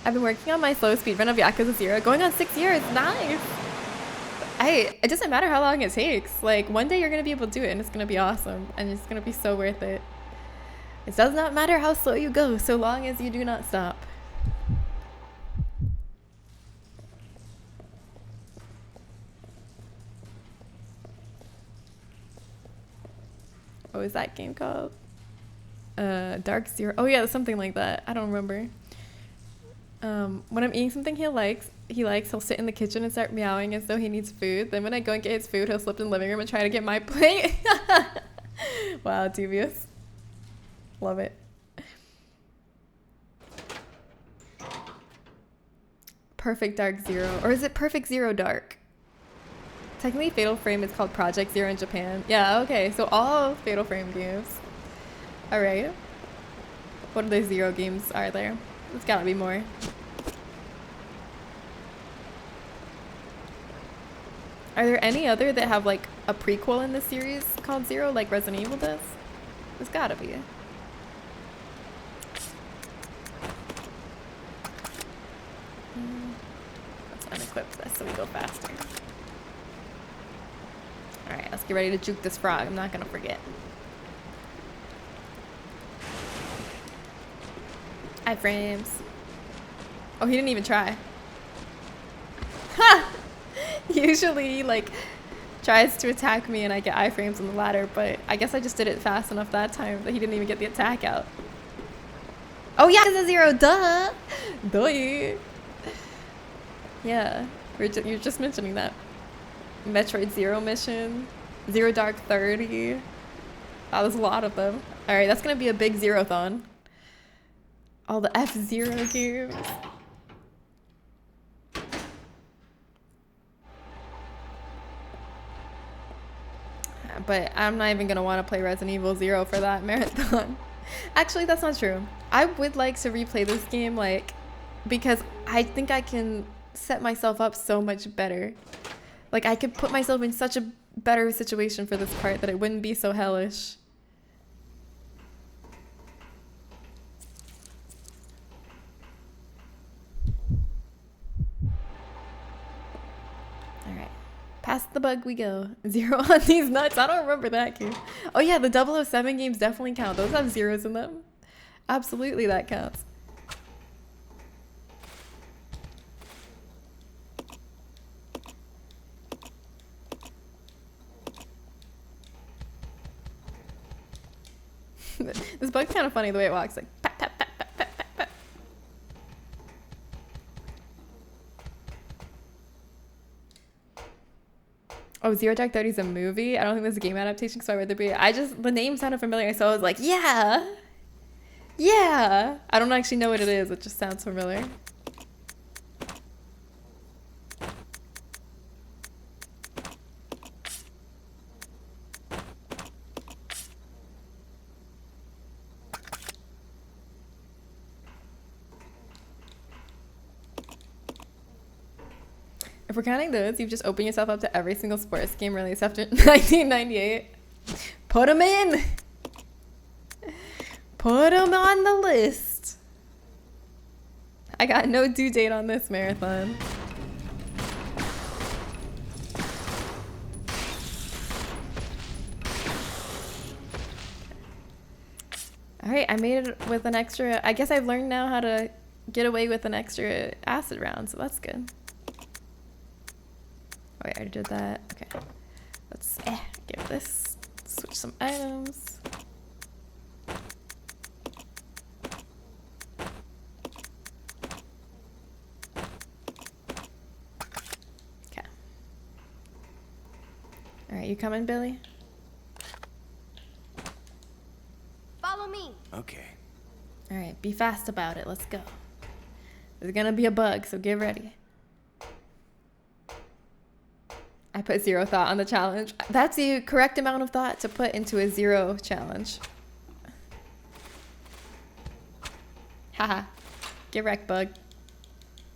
I've been working on my slow speedrun of Yakuza 0, going on 6 years. Nice. It doesn't matter how long it takes. Like, one day you're gonna be able to do it, and it's gonna be awesome, and it's gonna be so worth it. It does not matter how slow you go, so long as you do not stop. What was that game called? Dark Zero. Oh yeah, something like that. I don't remember. When I'm eating something he likes, he'll sit in the kitchen and start meowing as though he needs food. Then when I go and get his food, he'll slip in the living room and try to get my plate. Wow, devious. Love it. Perfect Dark Zero. Or is it Perfect Zero Dark? Technically, Fatal Frame is called Project Zero in Japan. Yeah, okay. So all Fatal Frame games. Alright. What other Zero games are there? There's gotta be more. Are there any other that have like a prequel in this series called Zero, like Resident Evil does? There's gotta be. Let's unequip this so we go faster. Alright, let's get ready to juke this frog. I'm not gonna forget. Iframes. Oh, he didn't even try. Ha! Usually, like, tries to attack me and I get iframes on the ladder, but I guess I just did it fast enough that time that he didn't even get the attack out. Oh yeah, it's a Zero, duh! Duh! Yeah, you're just mentioning that. Metroid Zero mission, Zero Dark 30. That was a lot of them. Alright, that's gonna be a big Zero-thon. All the F-Zero games. But I'm not even gonna want to play Resident Evil 0 for that marathon. Actually, that's not true. I would like to replay this game, like, because I think I can set myself up so much better. Like, I could put myself in such a better situation for this part that it wouldn't be so hellish. Alright. Past the bug we go. Zero on these nuts. I don't remember that game. Oh yeah, the 007 games definitely count. Those have zeros in them. Absolutely, that counts. This bug's kind of funny the way it walks, like pat, pat, pat, pat, pat, pat, pat. Oh, Zero Dark 30 is a movie? I don't think there's a game adaptation, so I read the be. The name sounded familiar, so I was like, yeah! Yeah! I don't actually know what it is, it just sounds familiar. If we're counting those, you've just opened yourself up to every single sports game released after 1998. Put them in! Put them on the list. I got no due date on this marathon. Alright, I made it with an extra... I guess I've learned now how to get away with an extra acid round, so that's good. Oh, wait, I already did that. Okay. Let's give this. Switch some items. Okay. Alright, you coming, Billy? Follow me. Okay. Alright, be fast about it. Let's go. There's gonna be a bug, so get ready. I put 0 thought on the challenge. That's the correct amount of thought to put into a 0 challenge. Haha. Get wrecked, bug.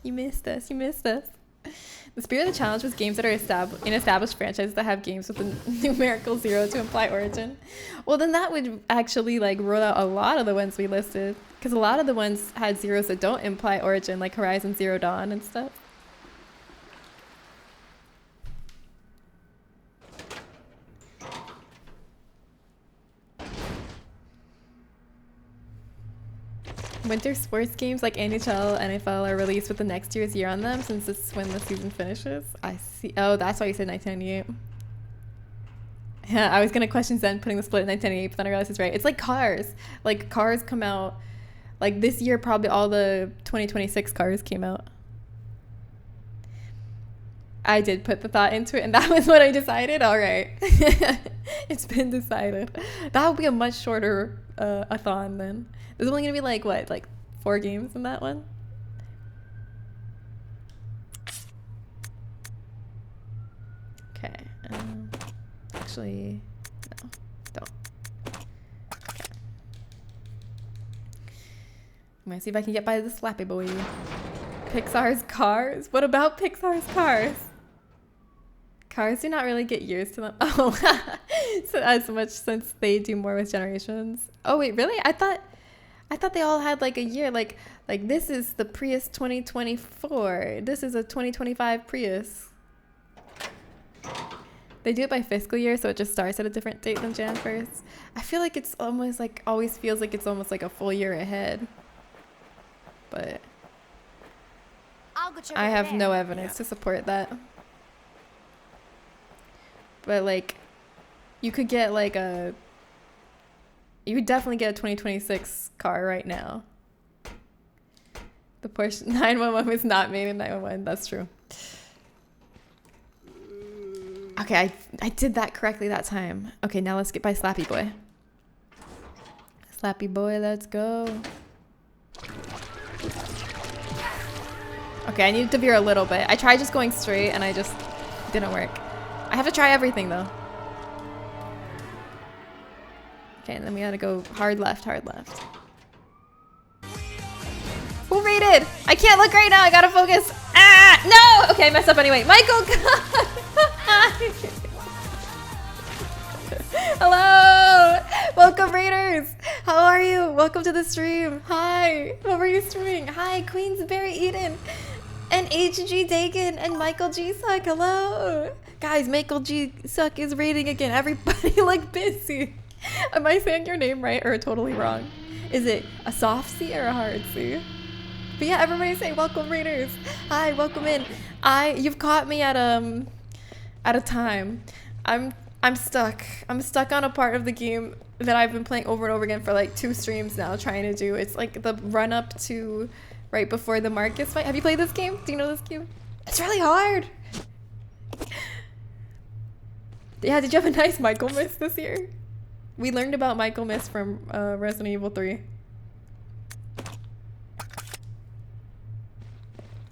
You missed us. You missed us. The spirit of the challenge was games that are in established franchises that have games with a numerical 0 to imply origin. Well, then that would actually like rule out a lot of the ones we listed. Because a lot of the ones had zeros that don't imply origin, like Horizon Zero Dawn and stuff. Winter sports games like NHL, NFL are released with the next year's year on them since this is when the season finishes. I see. Oh, that's why you said 1998. Yeah, I was going to question Zen putting the split in 1998, but then I realized it's right. It's like cars. Like cars come out, like this year probably all the 2026 cars came out. I did put the thought into it and that was what I decided. All right. It's been decided. That would be a much shorter a-thon then. There's only going to be like, what, like 4 games in that one? actually, no, don't. Okay. I'm gonna see if I can get by the slappy boy. Pixar's Cars? What about Pixar's Cars? Cars do not really get used to them. Oh, so as much since they do more with Generations. Oh wait, really? I thought they all had like a year. Like this is the Prius 2024. This is a 2025 Prius. They do it by fiscal year, so it just starts at a different date than Jan 1st. I feel like it's almost like, always feels like it's almost like a full year ahead. But I'll go check I over have there. no evidence to support that. But like, you could get like you would definitely get a 2026 car right now. The Porsche 911 was not made in 911. That's true. Okay, I did that correctly that time. Okay, now let's get by Slappy Boy. Slappy Boy, let's go. Okay, I needed to veer a little bit. I tried just going straight and I just didn't work. I have to try everything though. Okay, and then we gotta go hard left, hard left. Who rated? I can't look right now, I gotta focus. Ah, no! Okay, I messed up anyway. Michael, God! Hello! Welcome, Raiders! How are you? Welcome to the stream. Hi! What were you streaming? Hi, Queensberry Eden! And HG Dagan and Michael G Suck. Hello! Guys, Michael G Suck is raiding again. Everybody like busy. Am I saying your name right or totally wrong? Is it a soft C or a hard C? But yeah, everybody say welcome, Raiders. Hi, welcome in. You've caught me at a time. I'm stuck. I'm stuck on a part of the game that I've been playing over and over again for like 2 streams now, trying to do. It's like the run up to right before the Marcus fight. Have you played this game? Do you know this game? It's really hard. Yeah, did you have a nice Michael miss this year? We learned about Michael miss from Resident Evil 3.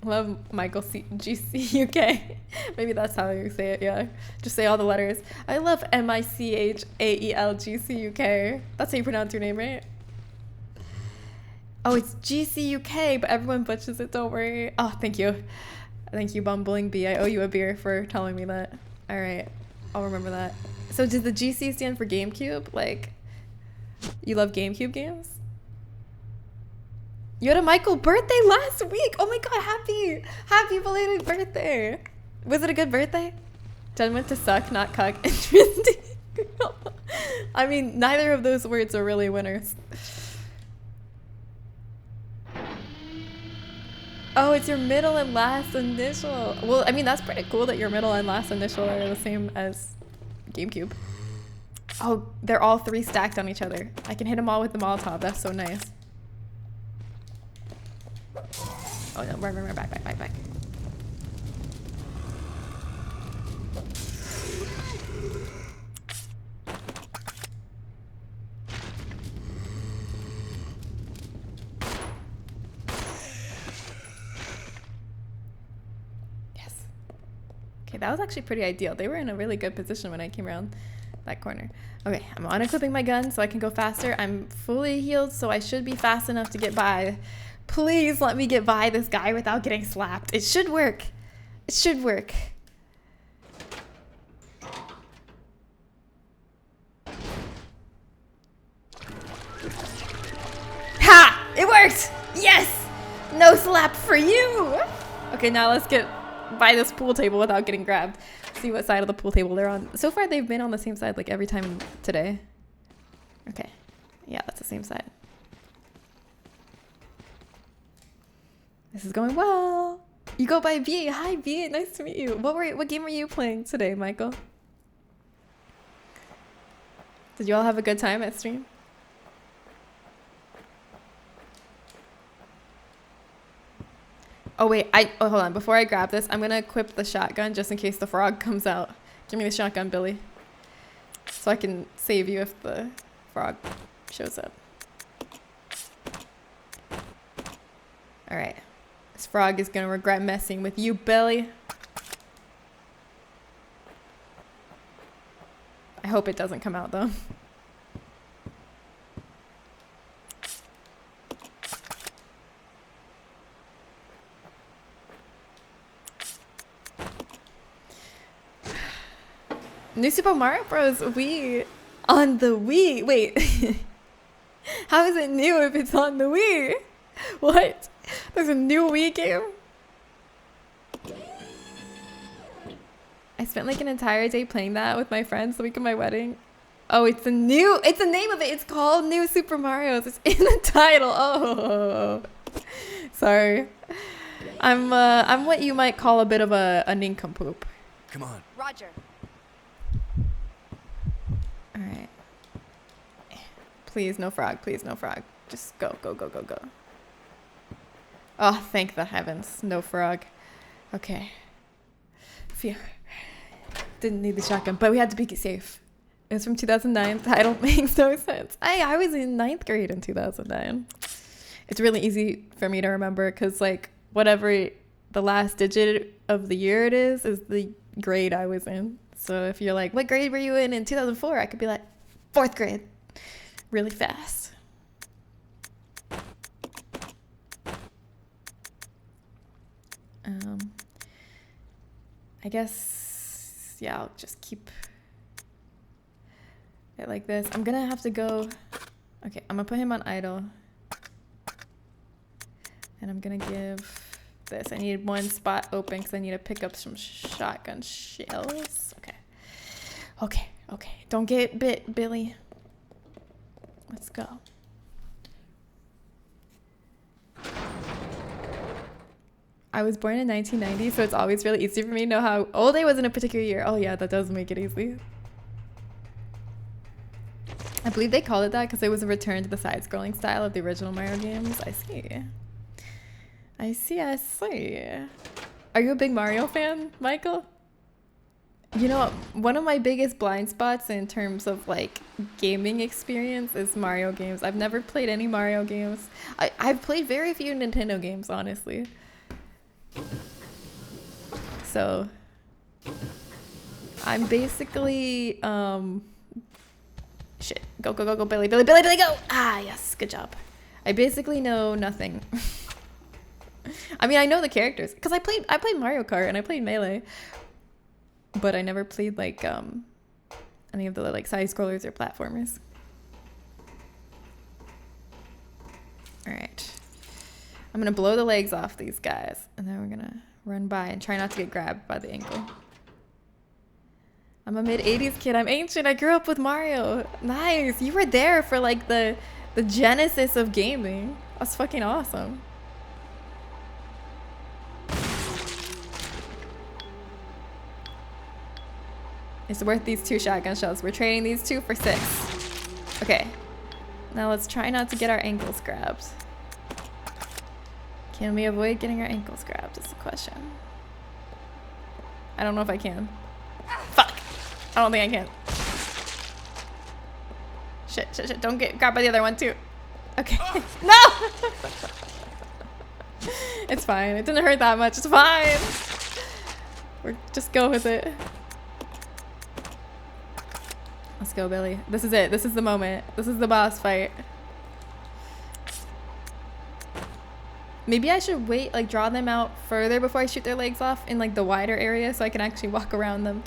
Love Michael GC UK. Maybe that's how you say it, yeah. Just say all the letters. I love MICHAELGC UK. That's how you pronounce your name, right? Oh, it's GC UK, but everyone butchers it, don't worry. Oh, thank you. Thank you, Bumbling Bee. I owe you a beer for telling me that. All right, I'll remember that. So does the GC stand for GameCube? Like, you love GameCube games? You had a Michael birthday last week. Oh my god, happy belated birthday. Was it a good birthday? Jen went to suck, not cuck. Interesting. I mean, neither of those words are really winners. Oh, it's your middle and last initial. Well, I mean, that's pretty cool that your middle and last initial are the same as GameCube. Oh, they're all 3 stacked on each other. I can hit them all with the Molotov. That's so nice. Oh no, run, back. Yes. Okay, that was actually pretty ideal. They were in a really good position when I came around that corner. Okay, I'm unequipping my gun so I can go faster. I'm fully healed, so I should be fast enough to get by. Please let me get by this guy without getting slapped. It should work. It should work. Ha! It worked! Yes! No slap for you! Okay, now let's get by this pool table without getting grabbed. See what side of the pool table they're on. So far, they've been on the same side like every time today. Okay. Yeah, that's the same side. This is going well. You go by V. Hi, V. Nice to meet you. What game were you playing today, Michael? Did you all have a good time at stream? Oh wait, hold on. Before I grab this, I'm gonna equip the shotgun just in case the frog comes out. Give me the shotgun, Billy, so I can save you if the frog shows up. All right. This frog is gonna regret messing with you, Billy. I hope it doesn't come out though. New Super Mario Bros. Wii on the Wii. Wait, how is it new if it's on the Wii? What? There's a new Wii game? I spent like an entire day playing that with my friends the week of my wedding. Oh, it's the name of it. It's called New Super Mario's. It's in the title. Oh, sorry. I'm what you might call a bit of a nincompoop. Come on. Roger. All right. Please, no frog. Please, no frog. Just go, go, go, go, go. Oh, thank the heavens. No frog. Okay. Phew. Didn't need the shotgun, but we had to be safe. It was from 2009. The title makes no sense. I was in 9th grade in 2009. It's really easy for me to remember because, like, whatever the last digit of the year it is the grade I was in. So if you're like, what grade were you in 2004? I could be like, 4th grade. Really fast. I guess, yeah, I'll just keep it like this. I'm gonna have to go. Okay, I'm gonna put him on idle. And I'm gonna give this. I need one spot open because I need to pick up some shotgun shells. Okay. Okay, okay. Don't get bit, Billy. Let's go. I was born in 1990, so it's always really easy for me to know how old I was in a particular year. Oh yeah, that does make it easy. I believe they called it that because it was a return to the side-scrolling style of the original Mario games. I see. I see, I see. Are you a big Mario fan, Michael? You know, one of my biggest blind spots in terms of like gaming experience is Mario games. I've never played any Mario games. I've played very few Nintendo games, honestly. So I'm basically shit. Go, go, go, go, Billy, Billy, Billy, Billy, go! Ah, yes, good job. I basically know nothing. I mean, I know the characters because I played Mario Kart and I played Melee, but I never played like any of the like side scrollers or platformers. All right, I'm gonna blow the legs off these guys, and then we're gonna run by and try not to get grabbed by the ankle. I'm a mid-80s kid. I'm ancient. I grew up with Mario. Nice. You were there for like the genesis of gaming. That's fucking awesome. It's worth these 2 shotgun shells. We're trading these 2 for 6. Okay. Now let's try not to get our ankles grabbed. Can we avoid getting our ankles grabbed is the question. I don't know if I can. Fuck! I don't think I can. Shit, shit, shit. Don't get grabbed by the other one too. Okay. No! It's fine. It didn't hurt that much. It's fine. We're just go with it. Let's go, Billy. This is it. This is the moment. This is the boss fight. Maybe I should wait, like draw them out further before I shoot their legs off in like the wider area so I can actually walk around them.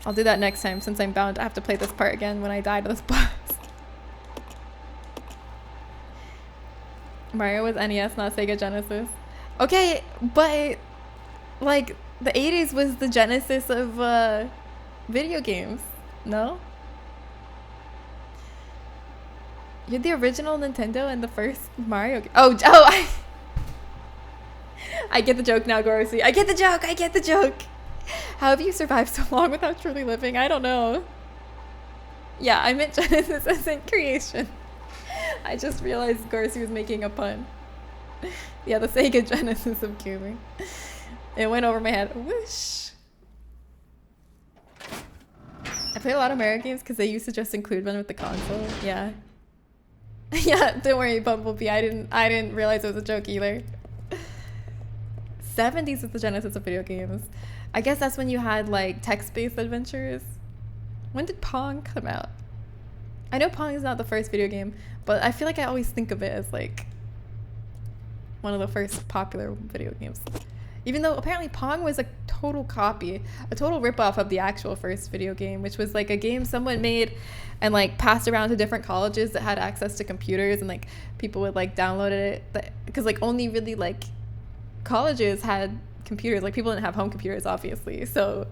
I'll do that next time since I'm bound to have to play this part again when I die to this boss. Mario was NES, not Sega Genesis. Okay, but like the 80s was the genesis of video games, no? You're the original Nintendo and the first Mario game. Oh, I get the joke now, Gorosy. I get the joke. I get the joke. How have you survived so long without truly living? I don't know. Yeah, I meant Genesis as in creation. I just realized Gorosy was making a pun. Yeah, the Sega Genesis of gaming. It went over my head. Whoosh. I played a lot of Mario games because they used to just include one with the console. Yeah. Yeah, don't worry, Bumblebee. I didn't realize it was a joke either. 70s was the genesis of video games. I guess that's when you had like text-based adventures. When did Pong come out? I know Pong is not the first video game, but I feel like I always think of it as like one of the first popular video games. Even though apparently Pong was a total copy, a total ripoff of the actual first video game, which was like a game someone made and like passed around to different colleges that had access to computers, and like people would like download it, because like only really like colleges had computers. Like people didn't have home computers, obviously, so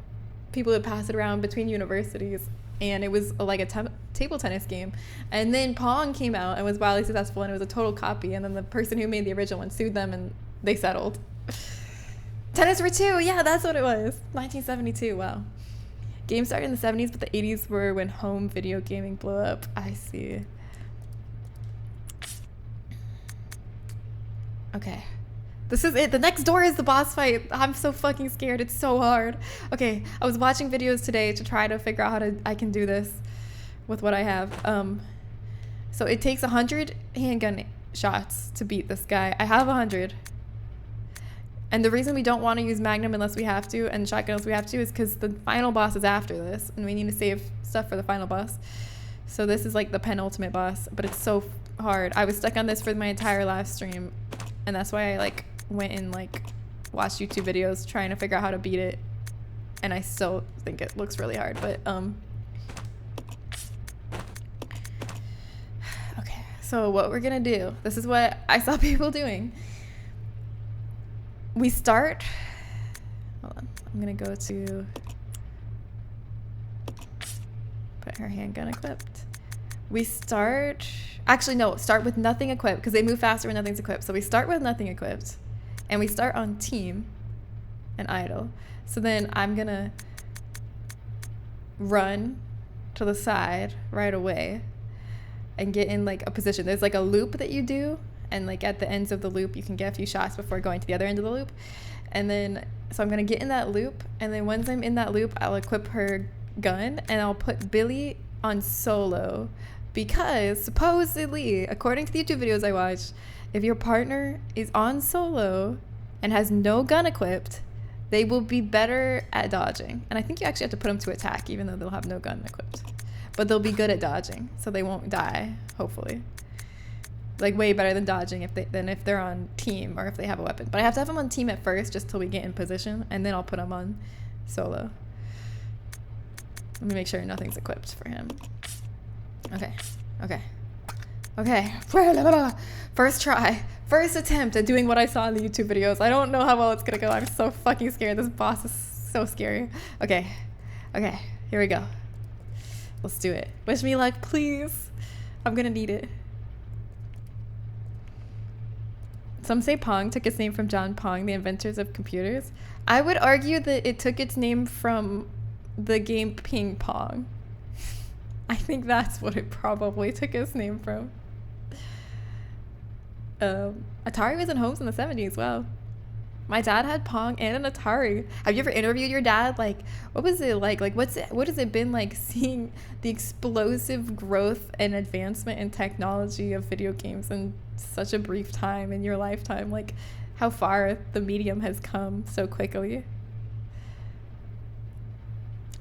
people would pass it around between universities, and it was like a table tennis game. And then Pong came out and was wildly successful, and it was a total copy, and then the person who made the original one sued them and they settled. Tennis for Two, yeah, that's what it was. 1972, wow. Games started in the 70s, but the 80s were when home video gaming blew up. I see. Okay. This is it. The next door is the boss fight. I'm so fucking scared. It's so hard. Okay, I was watching videos today to try to figure out how I can do this with what I have. So it takes 100 handgun shots to beat this guy. I have 100. And the reason we don't want to use Magnum unless we have to, and shotgun unless we have to, is because the final boss is after this, and we need to save stuff for the final boss. So this is like the penultimate boss, but it's so hard. I was stuck on this for my entire live stream, and that's why I like went and like watched YouTube videos trying to figure out how to beat it, and I still think it looks really hard, but okay, so what we're gonna do, this is what I saw people doing. We start, hold on, I'm gonna go to put her handgun equipped. We start, actually no, start with nothing equipped, because they move faster when nothing's equipped. So we start with nothing equipped, and we start on team and idle. So then I'm gonna run to the side right away and get in like a position. There's like a loop that you do, and like at the ends of the loop you can get a few shots before going to the other end of the loop. And then so I'm gonna get in that loop, and then once I'm in that loop I'll equip her gun, and I'll put Billy on solo, because supposedly, according to the YouTube videos I watched, if your partner is on solo and has no gun equipped, they will be better at dodging. And I think you actually have to put them to attack even though they'll have no gun equipped, but they'll be good at dodging, so they won't die, hopefully. Like way better than dodging than if they're on team or if they have a weapon. But I have to have them on team at first just till we get in position, and then I'll put them on solo. Let me make sure nothing's equipped for him. Okay. First try, first attempt at doing what I saw in the YouTube videos. I don't know how well it's gonna go. I'm so fucking scared. This boss is so scary. Okay, here we go. Let's do it. Wish me luck, please. I'm gonna need it. Some say Pong took its name from John Pong, the inventors of computers. I would argue that it took its name from the game Ping Pong. I think that's what it probably took its name from. Atari was in homes in the 70s. Wow. My dad had Pong and an Atari. Have you ever interviewed your dad? Like, what was it like? Like, what has it been like seeing the explosive growth and advancement in technology of video games in such a brief time in your lifetime? Like, how far the medium has come so quickly.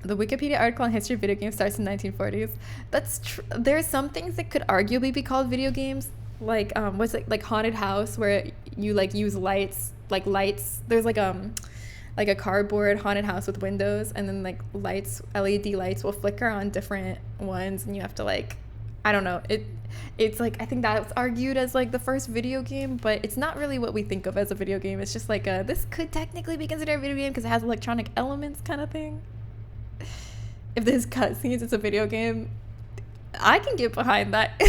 The Wikipedia article on history of video games starts in the 1940s. That's true. There's some things that could arguably be called video games, like what's it, like haunted house, where you like use lights. There's like a cardboard haunted house with windows, and then like lights, LED lights will flicker on different ones, and you have to like, I don't know, it's like, I think that's argued as like the first video game, but it's not really what we think of as a video game. It's just like this could technically be considered a video game because it has electronic elements kind of thing. If there's cutscenes, it's a video game. I can get behind that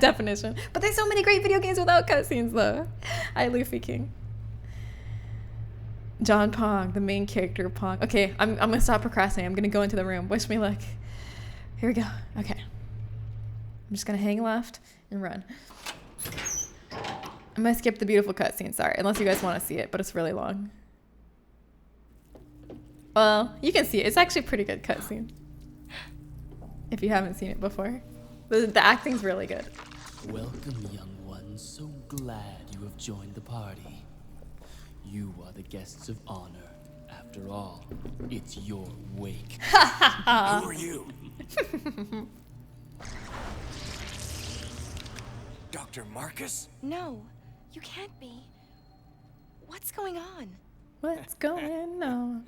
definition, but there's so many great video games without cutscenes though. I Luffy King. John Pong, the main character of Pong. Okay, I'm gonna stop procrastinating. I'm gonna go into the room. Wish me luck. Here we go. Okay. I'm just gonna hang left and run. I'm gonna skip the beautiful cutscene, sorry, unless you guys want to see it, but it's really long. Well, you can see it. It's actually a pretty good cutscene. If you haven't seen it before. The acting's really good. Welcome, young ones. So glad you have joined the party. You are the guests of honor. After After all, it's your wake. Who are you? Dr. Marcus? No, you can't be. What's going on? What's going on?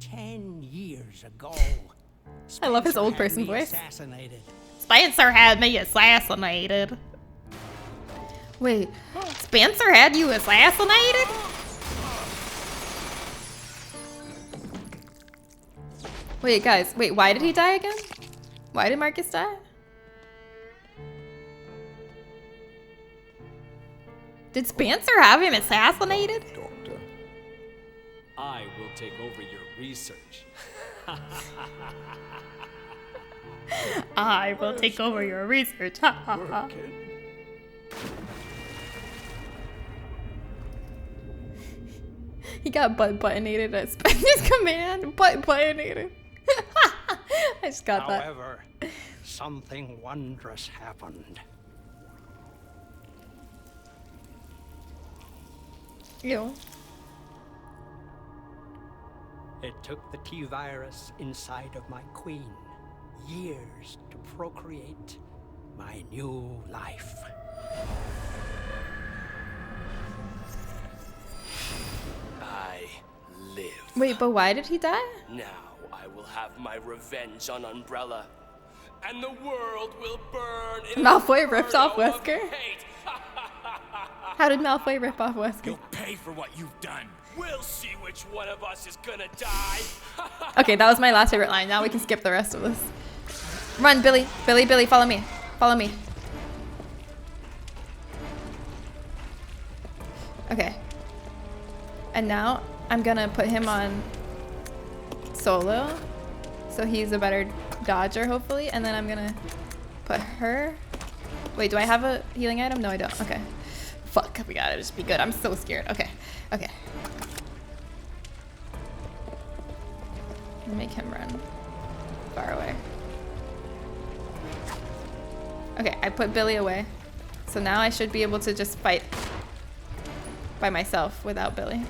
10 years ago, I love his Spencer old had person me voice. Assassinated. Spencer had me assassinated. Wait, Spencer had you assassinated? Wait, guys, wait, why did he die again? Why did Marcus die? Did Spencer have him assassinated? Doctor. I will take over your research. I will take over your research. He got butt-buttonated at Spencer's command. Butt-buttonated. I just got that. However, something wondrous happened. Ew. It took the T-virus inside of my queen years to procreate my new life. I live. Wait, but why did he die? Now I will have my revenge on Umbrella. And the world will burn in Malfoy ripped off inferno of Wesker? hate. How did Malfoy rip off Wesker? You'll pay for what you've done. We'll see which one of us is gonna die. Okay, that was my last favorite line. Now we can skip the rest of this. Run, Billy. Billy, Billy, follow me. Follow me. Okay. And now I'm gonna put him on solo. So he's a better dodger, hopefully. And then I'm gonna put her. Wait, do I have a healing item? No, I don't. Okay. Fuck, we gotta just be good. I'm so scared. Okay. Okay. Make him run far away. Okay, I put Billy away. So now I should be able to just fight by myself without Billy.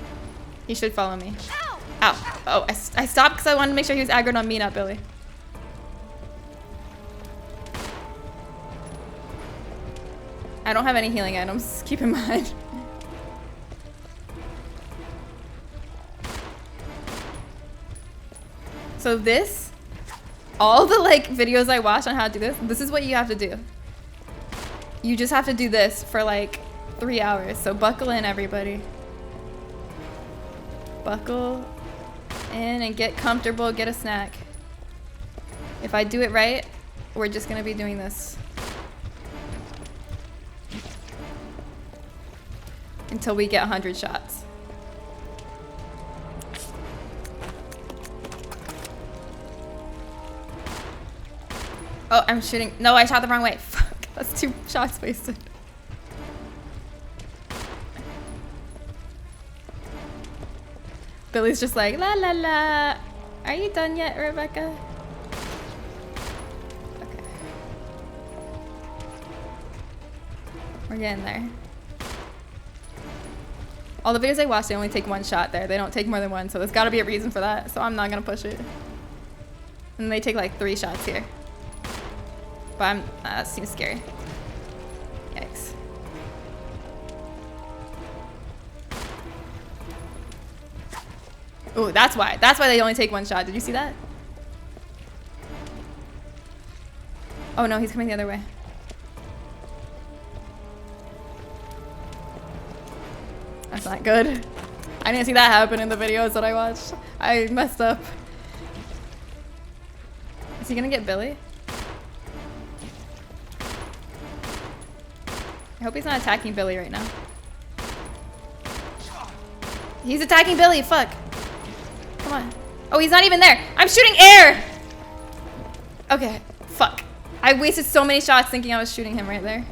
He should follow me. Ow! Ow. Oh, I stopped because I wanted to make sure he was aggroed on me, not Billy. I don't have any healing items, keep in mind. So this, all the like videos I watch on how to do this is what you have to do. You just have to do this for like 3 hours. So buckle in, everybody. Buckle in and get comfortable, get a snack. If I do it right, we're just gonna be doing this until we get 100 shots. Oh, I'm shooting. No, I shot the wrong way. Fuck, that's 2 shots wasted. Billy's just like, la la la. Are you done yet, Rebecca? Okay. We're getting there. All the videos I watch, they only take 1 shot there. They don't take more than 1, so there's gotta be a reason for that. So I'm not gonna push it. And they take like 3 shots here. But that seems scary. Yikes. Ooh, that's why. That's why they only take 1 shot. Did you see that? Oh no, he's coming the other way. That's not good. I didn't see that happen in the videos that I watched. I messed up. Is he gonna get Billy? I hope he's not attacking Billy right now. He's attacking Billy, fuck. Come on. Oh, he's not even there. I'm shooting air! Okay, fuck. I wasted so many shots thinking I was shooting him right there.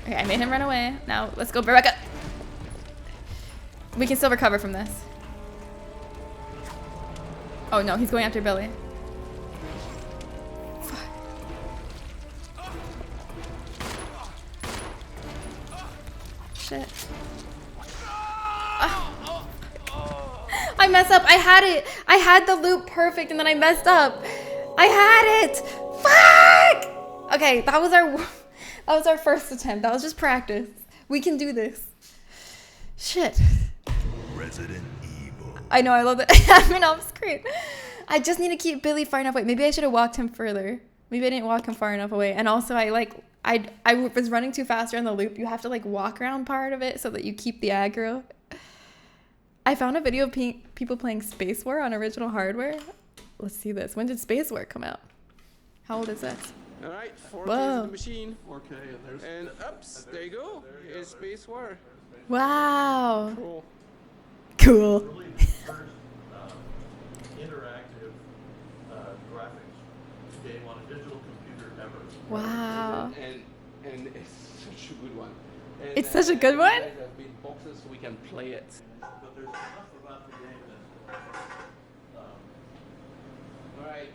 Okay, I made him run away. Now, let's go, Rebecca. We can still recover from this. Oh no, he's going after Billy. Shit. I messed up. I had it. I had the loop perfect and then I messed up. I had it. Fuck! Okay, that was our first attempt. That was just practice. We can do this. Shit. Resident Evil. I know, I love it. happening off screen. I just need to keep Billy far enough away. Maybe I should have walked him further. Maybe I didn't walk him far enough away. And also I was running too fast around the loop. You have to like walk around part of it so that you keep the aggro. I found a video of people playing Space War on original hardware. Let's see this. When did Space War come out? How old is this? All right, 4K Whoa. is the machine. 4K, and ups, there you go. It's Space War. Wow. Cool. Cool. Really first interactive graphics game on a digital computer ever. Wow. And it's such a good one. And, It's such a good one? There's been boxes so we can play it. But there's enough about the game that All right.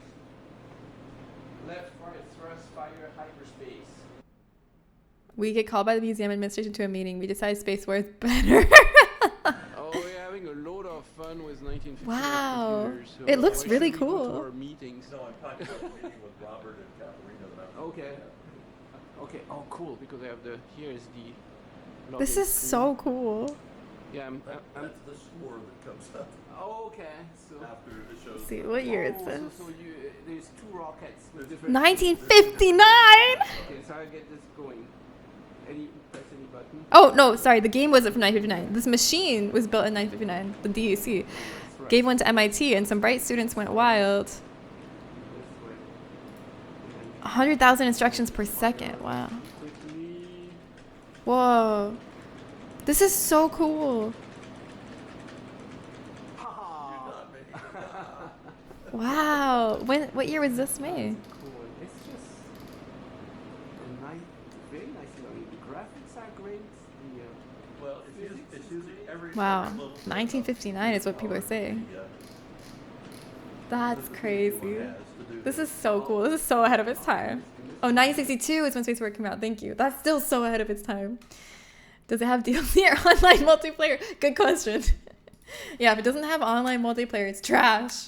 Left, right, thrust, fire, hyperspace. We get called by the museum administration to a meeting. We decide Space War is better. Oh, we're having a load of fun with 1950s Wow. computers. So It looks why really should we go to cool. our meetings? no, I'm talking about a meeting with Robert and Katharina that I'm Okay. Okay. Oh, cool. Because I have the here's the. This login is screen. so cool. Yeah, I'm. That's the score that comes up Oh, okay. So. after the show. Let's see, what year is Oh, this? So there's two rockets with different. 1959! Okay, so I get this going. Press any button. Oh, no, sorry. The game wasn't from 1959. This machine was built in 1959, the DEC. Right. Gave one to MIT, and some bright students went wild. This way. 100,000 instructions per second. Wow. Quickly. Whoa. This is so cool. Wow. What year was this made? Cool. It's just a nice, very nice. I mean, the graphics are great. The, Well, it's using every Wow. little 1959 is what people are saying. That's crazy. This is so cool. This is so ahead of its time. Oh, 1962 is when Space War came out. Thank you. That's still so ahead of its time. Does it have DLC or online multiplayer? Good question. Yeah, if it doesn't have online multiplayer, it's trash.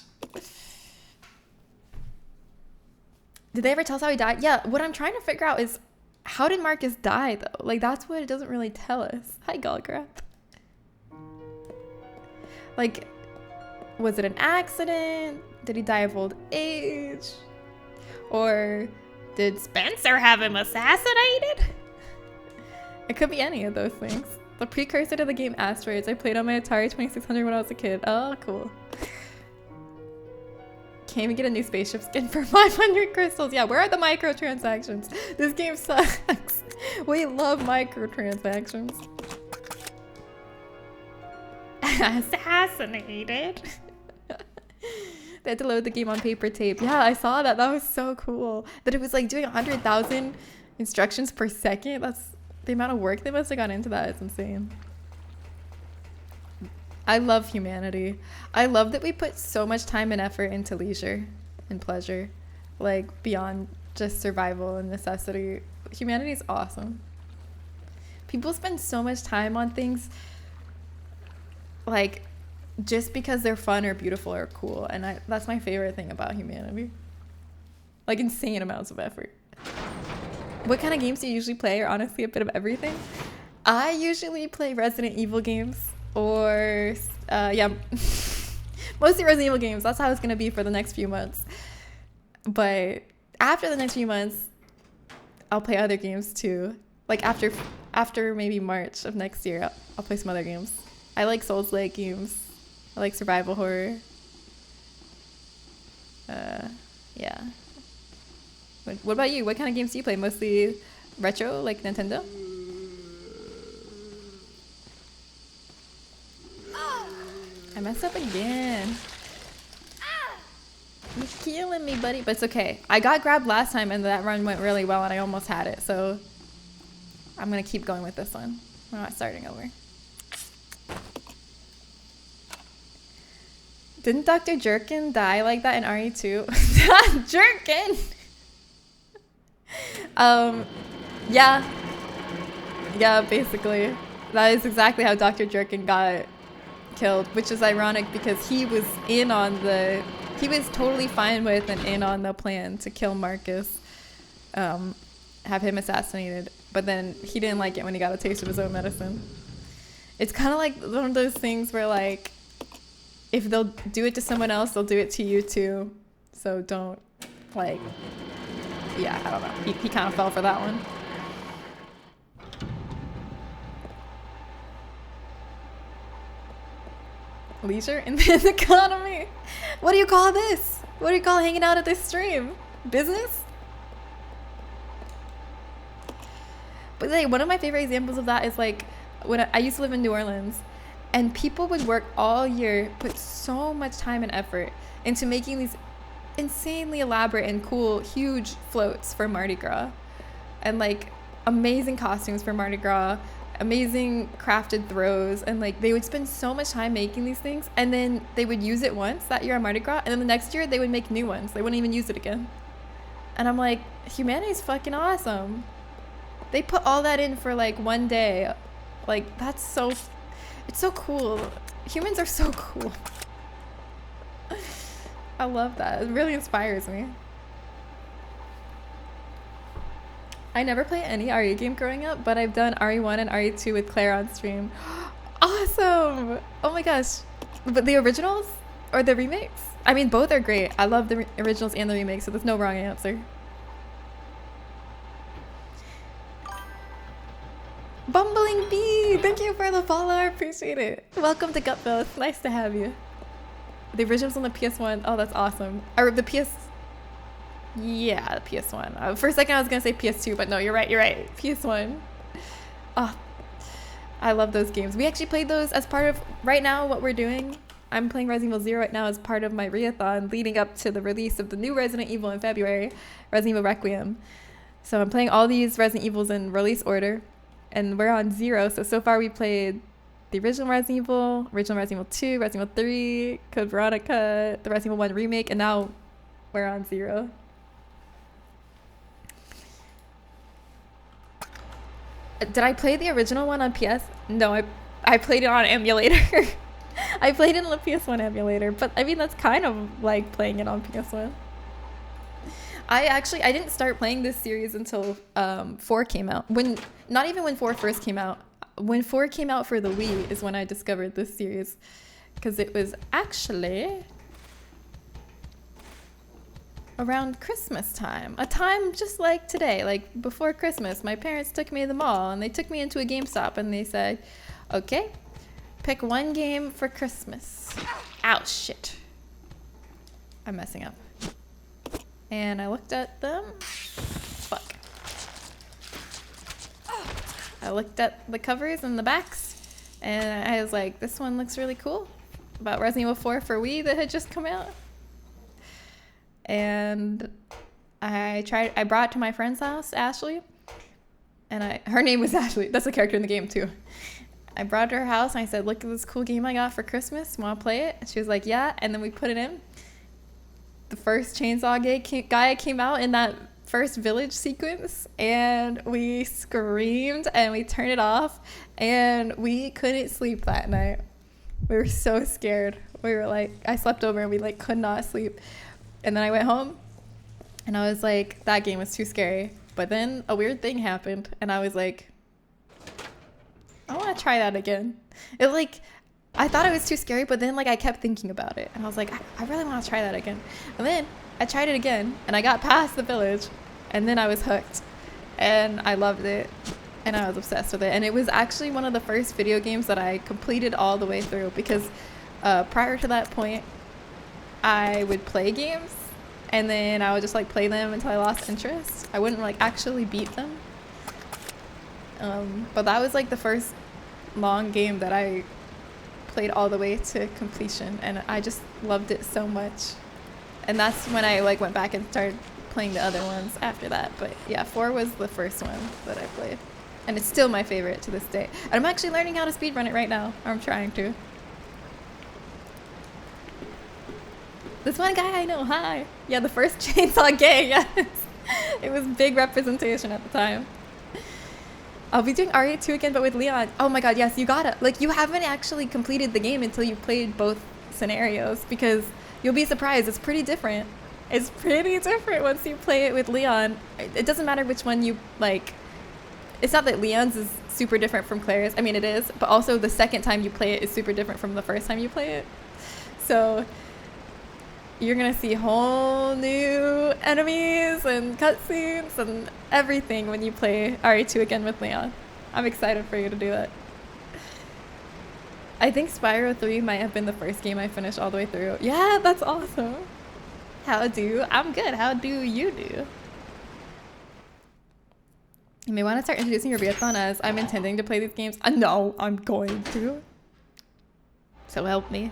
Did they ever tell us how he died? Yeah, what I'm trying to figure out is how did Marcus die, though? Like, that's what it doesn't really tell us. Hi, Galgrap. Like, was it an accident? Did he die of old age? Or did Spencer have him assassinated? It could be any of those things. The precursor to the game Asteroids. I played on my Atari 2600 when I was a kid. Oh, cool. Can't even get a new spaceship skin for 500 crystals. Yeah, where are the microtransactions? This game sucks. We love microtransactions. Assassinated. They had to load the game on paper tape. Yeah, I saw that. That was so cool. That it was like doing 100,000 instructions per second. That's the amount of work they must have gone into that. It's insane. I love humanity. I love that we put so much time and effort into leisure and pleasure, like beyond just survival and necessity. Humanity is awesome. People spend so much time on things like just because they're fun or beautiful or cool, and that's my favorite thing about humanity. Like insane amounts of effort. What kind of games do you usually play? Or honestly a bit of everything? I usually play Resident Evil games. Or, yeah, mostly Resident Evil games. That's how it's going to be for the next few months. But after the next few months, I'll play other games too. Like after maybe March of next year, I'll play some other games. I like Souls-like games. I like survival horror. Yeah. What about you? What kind of games do you play? Mostly retro, like Nintendo? I messed up again. You're killing me, buddy. But it's okay. I got grabbed last time and that run went really well and I almost had it. So I'm going to keep going with this one. We're not starting over. Didn't Dr. Jerkin die like that in RE2? Jerkin! Yeah. Yeah, basically. That is exactly how Dr. Jerkin got killed, which is ironic because he was totally fine with and in on the plan to kill Marcus, have him assassinated, but then he didn't like it when he got a taste of his own medicine. It's kind of like one of those things where, like, if they'll do it to someone else, they'll do it to you too. So don't, like, yeah, I don't know. He kind of fell for that one. Leisure in this economy? What do you call this? What do you call hanging out at this stream? Business? But like, one of my favorite examples of that is like when I used to live in New Orleans, and people would work all year, put so much time and effort into making these insanely elaborate and cool, huge floats for Mardi Gras, and like amazing costumes for Mardi Gras, amazing crafted throws, and like they would spend so much time making these things, and then they would use it once that year on Mardi Gras, and then the next year they would make new ones. They wouldn't even use it again. And I'm like, humanity's fucking awesome. They put all that in for like one day. Like, it's so cool. Humans are so cool. I love that. It really inspires me. I never played any RE game growing up, but I've done RE1 and RE2 with Claire on stream. Awesome! Oh my gosh. But the originals or the remakes? I mean, both are great. I love the originals and the remakes, so there's no wrong answer. Bumbling Bee! Thank you for the follow. I appreciate it. Welcome to Gutville. It's nice to have you. The originals on the PS1. Oh, that's awesome. Or the PS... Yeah, the PS1. For a second I was going to say PS2, but no, you're right. PS1. Oh, I love those games. We actually played those as part of... Right now, what we're doing... I'm playing Resident Evil 0 right now as part of my reathon leading up to the release of the new Resident Evil in February. Resident Evil Requiem. So I'm playing all these Resident Evils in release order. And we're on 0. So far we played the original Resident Evil, original Resident Evil 2, Resident Evil 3, Code Veronica, the Resident Evil 1 remake, and now we're on 0. Did I play the original one on PS? No, I played it on emulator. I played it on the PS1 emulator, but I mean, that's kind of like playing it on PS1. I didn't start playing this series until 4 came out. Not even when 4 first came out. When 4 came out for the Wii is when I discovered this series. Because it was actually around Christmas time. A time just like today, like before Christmas. My parents took me to the mall and they took me into a GameStop and they said, okay, pick one game for Christmas. Ow, shit. I'm messing up. And I looked at them. Fuck. I looked at the covers and the backs, and I was like, this one looks really cool. About Resident Evil 4 for Wii that had just come out. And I brought it to my friend's house, Ashley. And her name was Ashley. That's a character in the game too. I brought it to her house and I said, look at this cool game I got for Christmas. Want to play it? And she was like, yeah. And then we put it in. The first Chainsaw guy came out in that first village sequence, and we screamed and we turned it off, and we couldn't sleep that night. We were so scared. We were like, I slept over and we like could not sleep. And then I went home and I was like, that game was too scary. But then a weird thing happened and I was like, I want to try that again. It like, I thought it was too scary, but then like I kept thinking about it and I was like, I really want to try that again. And then I tried it again and I got past the village and then I was hooked and I loved it and I was obsessed with it. And it was actually one of the first video games that I completed all the way through, because prior to that point I would play games and then I would just like play them until I lost interest. I wouldn't like actually beat them. But that was like the first long game that I played all the way to completion, and I just loved it so much. And that's when I like went back and started playing the other ones after that. But yeah, 4 was the first one that I played, and it's still my favorite to this day. And I'm actually learning how to speedrun it right now. Or I'm trying to. This one guy I know, hi. Yeah, the first Chainsaw gay, yes. It was big representation at the time. I'll be doing RE2 again, but with Leon. Oh my god, yes, you gotta. Like, you haven't actually completed the game until you've played both scenarios, because you'll be surprised. It's pretty different. It's pretty different once you play it with Leon. It doesn't matter which one you, like... It's not that Leon's is super different from Claire's. I mean, it is. But also, the second time you play it is super different from the first time you play it. So... You're gonna see whole new enemies and cutscenes and everything when you play RE2 again with Leon. I'm excited for you to do that. I think Spyro 3 might have been the first game I finished all the way through. Yeah, that's awesome. How do? I'm good. How do you do? You may want to start introducing your readathon as I'm intending to play these games. No, I'm going to. So help me.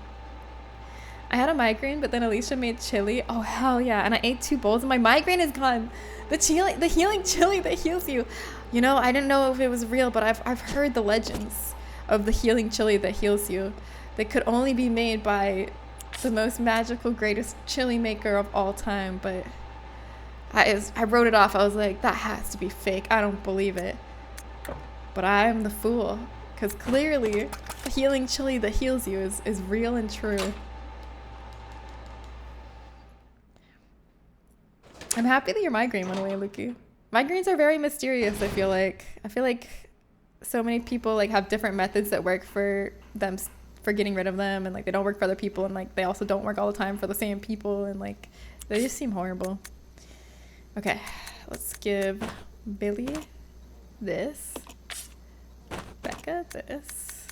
I had a migraine, but then Alicia made chili. Oh, hell yeah. And I ate 2 bowls and my migraine is gone. The healing chili that heals you. You know, I didn't know if it was real, but I've heard the legends of the healing chili that heals you. That could only be made by the most magical, greatest chili maker of all time. But I wrote it off. I was like, that has to be fake. I don't believe it. But I'm the fool. Because clearly, the healing chili that heals you is real and true. I'm happy that your migraine went away, Luki. Migraines are very mysterious, I feel like. I feel like so many people like have different methods that work for them, for getting rid of them, and like they don't work for other people, and like they also don't work all the time for the same people, and like they just seem horrible. Okay, let's give Billy this, Becca this,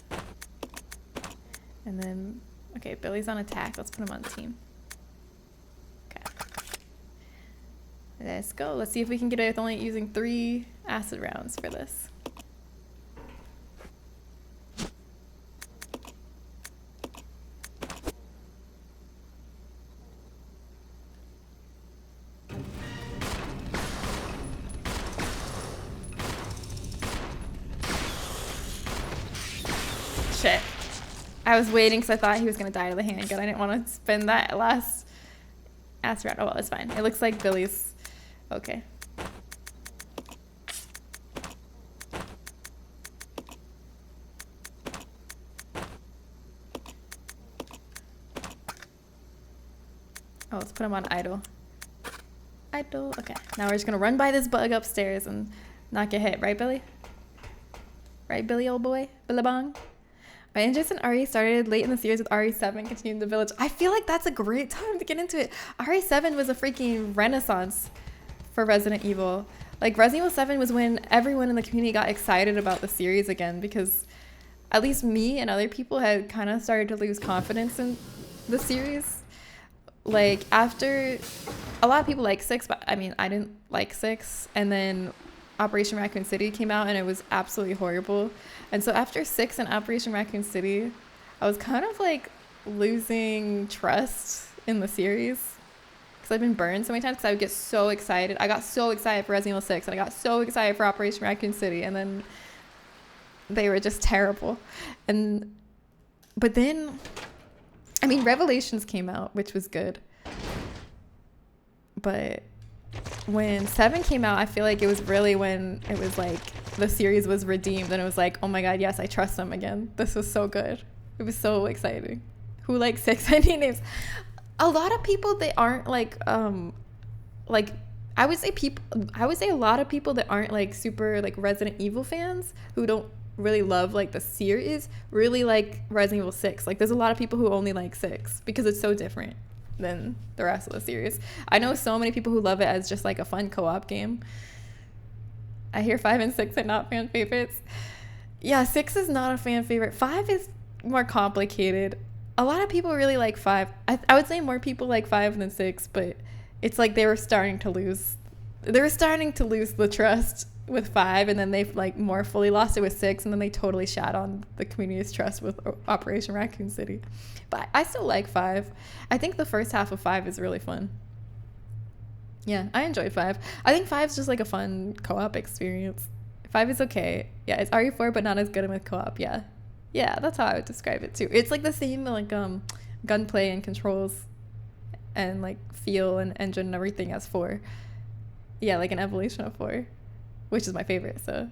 and then, okay, Billy's on attack. Let's put him on team. Let's go. Let's see if we can get it with only using 3 acid rounds for this. Shit. I was waiting because I thought he was going to die to the handgun. I didn't want to spend that last acid round. Oh, well, it's fine. It looks like Billy's... Okay. Oh, let's put him on idle. Idle. Okay. Now we're just gonna run by this bug upstairs and not get hit. Right, Billy? Right, Billy, old boy? Billabong? My interest in RE started late in the series with RE7, continuing the village. I feel like that's a great time to get into it. RE7 was a freaking renaissance for Resident Evil. Like, Resident Evil 7 was when everyone in the community got excited about the series again, because at least me and other people had kind of started to lose confidence in the series. Like, after... A lot of people like 6, but I mean, I didn't like 6. And then Operation Raccoon City came out, and it was absolutely horrible. And so after 6 and Operation Raccoon City, I was kind of, like, losing trust in the series. Because I've been burned so many times because I would get so excited. I got so excited for Resident Evil 6 and I got so excited for Operation Raccoon City, and then they were just terrible. But then, I mean, Revelations came out, which was good. But when 7 came out, I feel like it was really when it was like the series was redeemed, and it was like, oh my god, yes, I trust them again. This was so good. It was so exciting. Who likes 6? I need names. A lot of people, they aren't like I would say a lot of people that aren't like super like Resident Evil fans, who don't really love like the series, really like Resident Evil 6. Like, there's a lot of people who only like 6 because it's so different than the rest of the series. I know so many people who love it as just like a fun co-op game. I hear 5 and 6 are not fan favorites. Yeah, 6 is not a fan favorite. 5 is more complicated. A lot of people really like 5. I would say more people like 5 than 6, but it's like they were starting to lose the trust with 5, and then they've like more fully lost it with 6, and then they totally shat on the community's trust with Operation Raccoon City. But I still like 5. I think the first half of 5 is really fun. Yeah, I enjoyed 5. I think 5 is just like a fun co-op experience. 5 is okay. Yeah, it's RE4, but not as good with co-op. Yeah, that's how I would describe it too. It's like the same like gunplay and controls and like feel and engine and everything as 4. Yeah, like an evolution of 4, which is my favorite. So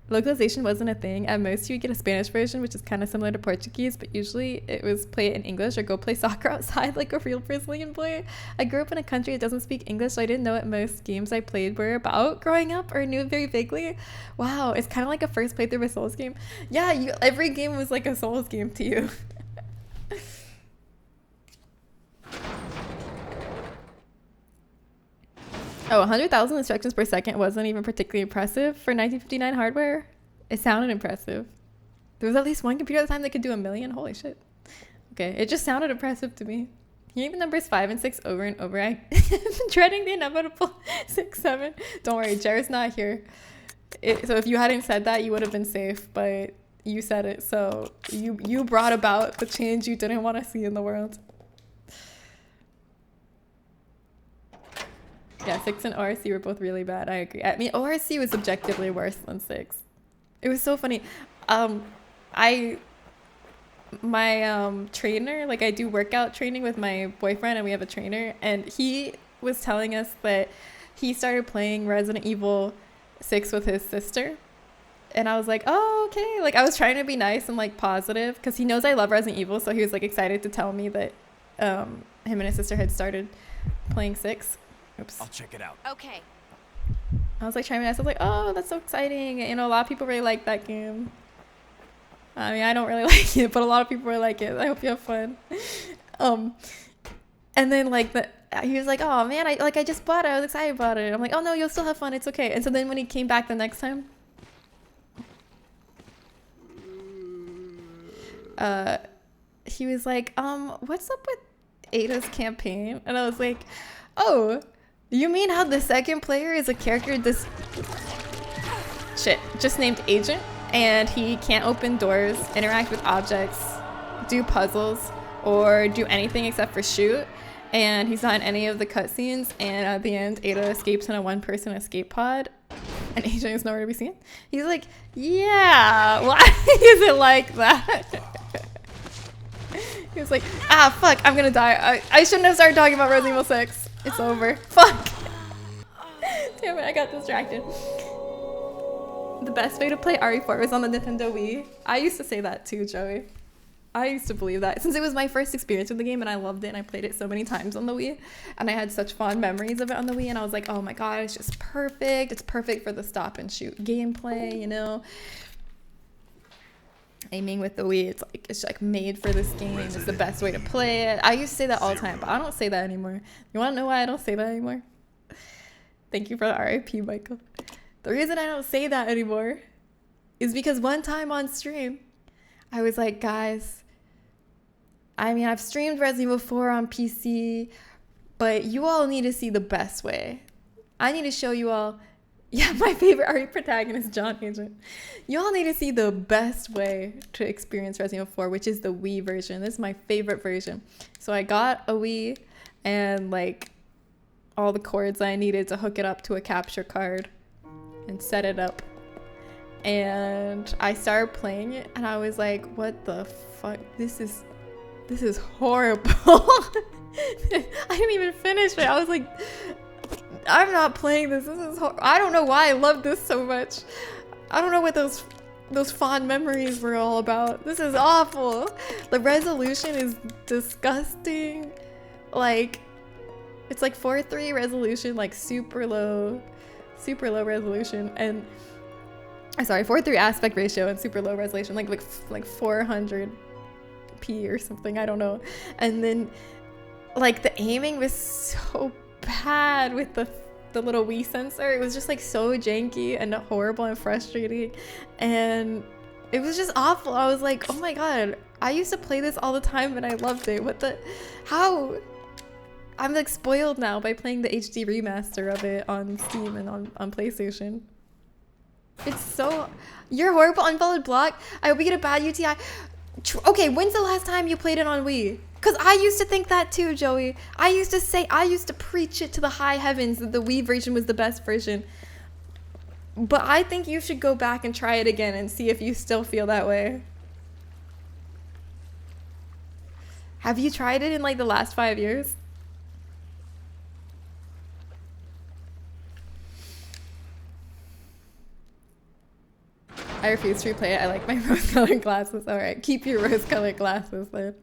localization wasn't a thing. At most, you would get a Spanish version, which is kind of similar to Portuguese, but usually it was play it in English or go play soccer outside like a real Brazilian boy. I grew up in a country that doesn't speak English, so I didn't know what most games I played were about growing up or knew it very vaguely. Wow, it's kind of like a first playthrough of a Souls game. Yeah, every game was like a Souls game to you. Oh, 100,000 instructions per second wasn't even particularly impressive for 1959 hardware. It sounded impressive. There was at least one computer at the time that could do 1 million. Holy shit. Okay, it just sounded impressive to me. Hearing the numbers 5 and 6 over and over, I'm dreading the inevitable 6, 7. Don't worry, Jared's not here. So if you hadn't said that, you would have been safe, but you said it, so you brought about the change you didn't want to see in the world. Yeah, 6 and ORC were both really bad. I agree. I mean, ORC was objectively worse than 6. It was so funny. My trainer, like I do workout training with my boyfriend and we have a trainer, and he was telling us that he started playing Resident Evil 6 with his sister. And I was like, oh, okay. Like I was trying to be nice and like positive because he knows I love Resident Evil, so he was like excited to tell me that him and his sister had started playing 6. Oops. I'll check it out. Okay. I was like trying to be nice. I was like, oh, that's so exciting. You know, a lot of people really like that game. I mean, I don't really like it, but a lot of people really like it. I hope you have fun. And then like he was like, oh man, I just bought it. I was excited about it. I'm like, oh no, you'll still have fun. It's okay. And so then when he came back the next time, he was like, what's up with Ada's campaign? And I was like, oh, you mean how the second player is a character just named Agent, and he can't open doors, interact with objects, do puzzles, or do anything except for shoot, and he's not in any of the cutscenes, and at the end Ada escapes in a one-person escape pod and Agent is nowhere to be seen? He's like, yeah, why is it like that? He was like, ah, fuck, I'm gonna die. I shouldn't have started talking about Resident Evil 6. It's over. Fuck. Damn it, I got distracted. The best way to play RE4 was on the Nintendo Wii. I used to say that too, Joey. I used to believe that since it was my first experience with the game and I loved it and I played it so many times on the Wii and I had such fond memories of it on the Wii, and I was like, oh my god, it's just perfect. It's perfect for the stop and shoot gameplay, you know? Aiming with the Wii, it's like made for this game. It's the best way to play it. I used to say that all the time, but I don't say that anymore. You want to know why I don't say that anymore? Thank you for the RIP, Michael. The reason I don't say that anymore is because one time on stream, I was like, guys, I mean, I've streamed Resident Evil 4 on PC, but you all need to see the best way. I need to show you all. Yeah, my favorite RE protagonist, John Agent. You all need to see the best way to experience Resident Evil 4, which is the Wii version. This is my favorite version. So I got a Wii and like all the cords I needed to hook it up to a capture card and set it up. And I started playing it and I was like, what the fuck? This is horrible. I didn't even finish it. I was like, I'm not playing this. This is I don't know why I love this so much. I don't know what those fond memories were all about. This is awful. The resolution is disgusting. Like, it's like 4:3 resolution, like super low resolution, and sorry, 4:3 aspect ratio and super low resolution, like 400p or something. I don't know. And then like the aiming was so bad with the little Wii sensor. It was just like so janky and horrible and frustrating, and it was just awful. I was like, oh my god, I used to play this all the time and I loved it. How? I'm like spoiled now by playing the HD remaster of it on Steam and on PlayStation. It's so... You're horrible. Unfollowed block. I hope you get a bad UTI. Okay, when's the last time you played it on Wii? Because I used to think that too, Joey. I used to preach it to the high heavens that the Wii version was the best version. But I think you should go back and try it again and see if you still feel that way. Have you tried it in like the last 5 years? I refuse to replay it. I like my rose-colored glasses. All right, keep your rose-colored glasses then.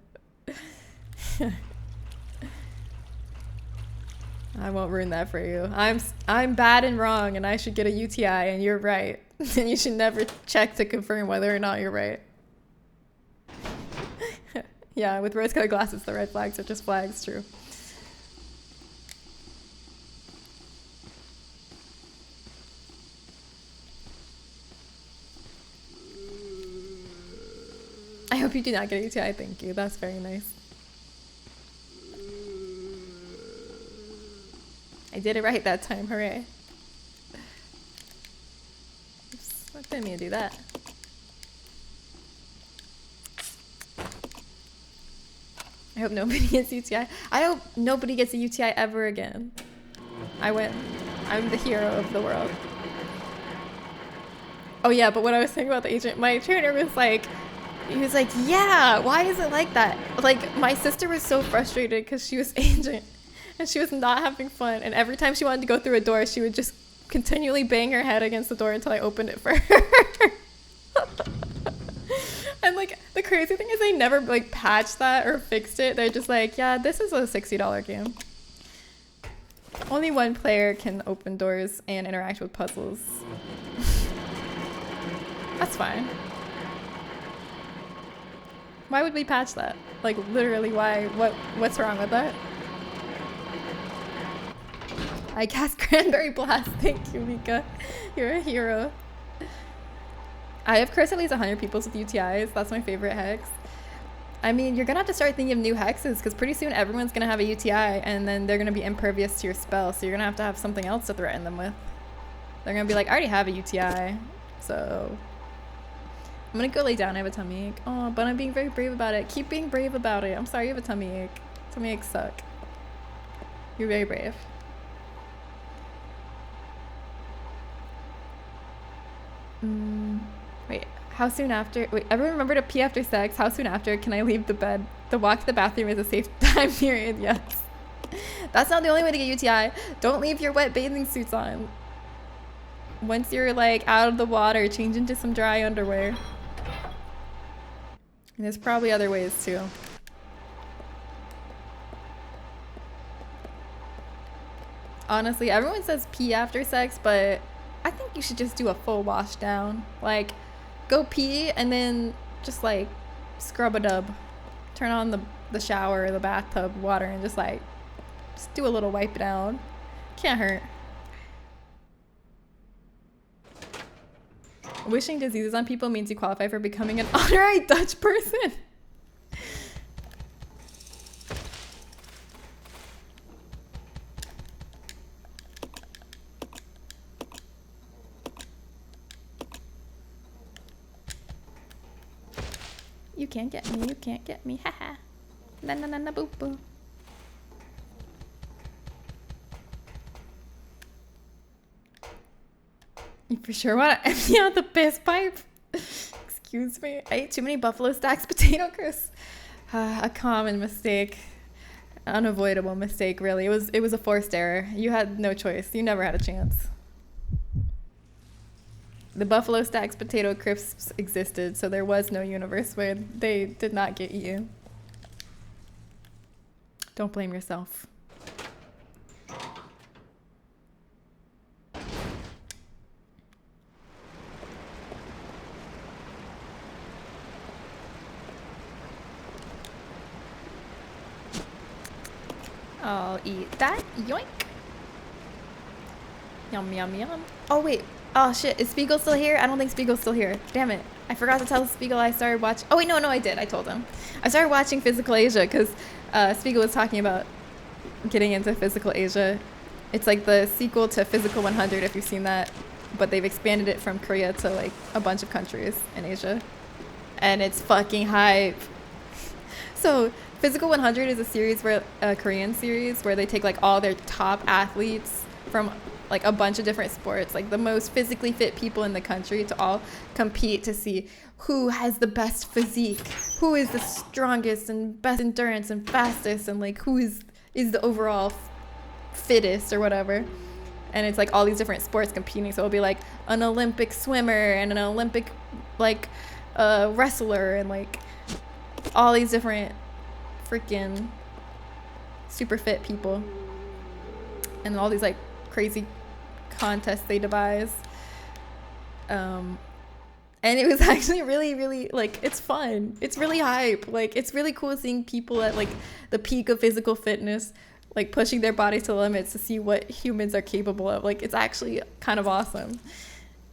I won't ruin that for you. I'm bad and wrong, and I should get a UTI, and you're right. And you should never check to confirm whether or not you're right. Yeah, with rose-colored glasses, the red flags are just flags. True. I hope you do not get a UTI. Thank you. That's very nice. I did it right that time. Hooray. Oops, I didn't mean to do that. I hope nobody gets a UTI. I hope nobody gets a UTI ever again. I win. I'm the hero of the world. Oh yeah, but what I was saying about the agent, my trainer was like, he was like, yeah, why is it like that? Like, my sister was so frustrated because she was agent and she was not having fun. And every time she wanted to go through a door, she would just continually bang her head against the door until I opened it for her. And like, the crazy thing is they never like patched that or fixed it. They're just like, yeah, this is a $60 game. Only one player can open doors and interact with puzzles. That's fine. Why would we patch that? Like, literally, why? What's wrong with that? I cast Cranberry Blast. Thank you, Mika. You're a hero. I have cursed at least 100 people with UTIs. That's my favorite hex. I mean, you're gonna have to start thinking of new hexes because pretty soon everyone's gonna have a UTI and then they're gonna be impervious to your spell. So you're gonna have something else to threaten them with. They're gonna be like, I already have a UTI, so I'm gonna go lay down. I have a tummy ache. Oh, but I'm being very brave about it. Keep being brave about it. I'm sorry you have a tummy ache. Tummy aches suck. You're very brave. Wait, how soon after? Wait, everyone remember to pee after sex? How soon after can I leave the bed? The walk to the bathroom is a safe time period, yes. That's not the only way to get UTI. Don't leave your wet bathing suits on. Once you're like out of the water, change into some dry underwear. And there's probably other ways too. Honestly, everyone says pee after sex, but I think you should just do a full wash down. Like, go pee and then just like scrub a dub. Turn on the shower or the bathtub water and just do a little wipe down. Can't hurt. Wishing diseases on people means you qualify for becoming an honorary Dutch person. You can't get me, you can't get me, haha. Na na na na boo boo. You for sure want to empty out the piss pipe? Excuse me. I ate too many Buffalo Stacks potato crisps. A common mistake. Unavoidable mistake, really. It was a forced error. You had no choice. You never had a chance. The Buffalo Stacks potato crisps existed, so there was no universe where they did not get eaten. Don't blame yourself. I'll eat that. Yoink. Yum, yum, yum. Oh, wait. Oh, shit. Is Spiegel still here? I don't think Spiegel's still here. Damn it. I forgot to tell Spiegel I started watching. Oh, wait. No, I did. I told him. I started watching Physical Asia because Spiegel was talking about getting into Physical Asia. It's like the sequel to Physical 100, if you've seen that. But they've expanded it from Korea to like a bunch of countries in Asia. And it's fucking hype. So Physical 100 is a series where a Korean series where they take like all their top athletes from like a bunch of different sports, like the most physically fit people in the country to all compete to see who has the best physique, who is the strongest and best endurance and fastest, and like who is the overall fittest or whatever. and it's like all these different sports competing. So it'll be like an Olympic swimmer and an Olympic like wrestler and like all these different freaking super fit people, and all these like crazy contests they devise. And it was actually really like, it's fun. It's really hype. Like, it's really cool seeing people at like the peak of physical fitness, like pushing their bodies to the limits to see what humans are capable of. Like, it's actually kind of awesome.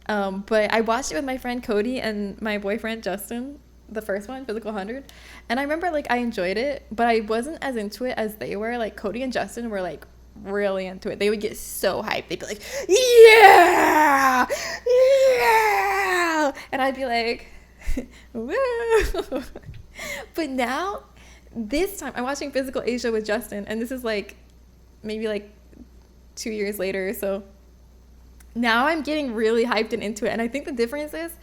But I watched it with my friend Cody and my boyfriend Justin, the first one, Physical 100. And I remember like I enjoyed it, but I wasn't as into it as they were. Like Cody and Justin were like really into it. They would get so hyped. They'd be like, yeah, yeah, and I'd be like, woo. But now, this time, I'm watching Physical Asia with Justin, and this is like maybe like 2 years later. So now I'm getting really hyped and into it. And I think the difference is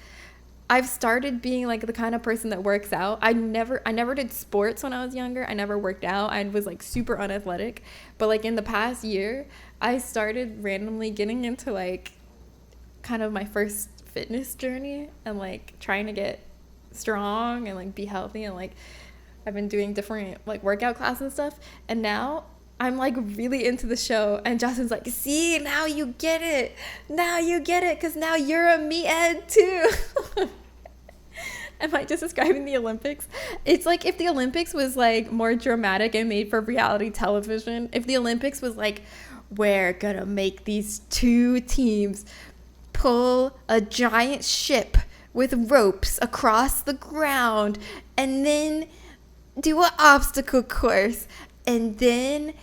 I've started being like the kind of person that works out. I never did sports when I was younger. I never worked out. I was like super unathletic. But like in the past year, I started randomly getting into like kind of my first fitness journey and like trying to get strong and like be healthy, and like I've been doing different like workout classes and stuff. And now I'm like really into the show, and Justin's like, see, now you get it. Now you get it, because now you're a meathead too. Am I just describing the Olympics? It's like if the Olympics was like more dramatic and made for reality television. If the Olympics was like, we're gonna make these two teams pull a giant ship with ropes across the ground and then do an obstacle course and then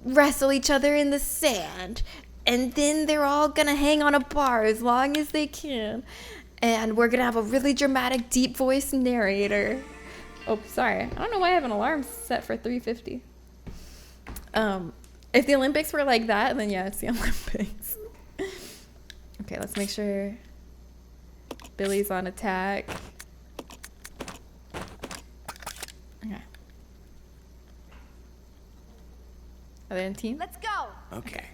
wrestle each other in the sand, and then they're all gonna hang on a bar as long as they can, and we're gonna have a really dramatic deep voice narrator. Oh, sorry, I don't know why I have an alarm set for 3:50. If the Olympics were like that, then yeah, it's the Olympics. Okay, let's make sure Billy's on attack. Okay. Are they in team? Let's go. Okay.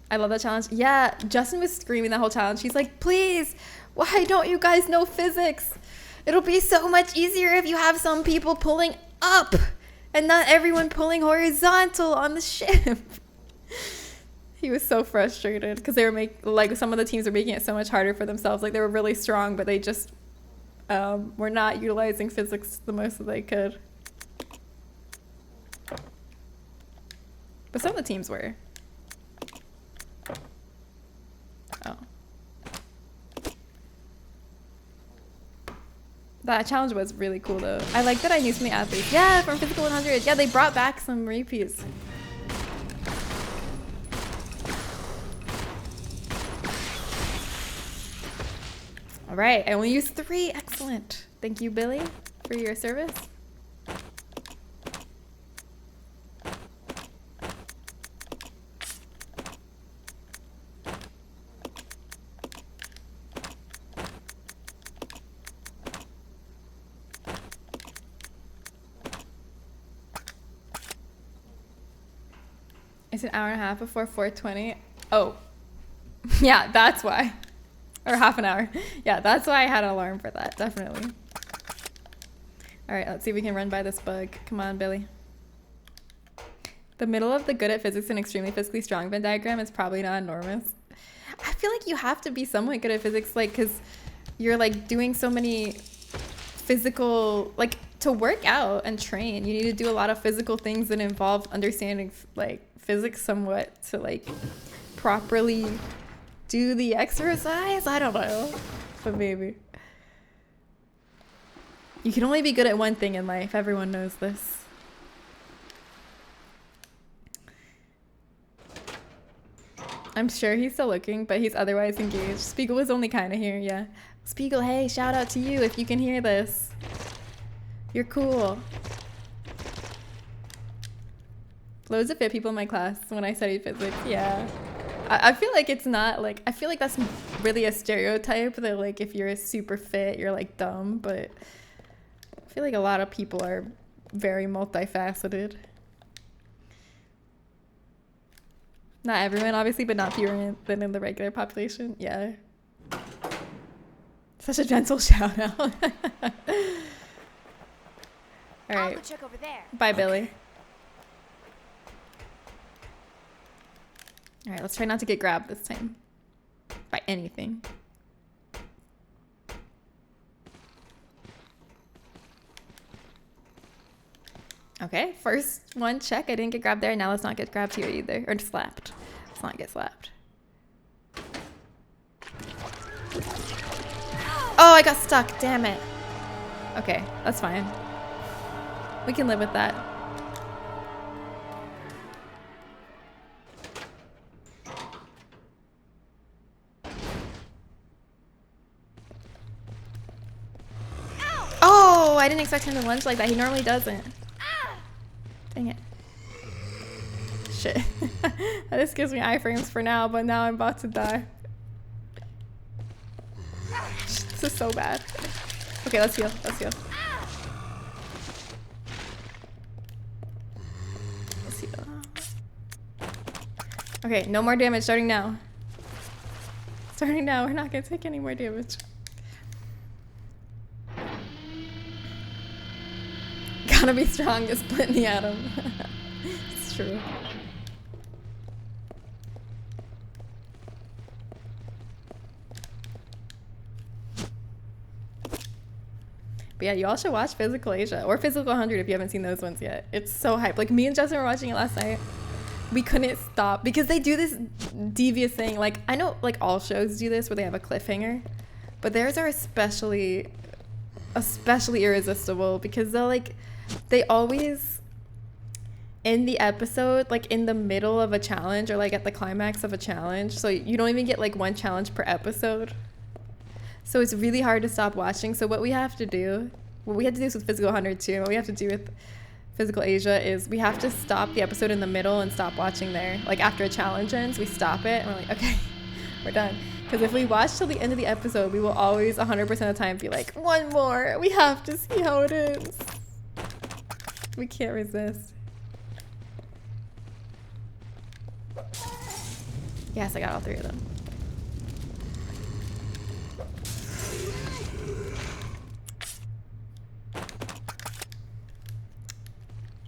I love that challenge. Yeah, Justin was screaming that whole challenge. He's like, please, why don't you guys know physics? It'll be so much easier if you have some people pulling up and not everyone pulling horizontal on the ship. He was so frustrated because they were like some of the teams were making it so much harder for themselves. Like they were really strong, but they just were not utilizing physics the most that they could. But some of the teams were. Oh. That challenge was really cool though. I like that I knew so many athletes. Yeah, from Physical 100. Yeah, they brought back some repeats. All right, I only used 3. Excellent. Thank you, Billy, for your service. It's an hour and a half before 4:20. Oh, yeah, that's why. Or half an hour. Yeah, that's why I had an alarm for that, definitely. All right, let's see if we can run by this bug. Come on, Billy. The middle of the good at physics and extremely physically strong Venn diagram is probably not enormous. I feel like you have to be somewhat good at physics, like, because you're, like, doing so many physical, like, to work out and train, you need to do a lot of physical things that involve understanding, like, physics somewhat to, like, properly do the exercise. I don't know, but maybe. You can only be good at one thing in life. Everyone knows this. I'm sure he's still looking, but he's otherwise engaged. Spiegel was only kind of here, yeah. Spiegel, hey, shout out to you if you can hear this. You're cool. Loads of fit people in my class when I studied physics, yeah. I feel like it's not, like, I feel like that's really a stereotype that, like, if you're super fit, you're, like, dumb, but I feel like a lot of people are very multifaceted. Not everyone, obviously, but not fewer than in the regular population. Yeah. Such a gentle shout out. All I'll right. go check over there. Bye, Billy. All right, let's try not to get grabbed this time by anything. Okay, first one check. I didn't get grabbed there. Now let's not get grabbed here either. Or slapped. Let's not get slapped. Oh, I got stuck. Damn it. Okay, that's fine. We can live with that. Oh, I didn't expect him to lunge like that. He normally doesn't. Dang it. Shit. This gives me iframes for now, but now I'm about to die. This is so bad. Okay, let's heal. Let's heal. Let's heal. Okay, no more damage starting now. Starting now, we're not gonna take any more damage. Gotta be strong to split in the atom. It's true. But yeah, you all should watch Physical Asia or Physical 100 if you haven't seen those ones yet. It's so hype. Like, me and Justin were watching it last night. We couldn't stop because they do this devious thing. Like, I know like all shows do this where they have a cliffhanger, but theirs are especially irresistible because they always end the episode like in the middle of a challenge or like at the climax of a challenge. So you don't even get like one challenge per episode. So it's really hard to stop watching. So what we have to do this with Physical 100 too, what we have to do with Physical Asia is we have to stop the episode in the middle and stop watching there. Like after a challenge ends, we stop it and we're like, okay, we're done. Because if we watch till the end of the episode, we will always 100% of the time be like, one more, we have to see how it ends. We can't resist. Yes, I got all three of them.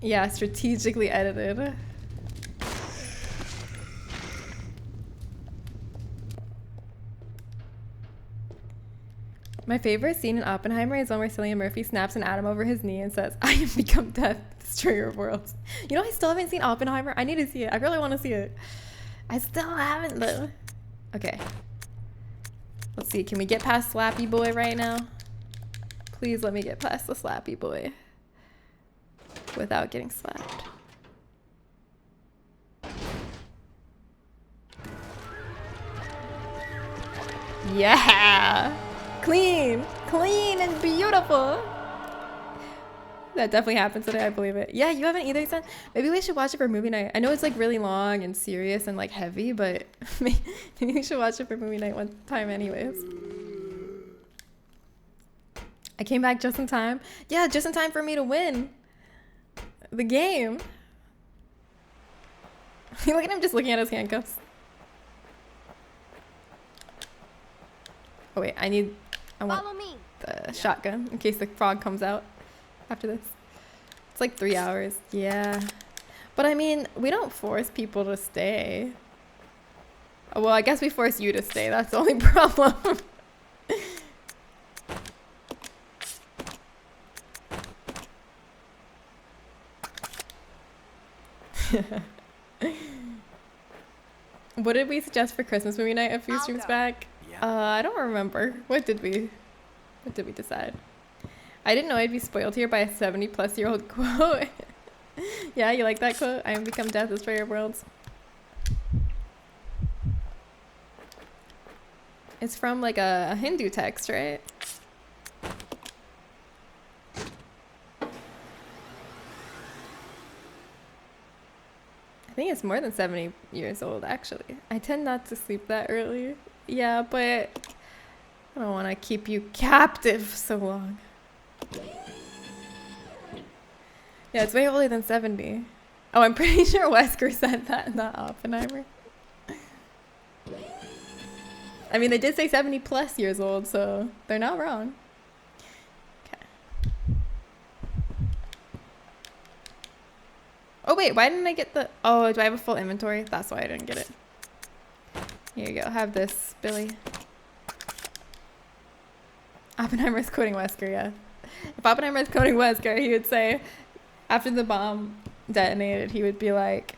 Yeah, strategically edited. My favorite scene in Oppenheimer is when Cillian Murphy snaps an atom over his knee and says, "I have become death, destroyer of worlds." You know, I still haven't seen Oppenheimer. I need to see it. I really want to see it. I still haven't though. Okay. Let's see. Can we get past Slappy Boy right now? Please let me get past the Slappy Boy without getting slapped. Yeah! Clean and beautiful. That definitely happened today, I believe it. Yeah, you haven't either, son. Maybe we should watch it for movie night. I know it's like really long and serious and like heavy, but maybe we should watch it for movie night one time anyways. I came back just in time. Yeah, just in time for me to win the game. Look at him just looking at his handcuffs. Oh wait, I want the shotgun in case the frog comes out after this. It's like 3 hours. Yeah. But I mean, we don't force people to stay. Oh, well, I guess we force you to stay. That's the only problem. What did we suggest for Christmas movie night a few streams back? I don't remember. What did we decide? I didn't know I'd be spoiled here by a 70-plus-year-old quote. Yeah, you like that quote? I am become death, destroyer of worlds. It's from like a Hindu text, right? I think it's more than 70 years old, actually. I tend not to sleep that early. Yeah, but I don't want to keep you captive so long. Yeah, it's way older than 70. Oh, I'm pretty sure Wesker said that, not Oppenheimer. I mean, they did say 70+ years old, so they're not wrong. Okay. Oh wait, why didn't I get the... Oh, do I have a full inventory? That's why I didn't get it. Here you go. Have this, Billy. Oppenheimer's quoting Wesker, yeah. If Oppenheimer's quoting Wesker, he would say, after the bomb detonated, he would be like,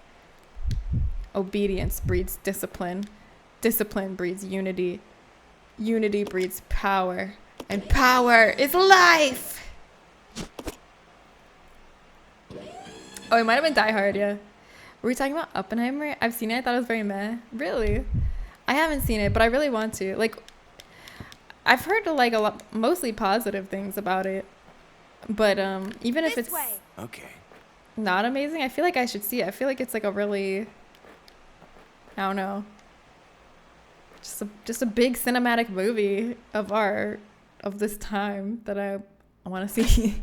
obedience breeds discipline. Discipline breeds unity. Unity breeds power. And power is life! Oh, it might have been Die Hard, yeah. Were we talking about Oppenheimer? I've seen it. I thought it was very meh. Really? I haven't seen it, but I really want to. Like, I've heard like a lot, mostly positive things about it. But even if it's not amazing, I feel like I should see it. I feel like it's like a really, I don't know, just a big cinematic movie of art of this time that I want to see.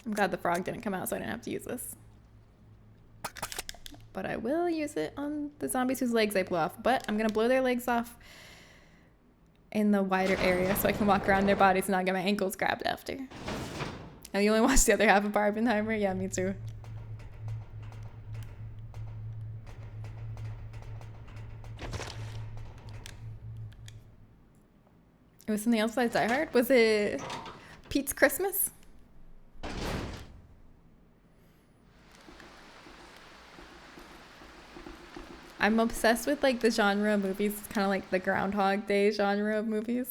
I'm glad the frog didn't come out, so I didn't have to use this. But I will use it on the zombies whose legs I blew off. But I'm going to blow their legs off in the wider area so I can walk around their bodies and not get my ankles grabbed after. And you only watched the other half of Barbenheimer? Yeah, me too. It was something else besides Die Hard? Was it Pete's Christmas? I'm obsessed with like the genre of movies. It's kind of like the Groundhog Day genre of movies.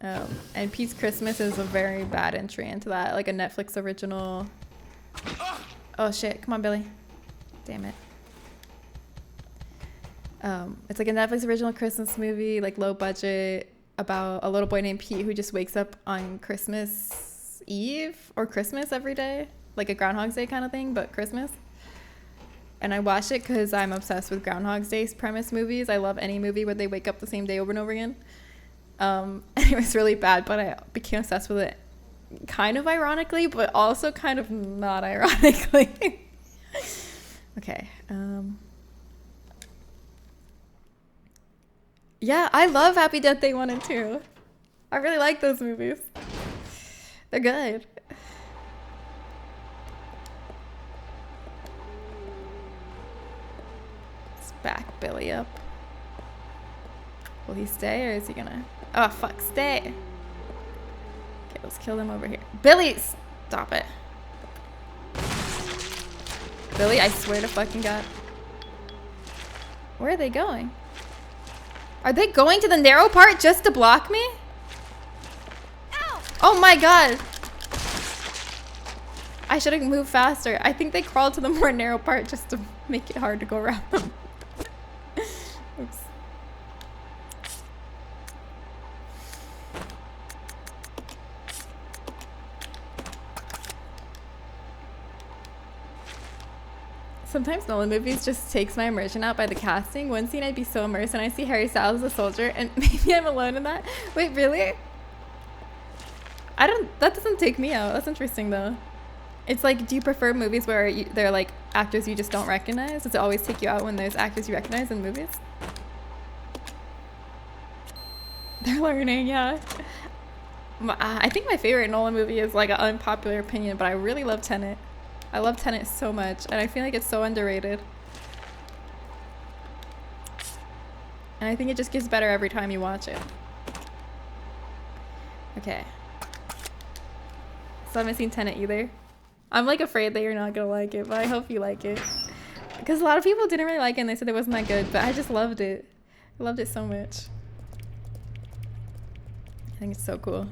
And Pete's Christmas is a very bad entry into that, like a Netflix original. Oh shit, come on Billy. Damn it. It's like a Netflix original Christmas movie, like low budget, about a little boy named Pete who just wakes up on Christmas Eve or Christmas every day. Like a Groundhog's Day kind of thing, but Christmas. And I watched it because I'm obsessed with Groundhog's Day premise movies. I love any movie where they wake up the same day over and over again. And it was really bad, but I became obsessed with it kind of ironically, but also kind of not ironically. Okay. Yeah, I love Happy Death Day 1 and 2. I really like those movies. They're good. Back Billy up. Will he stay or is he gonna... Oh, fuck, stay. Okay, let's kill them over here. Billy, stop it. Billy, I swear to fucking God. Where are they going? Are they going to the narrow part just to block me? Ow. Oh my God. I should have moved faster. I think they crawled to the more narrow part just to make it hard to go around them. Oops. Sometimes Nolan movies just takes my immersion out by the casting. One scene I'd be so immersed and I see Harry Styles as a soldier and maybe I'm alone in that. Wait, really? That doesn't take me out. That's interesting though. It's like, do you prefer movies where they're like actors you just don't recognize? Does it always take you out when there's actors you recognize in movies? They're learning, yeah. I think my favorite Nolan movie is like an unpopular opinion, but I really love Tenet. I love Tenet so much, and I feel like it's so underrated. And I think it just gets better every time you watch it. Okay. So I haven't seen Tenet either. I'm like afraid that you're not gonna like it, but I hope you like it. Because a lot of people didn't really like it and they said it wasn't that good, but I just loved it. I loved it so much. I think it's so cool.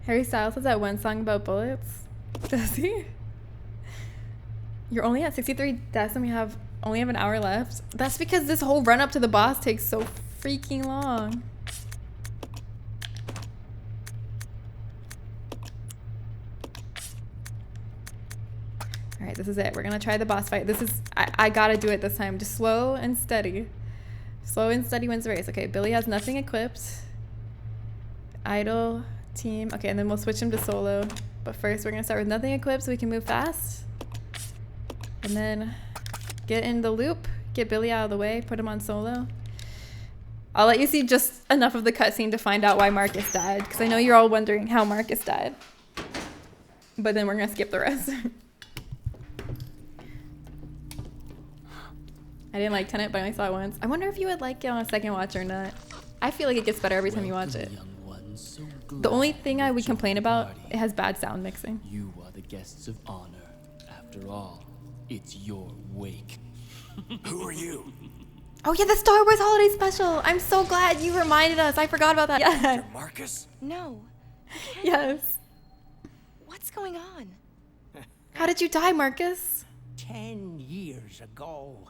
Harry Styles has that one song about bullets. Does he? You're only at 63 deaths and we only have an hour left. That's because this whole run up to the boss takes so freaking long. All right, this is it. We're gonna try the boss fight. This is, I gotta do it this time. Just slow and steady. Slow and steady wins the race. Okay, Billy has nothing equipped. idle team. Okay, and then we'll switch him to solo. But first, we're gonna start with nothing equipped so we can move fast. And then get in the loop, get Billy out of the way, put him on solo. I'll let you see just enough of the cutscene to find out why Marcus died, because I know you're all wondering how Marcus died. But then we're gonna skip the rest. I didn't like Tenet, but I only saw it once. I wonder if you would like it on a second watch or not. I feel like it gets better every time you watch it. The only thing I would complain about, it has bad sound mixing. You are the guests of honor. After all, it's your wake. Who are you? Oh yeah, the Star Wars Holiday Special! I'm so glad you reminded us. I forgot about that. Yeah. You're Marcus? No. Yes. What's going on? How did you die, Marcus? 10 years ago,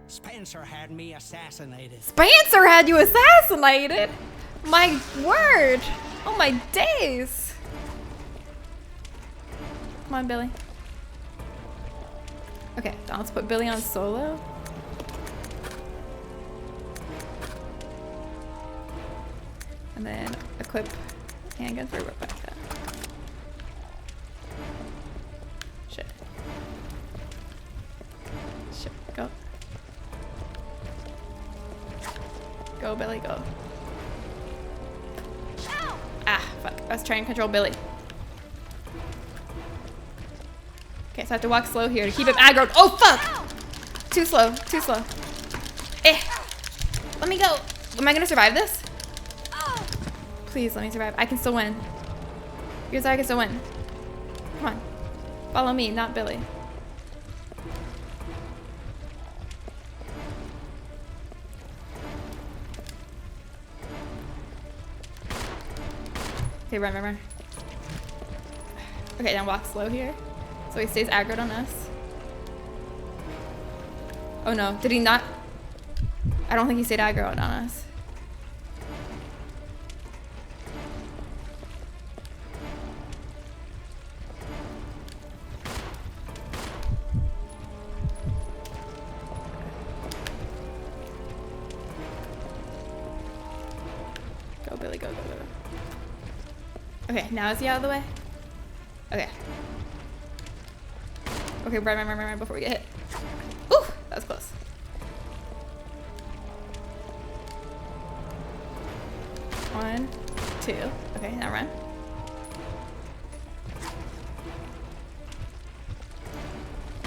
Spencer had me assassinated. Spencer had you assassinated? My word! Oh my days! Come on, Billy. Okay, now let's put Billy on solo. And then equip handgun for Rebecca. Shit. Shit, go. Go, Billy, go. Ow! Ah, fuck. Let's try and control Billy. Okay, so I have to walk slow here to keep him aggroed. Oh, fuck! Ow! Too slow, too slow. Eh. Let me go. Am I gonna survive this? Oh! Please let me survive. I can still win. Here's how I can still win. Come on. Follow me, not Billy. Okay, run, run, run. Okay, now walk slow here. So he stays aggroed on us. Oh no, did he not? I don't think he stayed aggroed on us. Go, Billy, go, go, go. Okay, now is he out of the way? Okay. Okay, run, run, run, run, run before we get hit. Ooh, that was close. One, two. Okay, now run.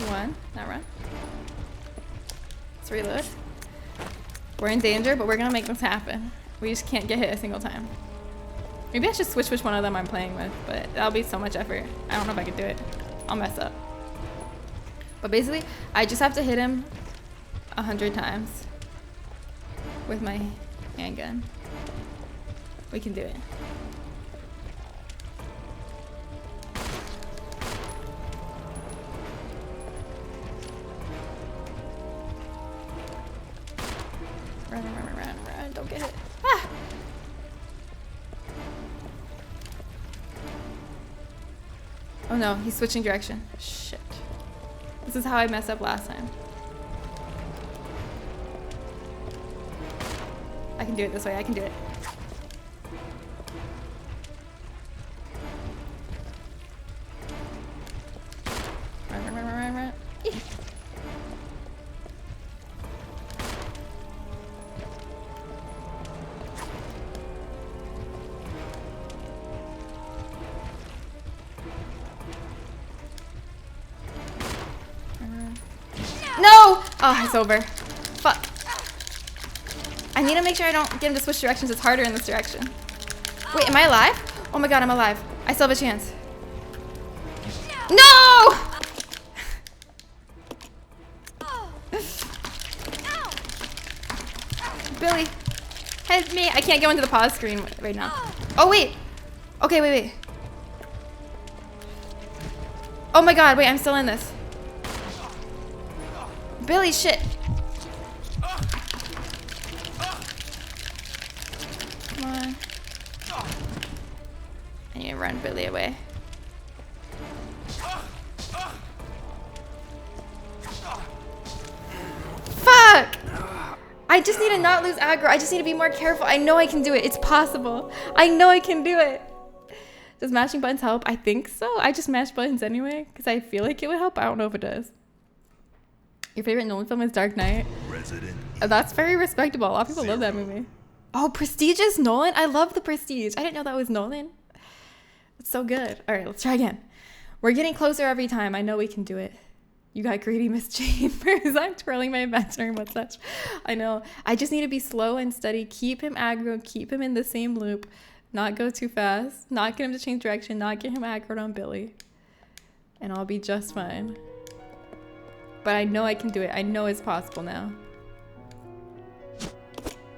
One, now run. Let's reload. We're in danger, but we're gonna make this happen. We just can't get hit a single time. Maybe I should switch which one of them I'm playing with, but that'll be so much effort. I don't know if I can do it. I'll mess up. But basically, I just have to hit him 100 times with my handgun. We can do it. Run, run, run, run, run. Don't get hit. Ah! Oh no, he's switching direction. Shit. This is how I messed up last time. I can do it this way. I can do it. Run, run, run, run, run, run. Eek. No! Oh, it's over. Fuck. I need to make sure I don't get him to switch directions. It's harder in this direction. Wait, am I alive? Oh my god, I'm alive. I still have a chance. No! Billy, help me. I can't go into the pause screen right now. Oh, wait. Okay, wait, wait. Oh my god, wait, I'm still in this. Billy, shit. Come on. I need to run Billy away. Fuck! I just need to not lose aggro. I just need to be more careful. I know I can do it. It's possible. I know I can do it. Does mashing buttons help? I think so. I just mash buttons anyway because I feel like it would help. I don't know if it does. Your favorite Nolan film is Dark Knight? That's very respectable. A lot of people love that movie. Oh, Prestige is Nolan? I love The Prestige. I didn't know that was Nolan. It's so good. All right, let's try again. We're getting closer every time. I know we can do it. You got greedy, Miss Chambers. I'm twirling my imaginary mustache. I know. I just need to be slow and steady. Keep him aggro. Keep him in the same loop. Not go too fast. Not get him to change direction. Not get him aggroed on Billy. And I'll be just fine. But I know I can do it. I know it's possible now.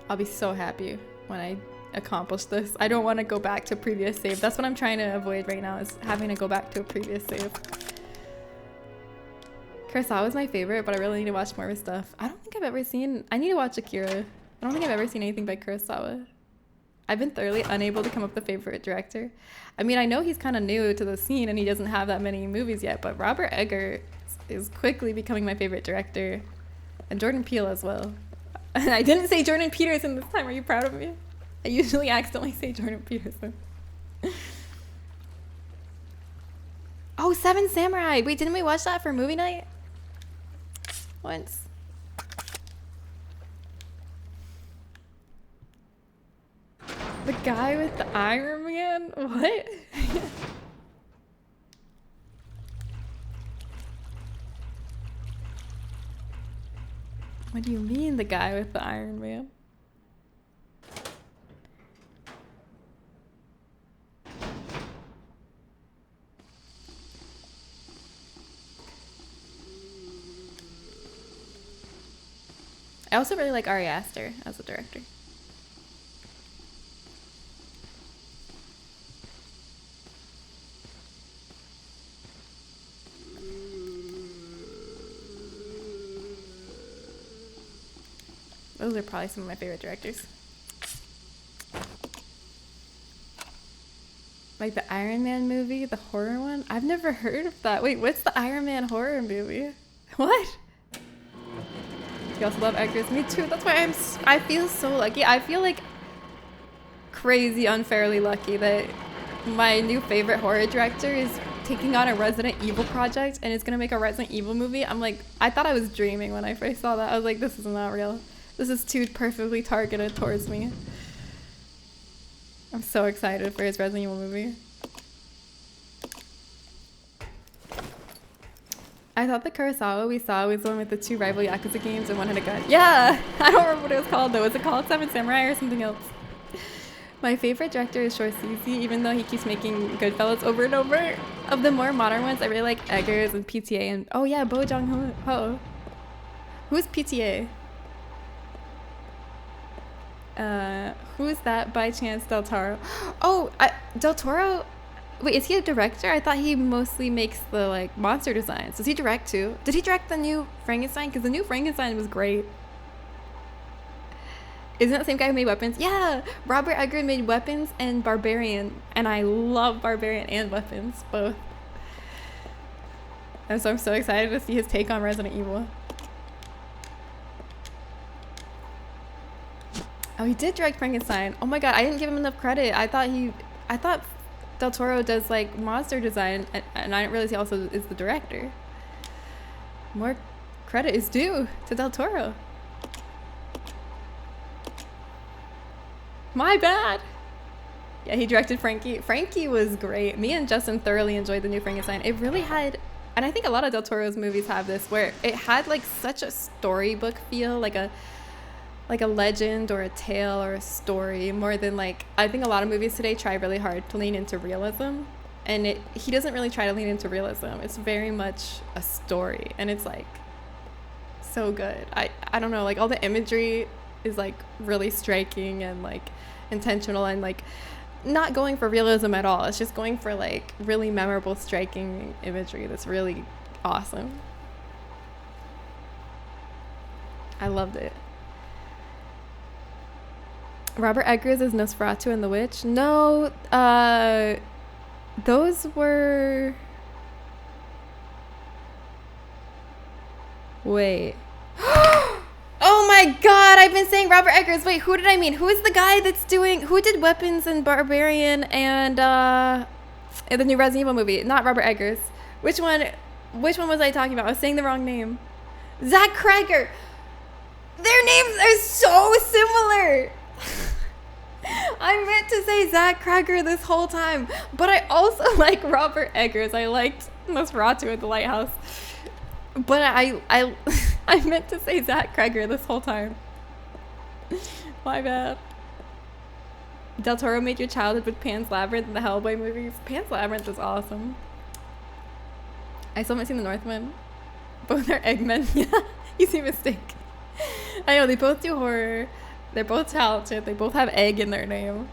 I'll be so happy when I accomplish this. I don't want to go back to a previous save. That's what I'm trying to avoid right now, is having to go back to a previous save. Kurosawa is my favorite, but I really need to watch more of his stuff. I don't think I've ever seen... I need to watch Akira. I don't think I've ever seen anything by Kurosawa. I've been thoroughly unable to come up with a favorite director. I mean, I know he's kind of new to the scene and he doesn't have that many movies yet, but Robert Eggers is quickly becoming my favorite director. And Jordan Peele as well. And I didn't say Jordan Peterson this time. Are you proud of me? I usually accidentally say Jordan Peterson. Oh, Seven Samurai. Wait, didn't we watch that for movie night? Once. The guy with the Iron Man? What? What do you mean, the guy with the Iron Man? I also really like Ari Aster as a director. Those are probably some of my favorite directors. Like the Iron Man movie, the horror one? I've never heard of that. Wait, what's the Iron Man horror movie? What? You also love Eggers? Me too. That's why I feel so lucky. I feel like crazy unfairly lucky that my new favorite horror director is taking on a Resident Evil project and is gonna make a Resident Evil movie. I'm like, I thought I was dreaming when I first saw that. I was like, this is not real. This is too perfectly targeted towards me. I'm so excited for his Resident Evil movie. I thought the Kurosawa we saw was the one with the 2 rival Yakuza games and one had a gun. Yeah! I don't remember what it was called though. Was it called Seven Samurai or something else? My favorite director is Scorsese, even though he keeps making Goodfellas over and over. Of the more modern ones, I really like Eggers and PTA and... Oh yeah, Bo Jong-ho. Who's PTA? Who's that by chance? Del Toro. Oh, Del Toro. Wait, is he a director? I thought he mostly makes the like monster designs. Does he direct too? Did he direct the new Frankenstein? Because the new Frankenstein was great. Isn't that the same guy who made Weapons? Yeah, Robert Eggers made Weapons and Barbarian, and I love Barbarian and Weapons both. And so I'm so excited to see his take on Resident Evil. Oh, he did direct Frankenstein. Oh my god, I didn't give him enough credit. I thought Del Toro does like monster design, and I didn't realize he also is the director. More credit is due to Del Toro. My bad. Yeah, he directed Frankie. Frankie was great. Me and Justin thoroughly enjoyed the new Frankenstein. It really had, and I think a lot of Del Toro's movies have this, where it had like such a storybook feel, like a legend or a tale or a story, more than like, I think a lot of movies today try really hard to lean into realism, and he doesn't really try to lean into realism. It's very much a story, and it's like so good. I don't know, like all the imagery is like really striking and like intentional and like not going for realism at all. It's just going for like really memorable, striking imagery that's really awesome. I loved it. Robert Eggers is Nosferatu and the Witch. No, those were... Wait. Oh my my god, I've been saying Robert Eggers. Wait, who did I mean? Who is the guy that's doing, who did Weapons and Barbarian and in the new Resident Evil movie? Not Robert Eggers. Which one was I talking about? I was saying the wrong name. Zach Cregger. Their names are so similar. I meant to say Zach Cregger this whole time, but I also like Robert Eggers. I liked Nosferatu at the Lighthouse, but I meant to say Zach Cregger this whole time. My bad. Del Toro made your childhood with Pan's Labyrinth and the Hellboy movies. Pan's Labyrinth is awesome. I still haven't seen The Northman. Both are Eggmen. Yeah, easy mistake. I know, they both do horror. They're both talented. They both have egg in their name.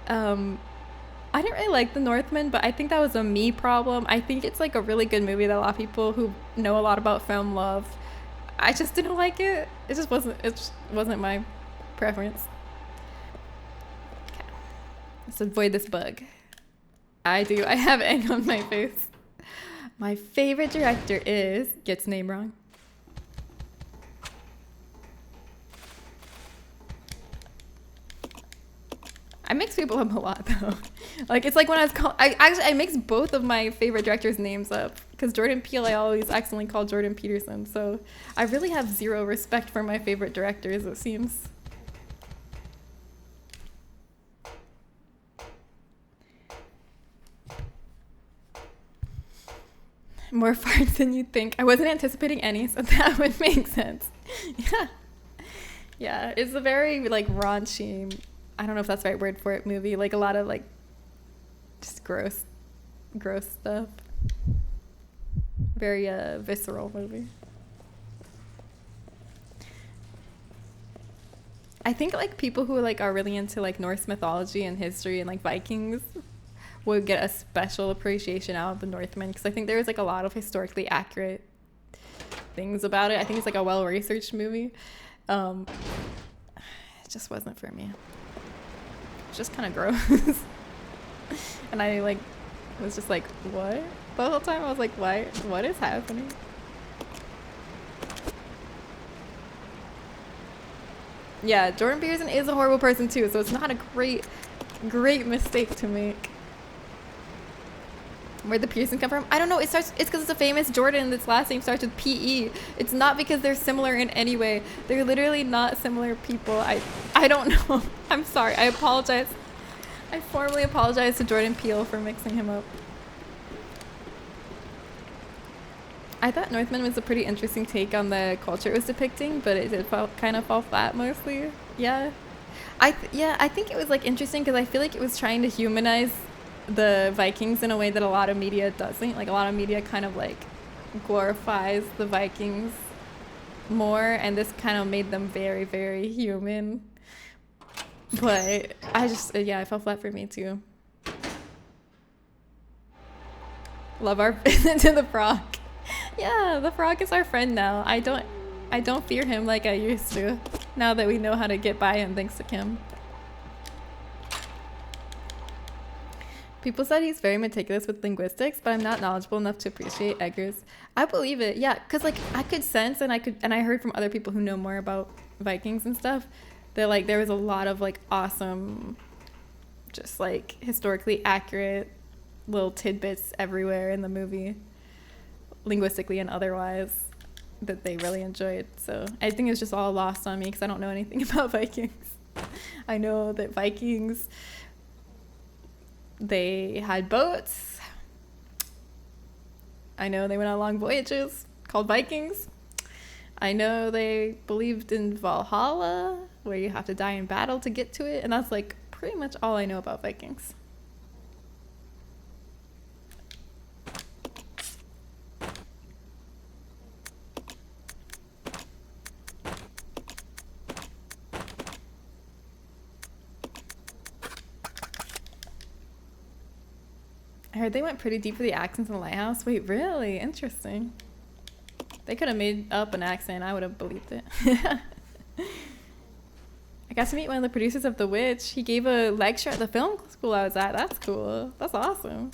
I didn't really like The Northman, but I think that was a me problem. I think it's like a really good movie that a lot of people who know a lot about film love. I just didn't like it. It just wasn't my preference. Okay. Let's avoid this bug. I have egg on my face. My favorite director is, gets name wrong. I mix people up a lot though. Like it's like when I was I mix both of my favorite directors' names up because Jordan Peele I always accidentally call Jordan Peterson. So I really have zero respect for my favorite directors, it seems. More farts than you'd think. I wasn't anticipating any, so that would make sense. Yeah. Yeah, it's a very like raunchy, I don't know if that's the right word for it, movie. Like a lot of like just gross stuff. Very visceral movie. I think like people who like are really into like Norse mythology and history and like Vikings would get a special appreciation out of The Northman because I think there's like a lot of historically accurate things about it. I think it's like a well-researched movie. It just wasn't for me. It's just kind of gross. And I like was just like, what? The whole time I was like, what is happening? Yeah, Jordan Peterson is a horrible person too, so it's not a great mistake to make. Where'd the Pearson come from? I don't know. It's because it's a famous Jordan that's last name starts with P-E. It's not because they're similar in any way. They're literally not similar people. I don't know. I'm sorry. I apologize. I formally apologize to Jordan Peele for mixing him up. I thought Northman was a pretty interesting take on the culture it was depicting, but it did kind of fall flat mostly. Yeah. I think it was like interesting because I feel like it was trying to humanize the Vikings in a way that a lot of media doesn't. Like a lot of media kind of like glorifies the Vikings more, and this kind of made them very, very human. But I just, yeah, it fell flat for me too. Love our visit to the frog. Yeah, the frog is our friend now. I don't fear him like I used to, now that we know how to get by him thanks to Kim. People said he's very meticulous with linguistics, but I'm not knowledgeable enough to appreciate Eggers. I believe it, yeah, because like I could sense and I heard from other people who know more about Vikings and stuff that like there was a lot of like awesome, just like historically accurate little tidbits everywhere in the movie, linguistically and otherwise, that they really enjoyed. So I think it was just all lost on me because I don't know anything about Vikings. I know that Vikings, they had boats. I know they went on long voyages called Vikings. I know they believed in Valhalla, where you have to die in battle to get to it. And that's like pretty much all I know about Vikings. I heard they went pretty deep for the accents in the Lighthouse. Wait, really? Interesting. They could have made up an accent. I would have believed it. I got to meet one of the producers of The Witch. He gave a lecture at the film school I was at. That's cool. That's awesome.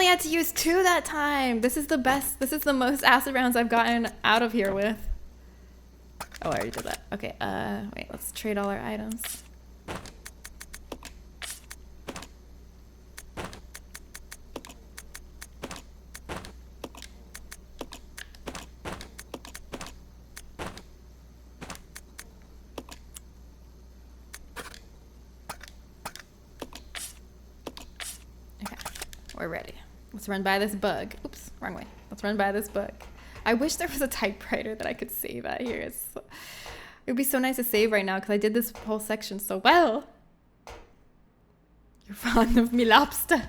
only had to use 2 that time. This is the best. This is the most acid rounds I've gotten out of here with. Oh, I already did that. Okay, wait, let's trade all our items. Okay, we're ready. Let's run by this bug. Oops, wrong way. Let's run by this bug. I wish there was a typewriter that I could save at here. It would be so nice to save right now because I did this whole section so well. You're fond of me lobster.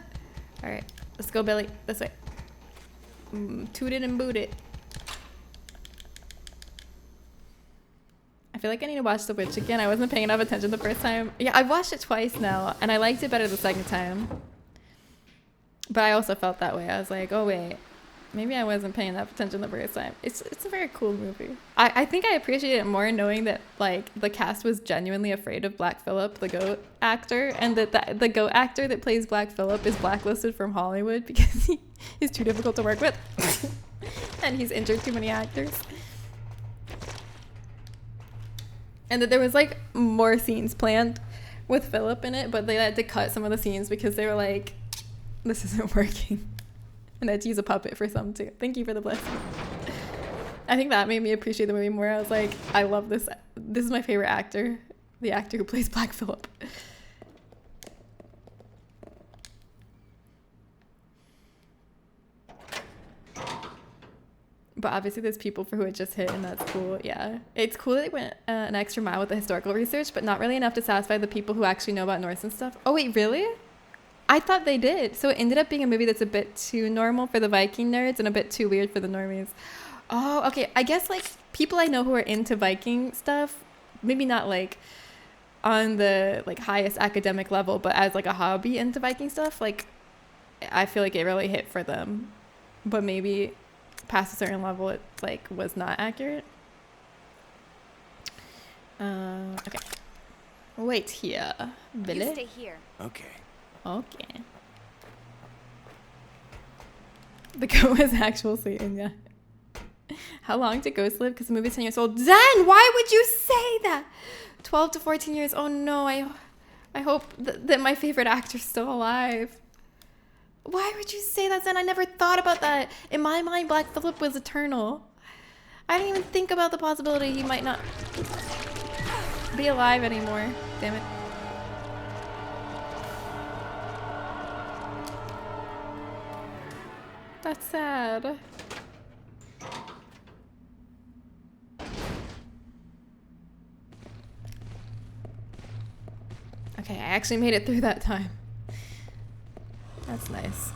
All right, let's go, Billy. This way. Toot it and boot it. I feel like I need to watch The Witch again. I wasn't paying enough attention the first time. Yeah, I've watched it twice now, and I liked it better the second time. But I also felt that way. I was like, oh wait, maybe I wasn't paying enough attention the first time. It's a very cool movie. I think I appreciate it more knowing that like the cast was genuinely afraid of Black Phillip, the goat actor, and that the goat actor that plays Black Phillip is blacklisted from Hollywood because he's too difficult to work with and he's injured too many actors. And that there was like more scenes planned with Phillip in it, but they had to cut some of the scenes because they were like, this isn't working. And I had to use a puppet for some too. Thank you for the blessing. I think that made me appreciate the movie more. I was like, I love this. This is my favorite actor. The actor who plays Black Phillip. But obviously there's people for who it just hit, and that's cool. Yeah. It's cool that they went an extra mile with the historical research, but not really enough to satisfy the people who actually know about Norse and stuff. Oh wait, really? I thought they did. So it ended up being a movie that's a bit too normal for the Viking nerds and a bit too weird for the normies. Oh, okay. I guess like people I know who are into Viking stuff, maybe not like on the like highest academic level, but as like a hobby into Viking stuff, like I feel like it really hit for them. But maybe past a certain level it like was not accurate. Okay. Wait here. Billy? You stay here. Okay. Okay. The goat was actual Satan, yeah. How long did ghosts live? Because the movie's 10 years old. Zen, why would you say that? 12 to 14 years. Oh no, I hope that my favorite actor's still alive. Why would you say that, Zen? I never thought about that. In my mind, Black Phillip was eternal. I didn't even think about the possibility he might not be alive anymore. Damn it. That's sad. Okay, I actually made it through that time. That's nice.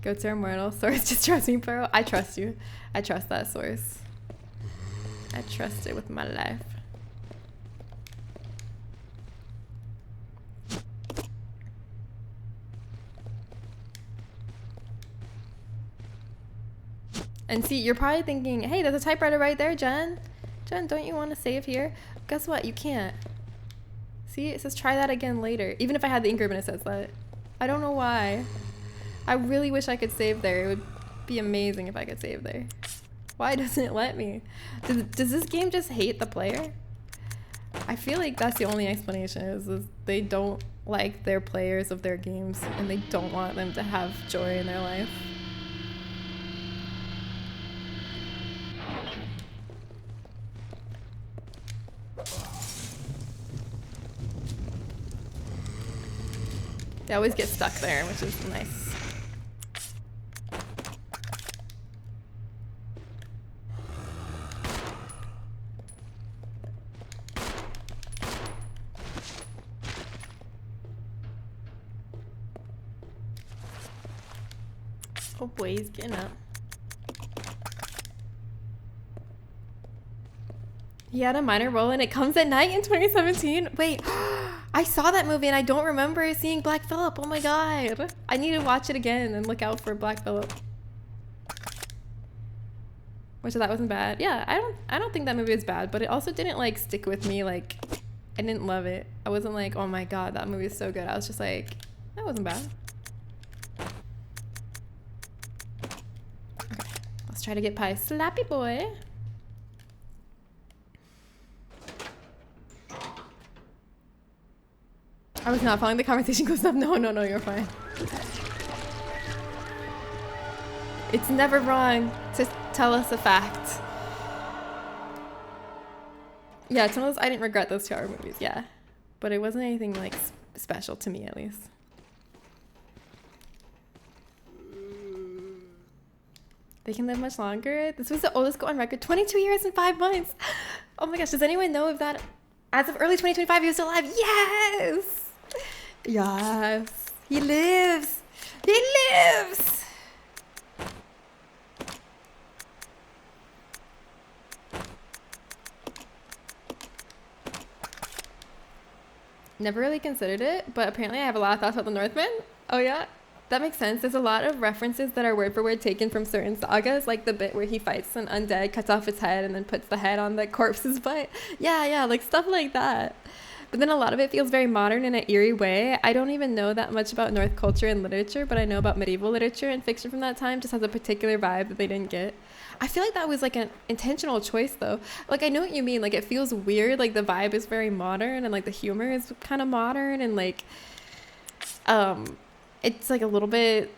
Goats are immortal. Source just trust me, bro. I trust you. I trust that source. I trust it with my life. And see, you're probably thinking, hey, there's a typewriter right there, Jen. Jen, don't you want to save here? Guess what? You can't. See, it says try that again later. Even if I had the increment, it says that. I don't know why. I really wish I could save there. It would be amazing if I could save there. Why doesn't it let me? Does this game just hate the player? I feel like that's the only explanation is they don't like their players of their games and they don't want them to have joy in their life. They always get stuck there, which is nice. Oh boy, he's getting up. He had a minor role and it comes at night in 2017? Wait, I saw that movie and I don't remember seeing Black Phillip. Oh my god. I need to watch it again and look out for Black Phillip. Which that wasn't bad. Yeah, I don't think that movie was bad, but it also didn't like stick with me. Like, I didn't love it. I wasn't like, oh my god, that movie is so good. I was just like, that wasn't bad. Okay, let's try to get past Slappy Boy. I was not following the conversation close enough. No, you're fine. It's never wrong to tell us a fact. Yeah, it's one of those, I didn't regret those 2 horror movies, yeah. But it wasn't anything like special to me, at least. They can live much longer. This was the oldest go on record. 22 years and 5 months. Oh my gosh, does anyone know if that, as of early 2025, he was still alive? Yes! Yes. He lives. He lives! Never really considered it, but apparently I have a lot of thoughts about the Northman. Oh yeah? That makes sense. There's a lot of references that are word for word taken from certain sagas, like the bit where he fights an undead, cuts off its head, and then puts the head on the corpse's butt. Yeah, like stuff like that. But then a lot of it feels very modern in an eerie way. I don't even know that much about North culture and literature, but I know about medieval literature and fiction from that time. Just has a particular vibe that they didn't get. I feel like that was like an intentional choice though. Like, I know what you mean. Like, it feels weird. Like, the vibe is very modern and like the humor is kind of modern and like, it's like a little bit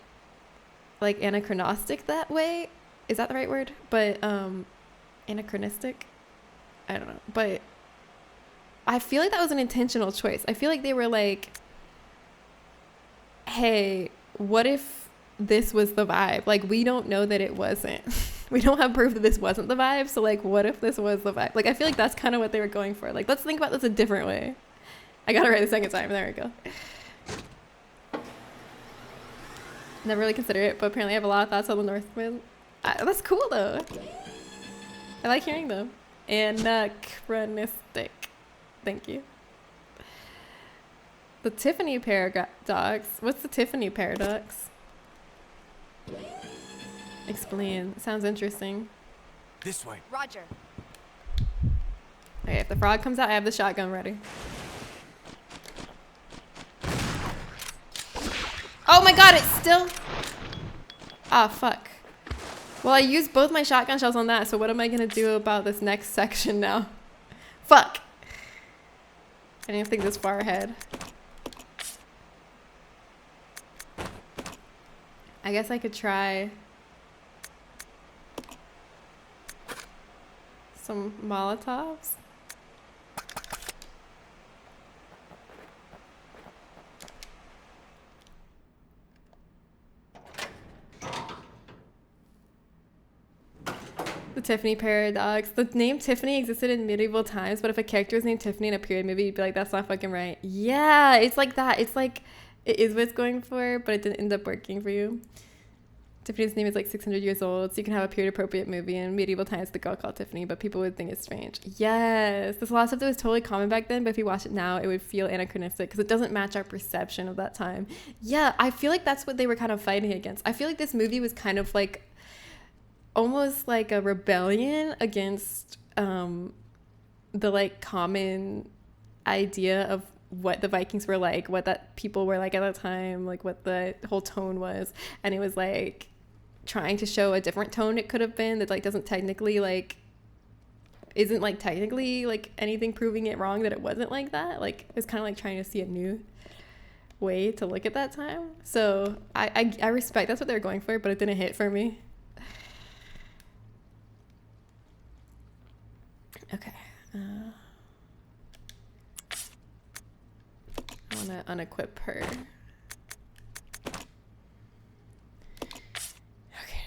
like anachronistic that way. Is that the right word? But, anachronistic? I don't know. But I feel like that was an intentional choice. I feel like they were like, hey, what if this was the vibe? Like, we don't know that it wasn't. We don't have proof that this wasn't the vibe. So like, what if this was the vibe? Like, I feel like that's kind of what they were going for. Like, let's think about this a different way. I got it right the second time. There we go. Never really considered it, but apparently I have a lot of thoughts on the Northman. That's cool though. I like hearing them. Anachronistic. Thank you. The Tiffany paradox. What's the Tiffany paradox? Explain. Sounds interesting. This way. Roger. Okay, if the frog comes out, I have the shotgun ready. Oh my god, it's still... Ah, fuck. Well, I used both my shotgun shells on that, so what am I gonna do about this next section now? Fuck! I didn't think this far ahead. I guess I could try some Molotovs. The Tiffany paradox. The name Tiffany existed in medieval times, but if a character was named Tiffany in a period movie, you'd be like, that's not fucking right. Yeah, it's like that. It's like, it is what it's going for, but it didn't end up working for you. Tiffany's name is like 600 years old, so you can have a period appropriate movie in medieval times, the girl called Tiffany, but people would think it's strange. Yes, there's a lot of stuff that was totally common back then, but if you watch it now, it would feel anachronistic because it doesn't match our perception of that time. Yeah, I feel like that's what they were kind of fighting against. I feel like this movie was kind of like almost like a rebellion against the like common idea of what the Vikings were like, what that people were like at that time, like what the whole tone was. And it was like trying to show a different tone it could have been that like doesn't technically like isn't like technically like anything proving it wrong that it wasn't like that. Like it was kind of like trying to see a new way to look at that time. So I respect that's what they're going for, but it didn't hit for me. Okay. I want to unequip her. Okay.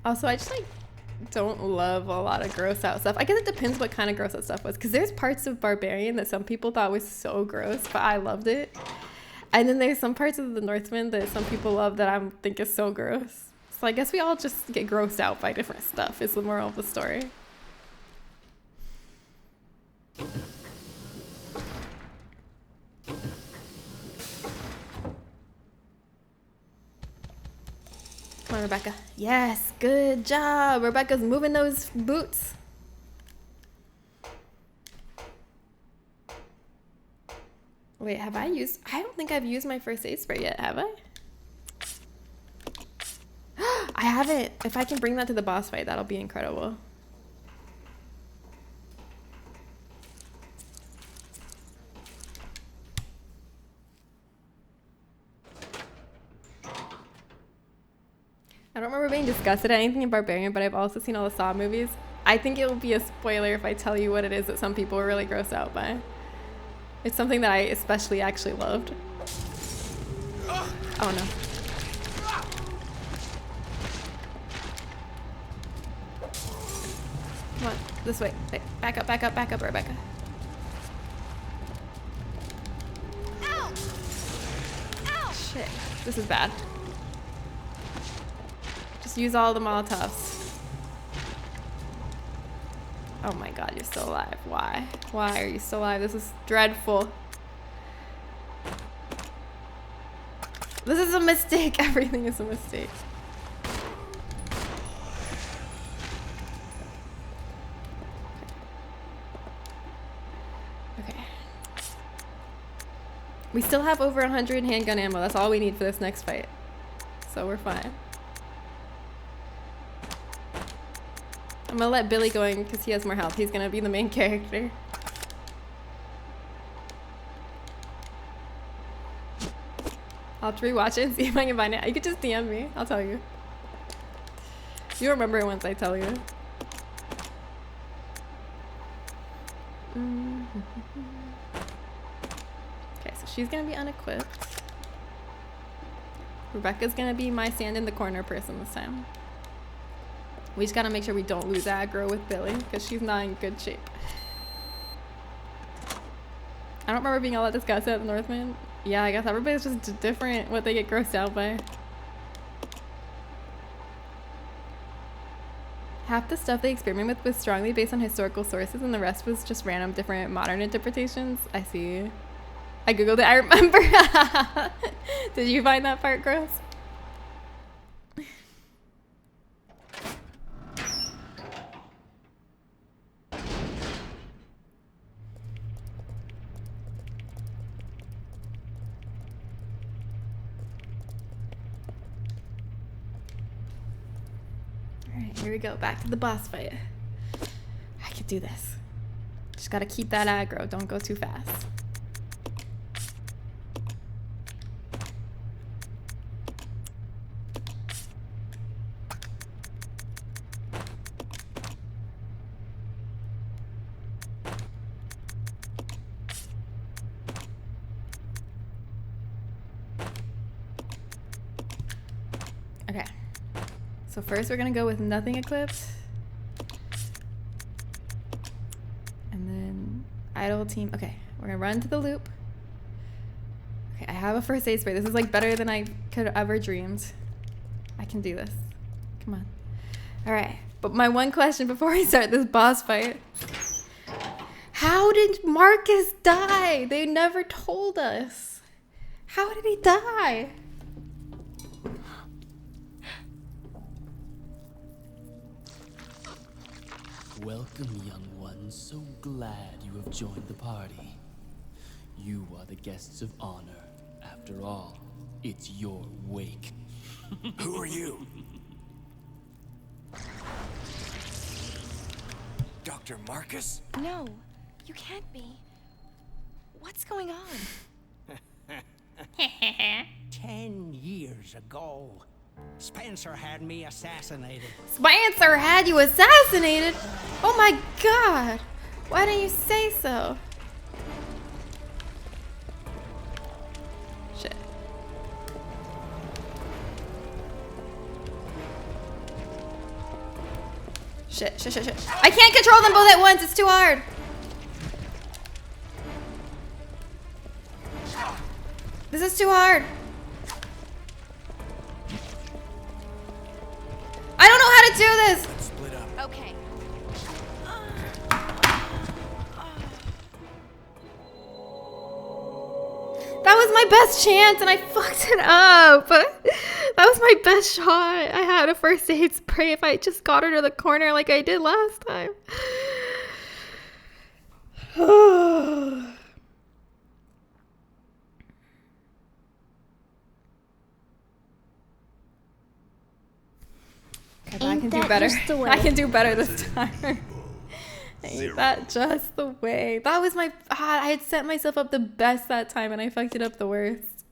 Also, I just like don't love a lot of gross out stuff. I guess it depends what kind of gross out stuff was, because there's parts of Barbarian that some people thought was so gross, but I loved it. And then there's some parts of the Northman that some people love that I think is so gross. So I guess we all just get grossed out by different stuff is the moral of the story. Come on, Rebecca. Yes, good job. Rebecca's moving those boots. Wait, have I used... I don't think I've used my first aid spray yet, have I? I haven't. If I can bring that to the boss fight, that'll be incredible. I don't remember being disgusted at anything in Barbarian, but I've also seen all the Saw movies. I think it will be a spoiler if I tell you what it is that some people were really grossed out by. It's something that I especially actually loved. Oh no. Come on, this way. Wait, back up, Rebecca. Ow! Ow! Shit, this is bad. Just use all the Molotovs. Oh my god, you're still alive. Why? Why are you still alive? This is dreadful. This is a mistake. Everything is a mistake. Okay. We still have over 100 handgun ammo. That's all we need for this next fight. So we're fine. I'm gonna let Billy go in because he has more health. He's gonna be the main character. I'll have to rewatch it and see if I can find it. You could just DM me. I'll tell you. You'll remember it once I tell you. Okay, so she's gonna be unequipped. Rebecca's gonna be my stand in the corner person this time. We just gotta make sure we don't lose aggro with Billy because she's not in good shape. I don't remember being all that disgusted at the Northman. Yeah, I guess everybody's just different what they get grossed out by. Half the stuff they experiment with was strongly based on historical sources and the rest was just random different modern interpretations. I see. I googled it, I remember. Did you find that part gross? Alright, here we go. Back to the boss fight. I can do this. Just gotta keep that aggro. Don't go too fast. Okay. So first we're gonna go with nothing equipped. And then idle team. Okay, we're gonna run to the loop. Okay, I have a first aid spray. This is like better than I could have ever dreamed. I can do this. Come on. All right, but my one question before we start this boss fight. How did Marcus die? They never told us. How did he die? Welcome, young one. So glad you have joined the party. You are the guests of honor. After all, it's your wake. Who are you? Dr. Marcus? No, you can't be. What's going on? 10 years ago, Spencer had me assassinated. Spencer had you assassinated? Oh my god! Why didn't you say so? Shit. Shit. I can't control them both at once, it's too hard! This is too hard. I don't know how to do this. Split up. Okay. That was my best chance and I fucked it up. That was my best shot. I had a first aid spray if I just got her to the corner like I did last time. Okay, I can do better. I can do better this time. Ain't that just the way? That was my... I had set myself up the best that time and I fucked it up the worst.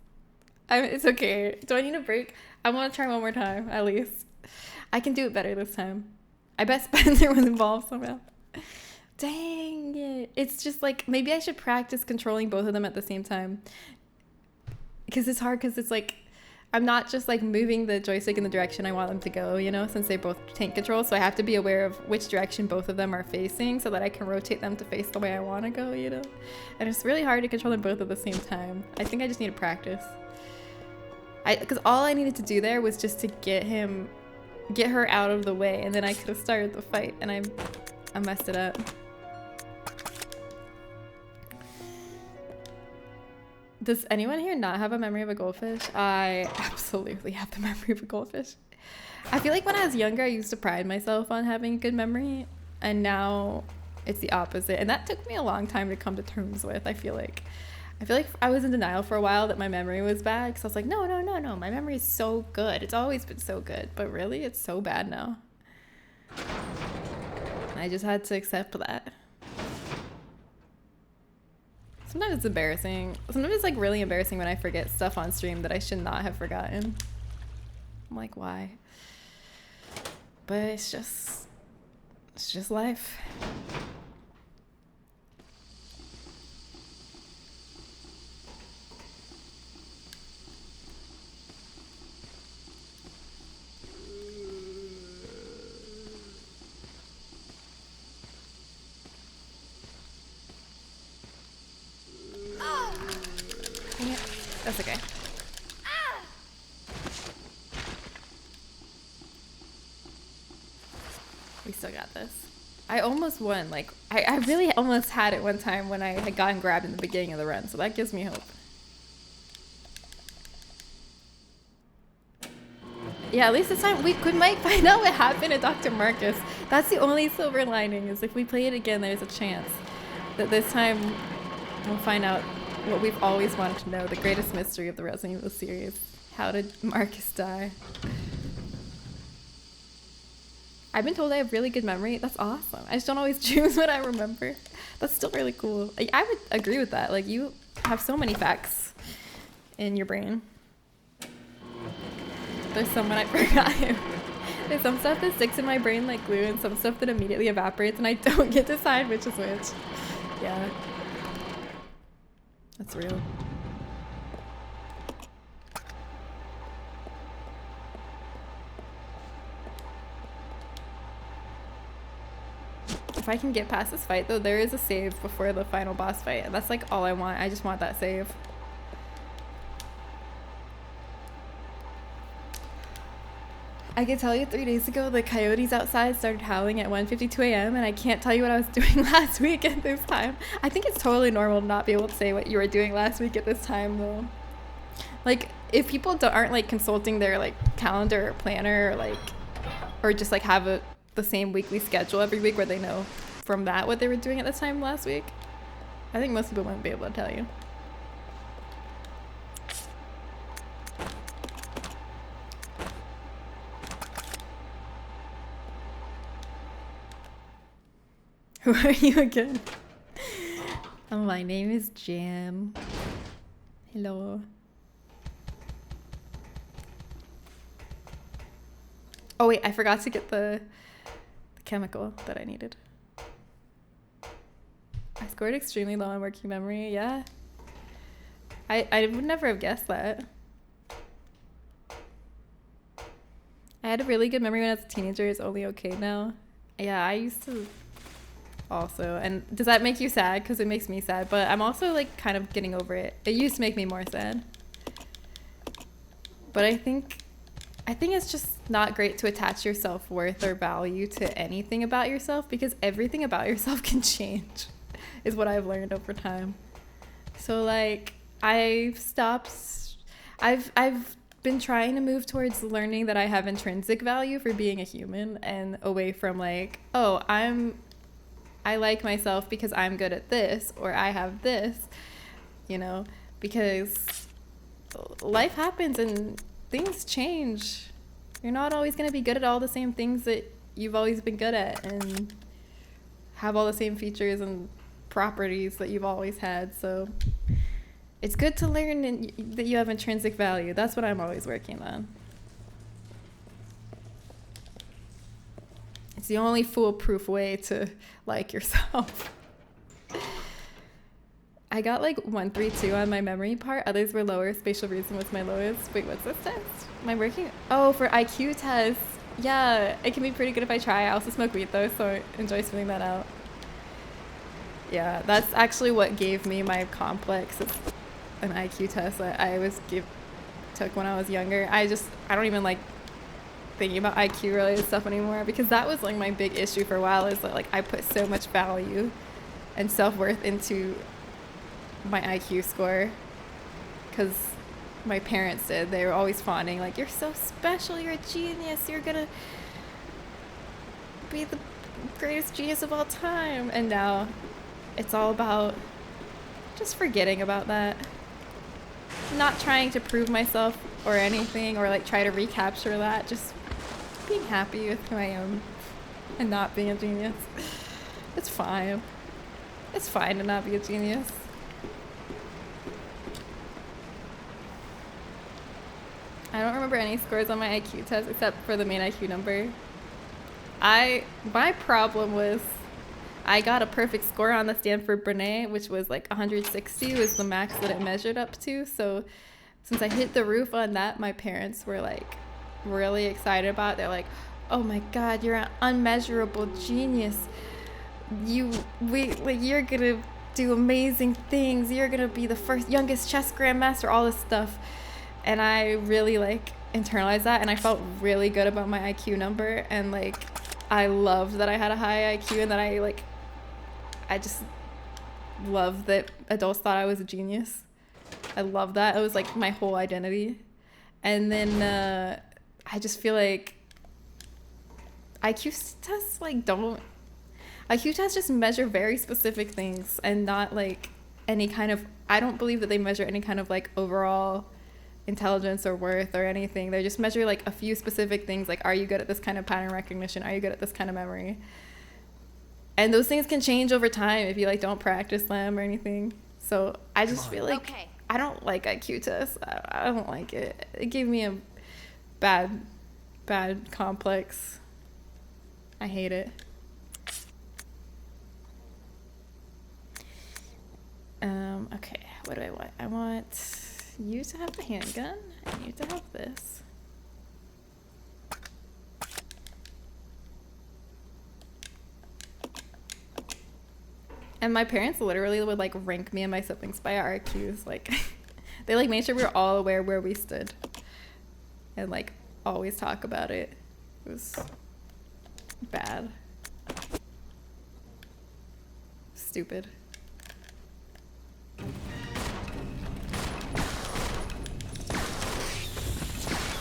It's okay. Do I need a break? I want to try one more time, at least. I can do it better this time. I bet Spencer was involved somehow. Dang it. It's just like, maybe I should practice controlling both of them at the same time. Because it's hard, because it's like, I'm not just like moving the joystick in the direction I want them to go, you know, since they both tank control. So I have to be aware of which direction both of them are facing so that I can rotate them to face the way I want to go, you know. And it's really hard to control them both at the same time. I think I just need to practice. Because all I needed to do there was just to get her out of the way, and then I could have started the fight, and I messed it up. Does anyone here not have a memory of a goldfish? I absolutely have the memory of a goldfish. I feel like when I was younger, I used to pride myself on having a good memory, and now it's the opposite. And that took me a long time to come to terms with, I feel like. I was in denial for a while that my memory was bad, because I was like, no, my memory is so good. It's always been so good, but really, it's so bad now. And I just had to accept that. Sometimes it's embarrassing. Sometimes it's like really embarrassing when I forget stuff on stream that I should not have forgotten. I'm like, why? But it's just life. That's okay. We still got this. I almost won. Like, I really almost had it one time when I had gotten grabbed in the beginning of the run, so that gives me hope. Yeah, at least this time we might find out what happened to Dr. Marcus. That's the only silver lining, is if we play it again, there's a chance that this time we'll find out what we've always wanted to know, the greatest mystery of the Resident Evil series. How did Marcus die? I've been told I have really good memory. That's awesome. I just don't always choose what I remember. That's still really cool. I would agree with that. Like, you have so many facts in your brain. There's some that I forgot. There's some stuff that sticks in my brain like glue, and some stuff that immediately evaporates, and I don't get to decide which is which. Yeah. That's real. If I can get past this fight, though, there is a save before the final boss fight. That's like all I want. I just want that save. I can tell you 3 days ago, the coyotes outside started howling at 1:52 a.m. and I can't tell you what I was doing last week at this time. I think it's totally normal to not be able to say what you were doing last week at this time, though. Like, if people aren't like consulting their like calendar or planner, or just like have the same weekly schedule every week where they know from that what they were doing at this time last week, I think most people wouldn't be able to tell you. Who are you again? Oh, my name is Jam. Hello. Oh wait, I forgot to get the chemical that I needed. I scored extremely low on working memory, yeah. I would never have guessed that. I had a really good memory when I was a teenager. It's only okay now. Yeah, I used to also. And does that make you sad? Because it makes me sad. But I'm also like kind of getting over it. It used to make me more sad. But I think it's just not great to attach your self-worth or value to anything about yourself, because everything about yourself can change, is what I've learned over time. So like I've been trying to move towards learning that I have intrinsic value for being a human, and away from like, oh, I like myself because I'm good at this, or I have this, you know, because life happens and things change. You're not always going to be good at all the same things that you've always been good at and have all the same features and properties that you've always had. So it's good to learn that you have intrinsic value. That's what I'm always working on. It's the only foolproof way to like yourself. I got like 132 on my memory part. Others were lower. Spatial reason was my lowest. Wait, what's this test? Am I working? Oh, for IQ tests. Yeah, it can be pretty good if I try. I also smoke weed though, so I enjoy spitting that out. Yeah, that's actually what gave me my complex. It's an IQ test that I took when I was younger. I don't even like thinking about IQ related stuff anymore, because that was like my big issue for a while, is that like I put so much value and self-worth into my IQ score because my parents did. They were always fawning like, you're so special, you're a genius, you're gonna be the greatest genius of all time. And now it's all about just forgetting about that, not trying to prove myself or anything, or like try to recapture that, just being happy with who I am and not being a genius. It's fine. It's fine to not be a genius. I don't remember any scores on my IQ test except for the main IQ number. My problem was I got a perfect score on the Stanford Binet, which was like 160 was the max that it measured up to. So since I hit the roof on that, my parents were like really excited about it. They're like, oh my God, you're an unmeasurable genius. You're gonna do amazing things. You're gonna be the first youngest chess grandmaster, all this stuff. And I really like internalized that, and I felt really good about my IQ number, and like I loved that I had a high IQ, and that I just loved that adults thought I was a genius. I love that. It was like my whole identity. And then I just feel like IQ tests just measure very specific things, and not like any kind of, I don't believe that they measure any kind of like overall intelligence or worth or anything. They just measure like a few specific things, like, are you good at this kind of pattern recognition? Are you good at this kind of memory? And those things can change over time if you like don't practice them or anything. So I just feel like I don't like IQ tests. I don't like it. It gave me a bad complex. I hate it. Okay, what do I want? I want you to have the handgun, and you to have this. And my parents literally would like rank me and my siblings by our IQs. Like they like made sure we were all aware where we stood, and like always talk about it. It was bad. Stupid.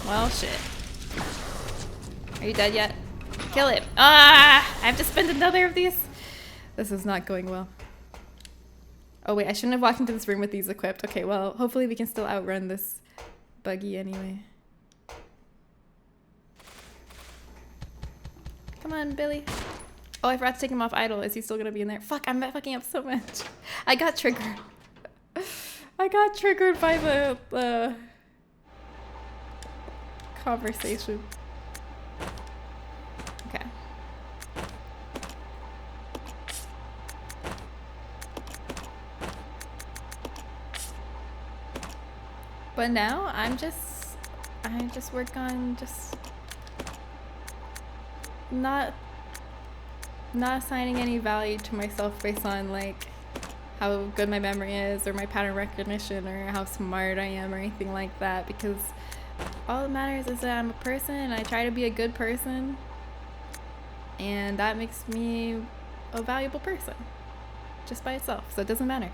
Well, shit. Are you dead yet? Kill it. Ah! I have to spend another of these. This is not going well. Oh wait, I shouldn't have walked into this room with these equipped. Okay, well, hopefully we can still outrun this buggy anyway. Come on, Billy. Oh, I forgot to take him off idle. Is he still gonna be in there? Fuck, I'm fucking up so much. I got triggered. I got triggered by the conversation. Okay. But now I just work on just not assigning any value to myself based on like how good my memory is or my pattern recognition or how smart I am or anything like that, because All that matters is that I'm a person and I try to be a good person. And that makes me a valuable person. Just by itself. So it doesn't matter.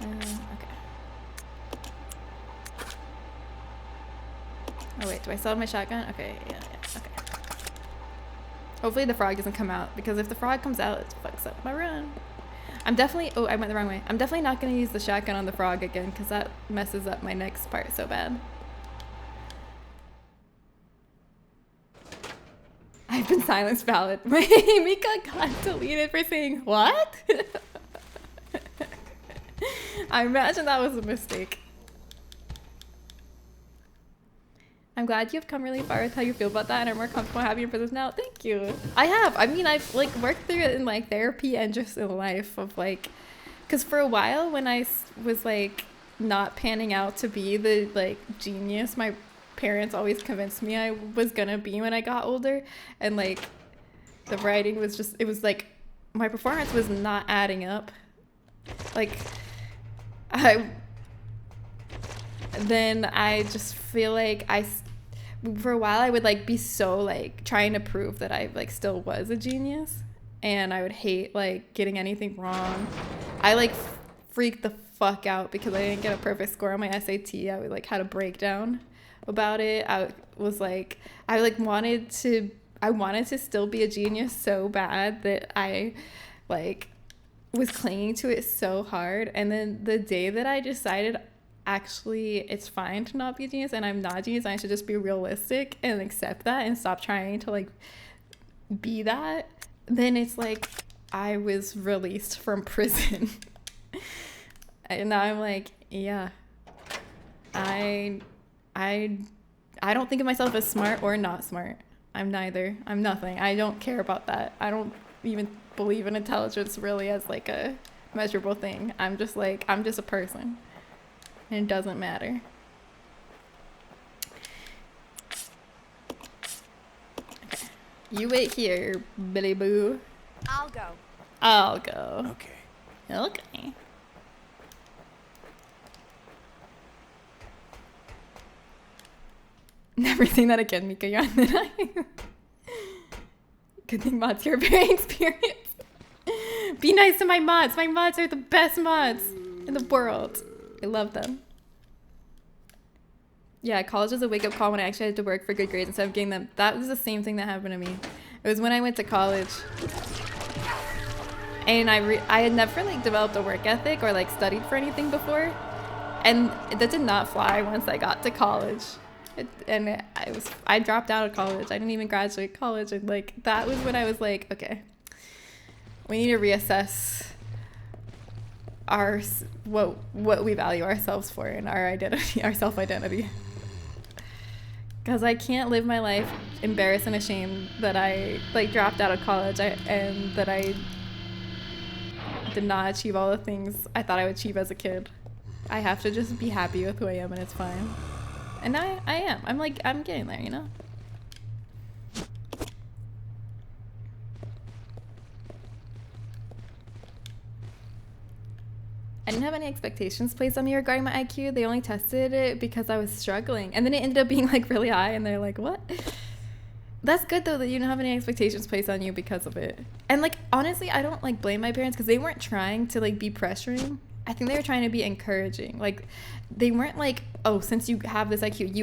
Okay. Oh wait, do I still have my shotgun? Okay, yeah, okay. Hopefully the frog doesn't come out, because if the frog comes out, it fucks up my run. I'm definitely, oh, I went the wrong way. I'm definitely not gonna use the shotgun on the frog again, because that messes up my next part so bad. I've been silenced valid. Wait, Mika got deleted for saying what? I imagine that was a mistake. I'm glad you've come really far with how you feel about that and are more comfortable having your presence now. Thank you. I have. I mean, I've like worked through it in like therapy and just in life of like, because for a while when I was like not panning out to be the like genius my parents always convinced me I was gonna be when I got older, and like the writing was just, it was like my performance was not adding up. Like then I just feel like for a while I would like be so like trying to prove that I like still was a genius, and I would hate like getting anything wrong. I like freaked the fuck out because I didn't get a perfect score on my SAT. I would like had a breakdown about it. I wanted to still be a genius so bad that I like was clinging to it so hard. And then the day that I decided actually it's fine to not be a genius and I'm not a genius, I should just be realistic and accept that and stop trying to like be that, then it's like I was released from prison. And now I'm like, yeah, I don't think of myself as smart or not smart. I'm neither. I'm nothing. I don't care about that. I don't even believe in intelligence really as like a measurable thing. I'm just a person. And it doesn't matter. Okay. You wait here, Billy Boo. I'll go. I'll go. Okay. Okay. Never seen that again, Mika. You're on the line. Good thing mods here are very experienced. Be nice to my mods. My mods are the best mods in the world. I love them. Yeah, college was a wake-up call when I actually had to work for good grades instead of getting them. That was the same thing that happened to me. It was when I went to college. And I had never like developed a work ethic or like studied for anything before. And that did not fly once I got to college. I dropped out of college. I didn't even graduate college. And like that was when I was like, okay, we need to reassess what we value ourselves for and our identity, our self-identity. Because I can't live my life embarrassed and ashamed that I like dropped out of college and that I did not achieve all the things I thought I would achieve as a kid. I have to just be happy with who I am and it's fine. And I am. I'm getting there, you know? I didn't have any expectations placed on me regarding my IQ. They only tested it because I was struggling. And then it ended up being like really high and they're like, what? That's good though that you don't have any expectations placed on you because of it. And like, honestly, I don't like blame my parents because they weren't trying to like be pressuring. I think they were trying to be encouraging. Like they weren't like, oh, since you have this IQ,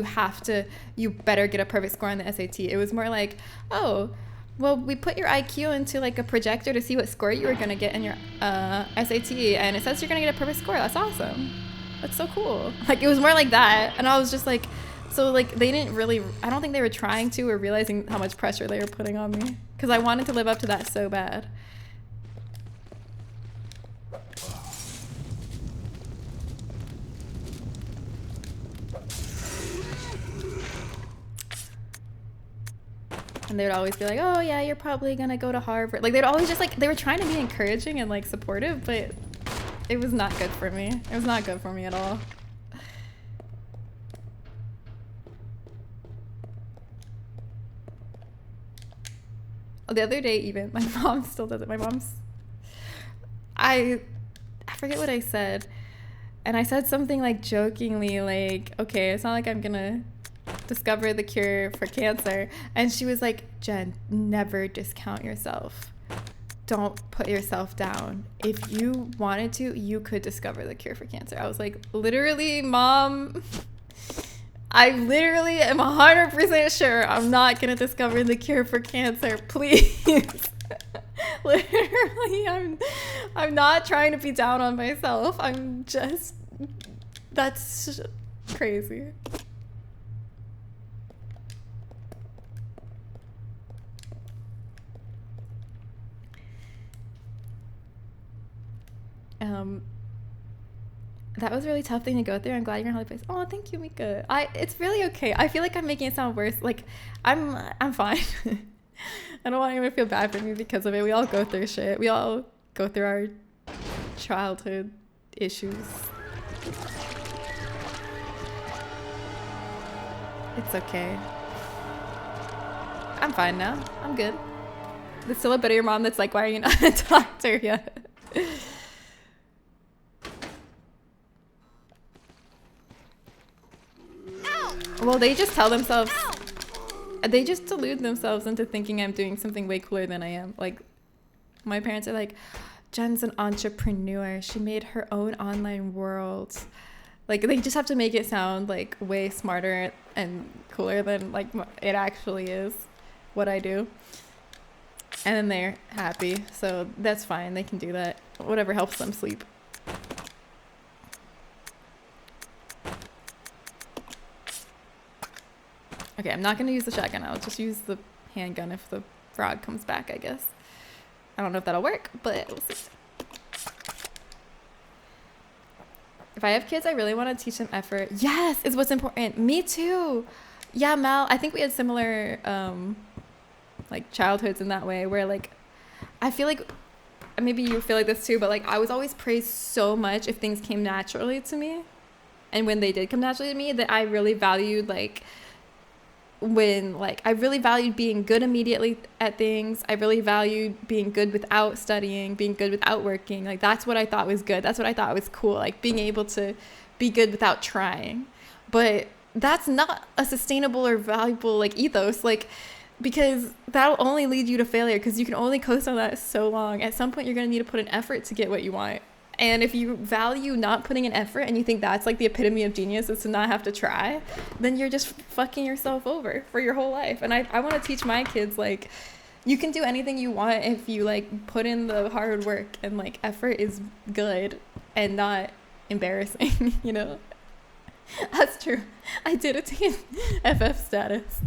you better get a perfect score on the SAT. It was more like, oh, well, we put your IQ into like a projector to see what score you were going to get in your SAT. And it says you're going to get a perfect score. That's awesome. That's so cool. Like it was more like that. And I was just like, so like they didn't really, I don't think they were trying to or realizing how much pressure they were putting on me. Because I wanted to live up to that so bad. And they would always be like, oh yeah, you're probably gonna go to Harvard. Like they'd always just like, they were trying to be encouraging and like supportive, but it was not good for me. It was not good for me at all. The other day even, my mom still does it. My mom's, I forget what I said. And I said something like jokingly, like, okay, it's not like I'm gonna discover the cure for cancer. And she was like, Jen, never discount yourself. Don't put yourself down. If you wanted to, you could discover the cure for cancer. I was like, literally, Mom, I literally am 100% sure I'm not gonna discover the cure for cancer. Please. Literally, I'm not trying to be down on myself. I'm just, that's crazy. That was a really tough thing to go through. I'm glad you're in a healthy place. Oh, thank you, Mika. It's really okay. I feel like I'm making it sound worse. Like, I'm fine. I don't want anyone to feel bad for me because of it. We all go through shit. We all go through our childhood issues. It's okay. I'm fine now. I'm good. There's still a bit of your mom that's like, why are you not a doctor yet? Well, they just tell themselves, they just delude themselves into thinking I'm doing something way cooler than I am. Like, my parents are like, Jen's an entrepreneur. She made her own online world. Like, they just have to make it sound like way smarter and cooler than like it actually is what I do. And then they're happy. So that's fine. They can do that. Whatever helps them sleep. Okay, I'm not going to use the shotgun. I'll just use the handgun if the frog comes back, I guess. I don't know if that'll work, but we'll see. If I have kids, I really want to teach them effort. Yes, is what's important. Me too. Yeah, Mal, I think we had similar like childhoods in that way where like I feel like maybe you feel like this too, but like I was always praised so much if things came naturally to me. And when they did come naturally to me, that I really valued like when like I really valued being good immediately at things. I really valued being good without studying, being good without working. Like that's what I thought was good. That's what I thought was cool. Like being able to be good without trying. But that's not a sustainable or valuable like ethos, like because that'll only lead you to failure because you can only coast on that so long. At some point you're going to need to put an effort to get what you want. And if you value not putting an effort and you think that's like the epitome of genius is to not have to try, then you're just fucking yourself over for your whole life. And I want to teach my kids, like, you can do anything you want if you like put in the hard work, and like effort is good and not embarrassing, you know? That's true. I did attain FF status.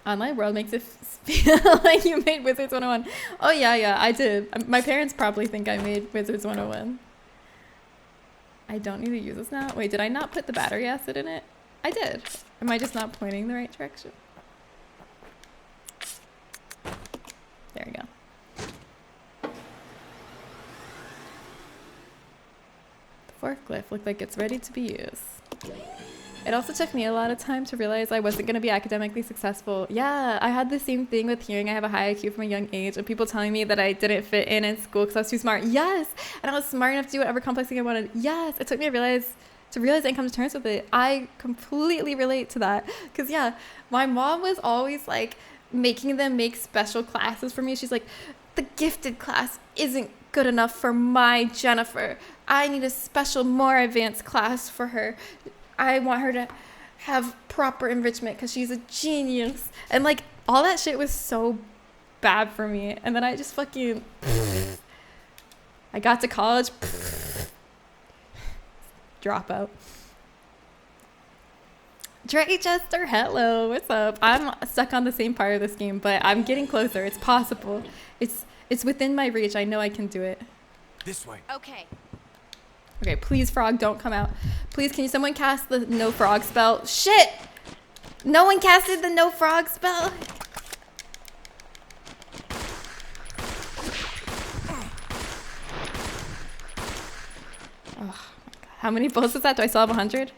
Online world makes it feel like you made Wizards 101. Oh yeah, I did. My parents probably think I made Wizards 101. I don't need to use this now. Wait, did I not put the battery acid in it? I did. Am I just not pointing the right direction? There we go. The fourth glyph looked like it's ready to be used. It also took me a lot of time to realize I wasn't going to be academically successful. Yeah, I had the same thing with hearing I have a high IQ from a young age and people telling me that I didn't fit in school because I was too smart. Yes. And I was smart enough to do whatever complex thing I wanted. Yes. It took me to realize and come to terms with it. I completely relate to that. Because, yeah, my mom was always like making them make special classes for me. She's like, the gifted class isn't good enough for my Jennifer. I need a special, more advanced class for her. I want her to have proper enrichment because she's a genius. And like all that shit was so bad for me. And then I just fucking I got to college, dropout. Dre Chester, hello, what's up? I'm stuck on the same part of this game, but I'm getting closer. It's possible. It's within my reach. I know I can do it. This way. Okay. Okay, please, frog, don't come out. Please, can someone cast the no frog spell? Shit! No one casted the no frog spell. Oh my god. How many bullets is that? Do I still have 100?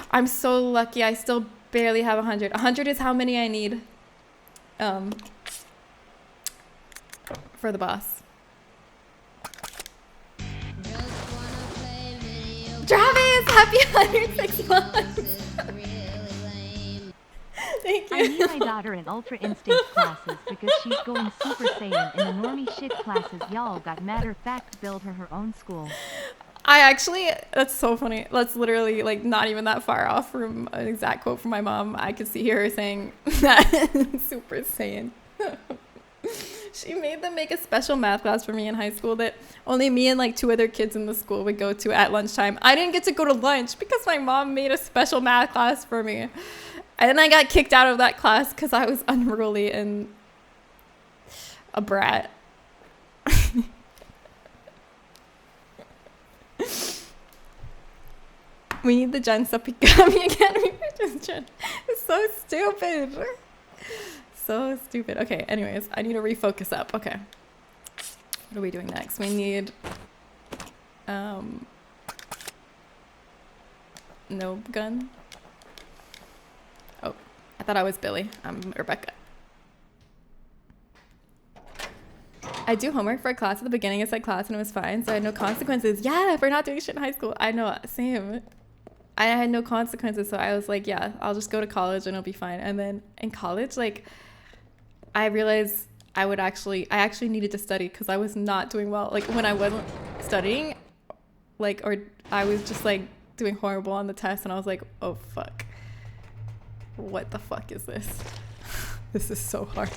I'm so lucky. I still barely have 100. 100 is how many I need for the boss. Happy 106 months. Thank you. I need my daughter in Ultra Instinct classes because she's going Super Saiyan in the normie shit classes. Y'all got matter of fact build her own school. I actually, that's so funny. That's literally like not even that far off from an exact quote from my mom. I could see her saying that Super Saiyan. She made them make a special math class for me in high school that only me and like 2 other kids in the school would go to at lunchtime. I didn't get to go to lunch because my mom made a special math class for me. And then I got kicked out of that class because I was unruly and a brat. We need the Gen Suppigami again. It's so stupid. So stupid. Okay, anyways, I need to refocus up. Okay. What are we doing next? We need no gun. Oh, I thought I was Billy. I'm Rebecca. I do homework for a class at the beginning of said class and it was fine, so I had no consequences. Yeah, for not doing shit in high school. I know, same. I had no consequences, so I was like, yeah, I'll just go to college and it'll be fine. And then in college, like, I realized I actually needed to study because I was not doing well. Like, when I wasn't studying, like, or I was just, like, doing horrible on the test, and I was like, oh, fuck. What the fuck is this? This is so hard.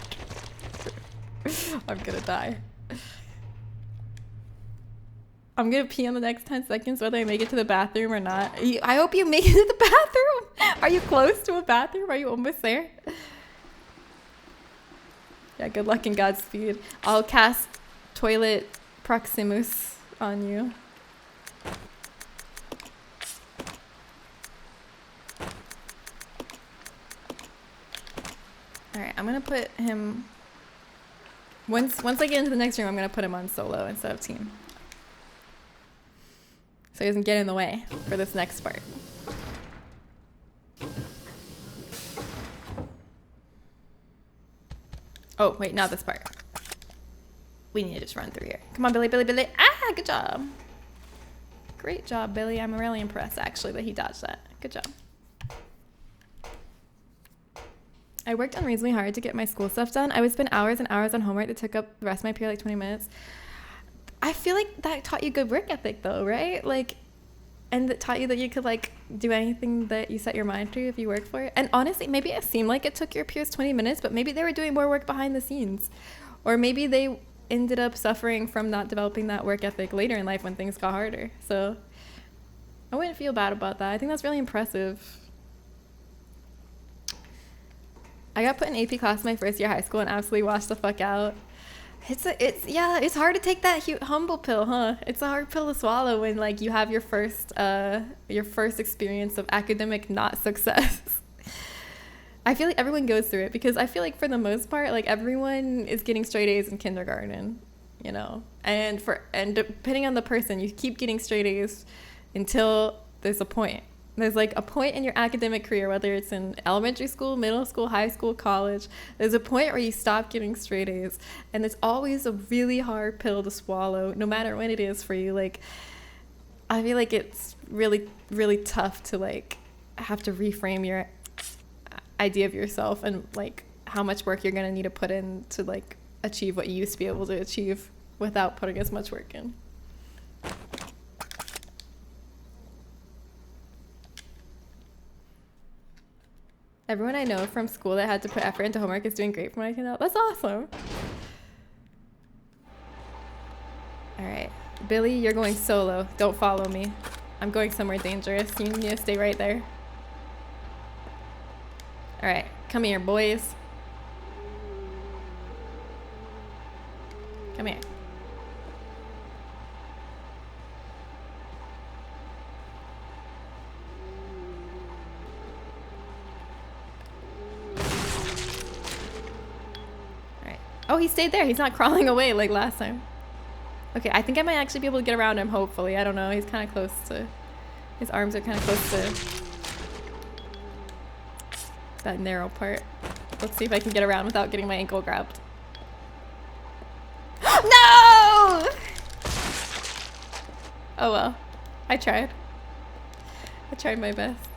I'm gonna die. I'm gonna pee in the next 10 seconds whether I make it to the bathroom or not. I hope you make it to the bathroom. Are you close to a bathroom? Are you almost there? Yeah, good luck and Godspeed. I'll cast Toilet Proximus on you. Alright, I'm gonna put him... Once I get into the next room, I'm gonna put him on solo instead of team. So he doesn't get in the way for this next part. Oh, wait, not this part. We need to just run through here. Come on, Billy, Billy, Billy. Ah, good job. Great job, Billy. I'm really impressed, actually, that he dodged that. Good job. I worked unreasonably hard to get my school stuff done. I would spend hours and hours on homework that took up the rest of my period, like 20 minutes. I feel like that taught you good work ethic, though, right? Like, and that taught you that you could, like, do anything that you set your mind to if you work for it. And honestly, maybe it seemed like it took your peers 20 minutes, but maybe they were doing more work behind the scenes. Or maybe they ended up suffering from not developing that work ethic later in life when things got harder. So I wouldn't feel bad about that. I think that's really impressive. I got put in AP class my first year of high school and absolutely washed the fuck out. It's hard to take that humble pill, huh? It's a hard pill to swallow when like you have your first experience of academic not success. I feel like everyone goes through it because I feel like for the most part, like everyone is getting straight A's in kindergarten, you know, and depending on the person, you keep getting straight A's until there's a point. There's like a point in your academic career, whether it's in elementary school, middle school, high school, college, there's a point where you stop getting straight A's. And it's always a really hard pill to swallow, no matter when it is for you. Like, I feel like it's really, really tough to like have to reframe your idea of yourself and like how much work you're going to need to put in to like achieve what you used to be able to achieve without putting as much work in. Everyone I know from school that had to put effort into homework is doing great from what I can tell. That's awesome. All right, Billy, you're going solo. Don't follow me. I'm going somewhere dangerous. You need to stay right there. All right, come here, boys. Come here. Oh, he stayed there. He's not crawling away like last time. Okay, I think I might actually be able to get around him, hopefully. I don't know. He's kind of close to... His arms are kind of close to that narrow part. Let's see if I can get around without getting my ankle grabbed. No! Oh, well. I tried. I tried my best.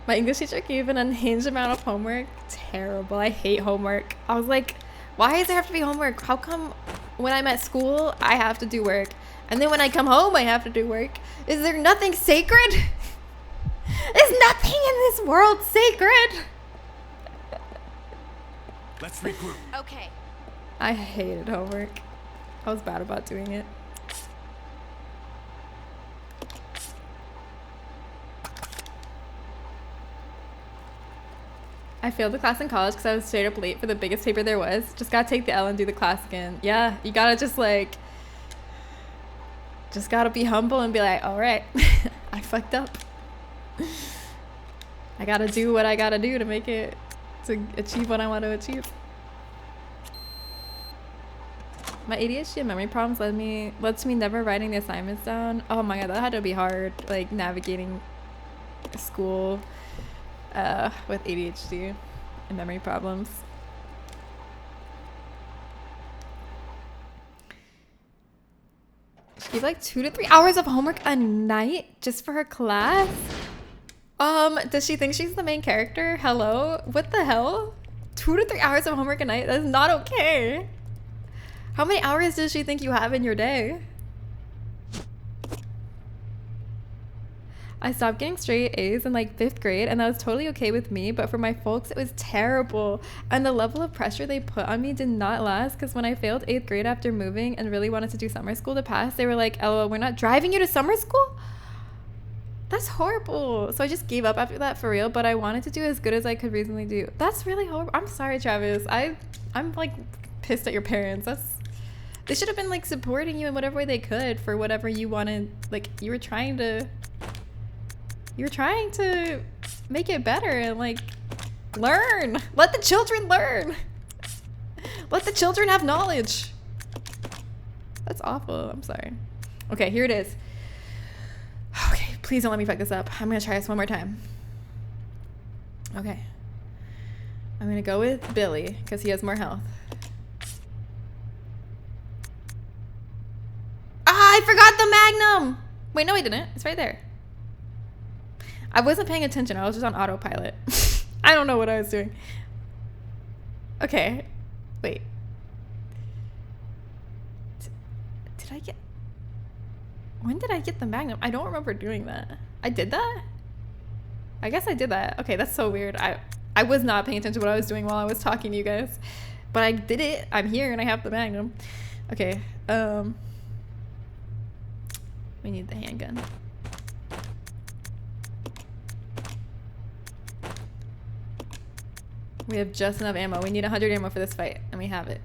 My English teacher gave an unhinged amount of homework. Terrible. I hate homework. I was like, why does there have to be homework? How come when I'm at school, I have to do work? And then when I come home, I have to do work? Is there nothing sacred? Is nothing in this world sacred? Let's regroup. Okay. I hated homework. I was bad about doing it. I failed the class in college because I was straight up late for the biggest paper there was. Just gotta take the L and do the class again. Yeah, you gotta just gotta be humble and be like, all right, I fucked up. I gotta do what I gotta do to make it, to achieve what I want to achieve. My ADHD and memory problems led to me never writing the assignments down. Oh my god, that had to be hard, like navigating school with ADHD and memory problems. She gave like 2 to 3 hours of homework a night just for her class. Does she think she's the main character? Hello? What the hell? 2 to 3 hours of homework a night? That's not okay. How many hours does she think you have in your day? I stopped getting straight A's in like 5th grade, and that was totally okay with me, but for my folks it was terrible, and the level of pressure they put on me did not last, because when I failed 8th grade after moving and really wanted to do summer school to pass, they were like, LOL, we're not driving you to summer school? That's horrible. So I just gave up after that, for real, but I wanted to do as good as I could reasonably do. That's really horrible. I'm sorry, Travis. I'm like pissed at your parents. They should have been like supporting you in whatever way they could for whatever you wanted. Like you were trying to make it better and like learn. Let the children learn. Let the children have knowledge. That's awful. I'm sorry. Okay, here it is. Okay, please don't let me fuck this up. I'm gonna try this one more time. Okay. I'm gonna go with Billy because he has more health. Ah, I forgot the Magnum! Wait, no I didn't. It's right there. I wasn't paying attention. I was just on autopilot. I don't know what I was doing. Okay. Wait. Did I get... When did I get the Magnum? I don't remember doing that. I did that? I guess I did that. Okay, that's so weird. I was not paying attention to what I was doing while I was talking to you guys. But I did it. I'm here and I have the Magnum. Okay. We need the handgun. We have just enough ammo. We need 100 ammo for this fight, and we have it.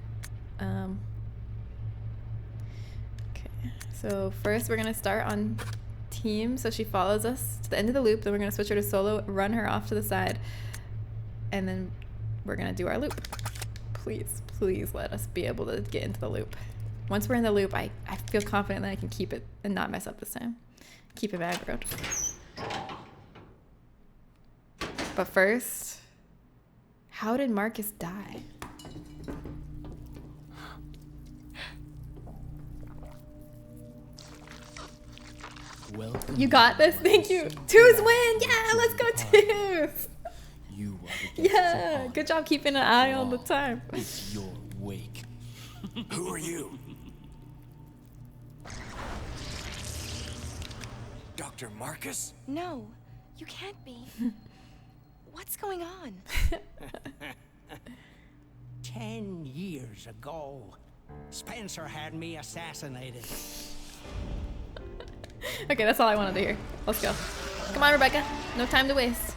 Okay, so first we're gonna start on team, so she follows us to the end of the loop, then we're gonna switch her to solo, run her off to the side, and then we're gonna do our loop. Please, please let us be able to get into the loop. Once we're in the loop, I feel confident that I can keep it and not mess up this time. Keep it aggroed. But first... How did Marcus die? Welcome. You got this. Thank you. Twos win. Yeah, let's go Twos. You are the yeah, good job keeping an eye on the time. It's your wake. Who are you? Dr. Marcus? No, you can't be. What's going on? 10 years ago, Spencer had me assassinated. Okay, that's all I wanted to hear. Let's go. Come on, Rebecca. No time to waste.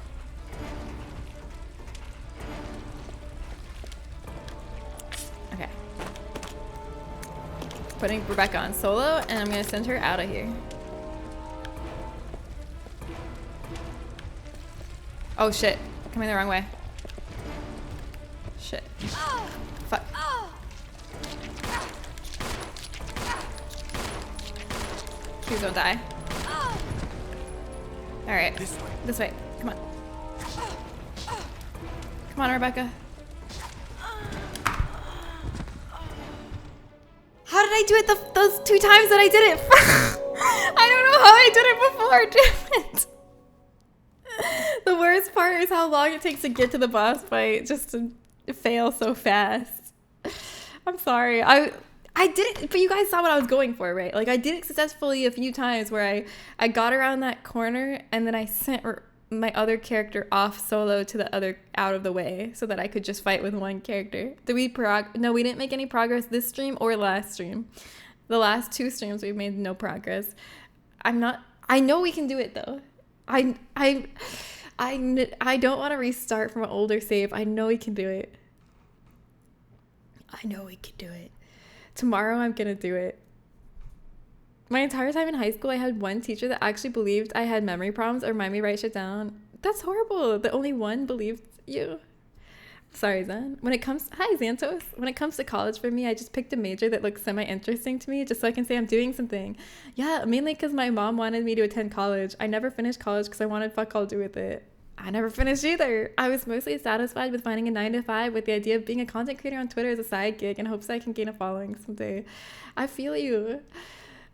Okay. Putting Rebecca on solo, and I'm gonna send her out of here. Oh shit. Coming the wrong way. Shit. Fuck. Please don't die. Alright. This way. Come on. Come on, Rebecca. How did I do it those 2 times that I did it? I don't know how I did it before. Damn it. The worst part is how long it takes to get to the boss fight just to fail so fast. I'm sorry. I did it, but you guys saw what I was going for, right? Like I did it successfully a few times where I got around that corner and then I sent my other character off solo to the other out of the way so that I could just fight with one character. Did we No, we didn't make any progress this stream or last stream. The last 2 streams we've made no progress. I know we can do it though. I don't want to restart from an older save. I know we can do it. I know we can do it. Tomorrow I'm gonna do it. My entire time in high school, I had one teacher that actually believed I had memory problems or made me write shit down. That's horrible. The only one believed you. Sorry, Zen. Hi, Xantos. When it comes to college for me, I just picked a major that looks semi-interesting to me just so I can say I'm doing something. Yeah, mainly because my mom wanted me to attend college. I never finished college because I wanted fuck all to do with it. I never finished either. I was mostly satisfied with finding a 9-to-5 with the idea of being a content creator on Twitter as a side gig in hopes that I can gain a following someday. I feel you.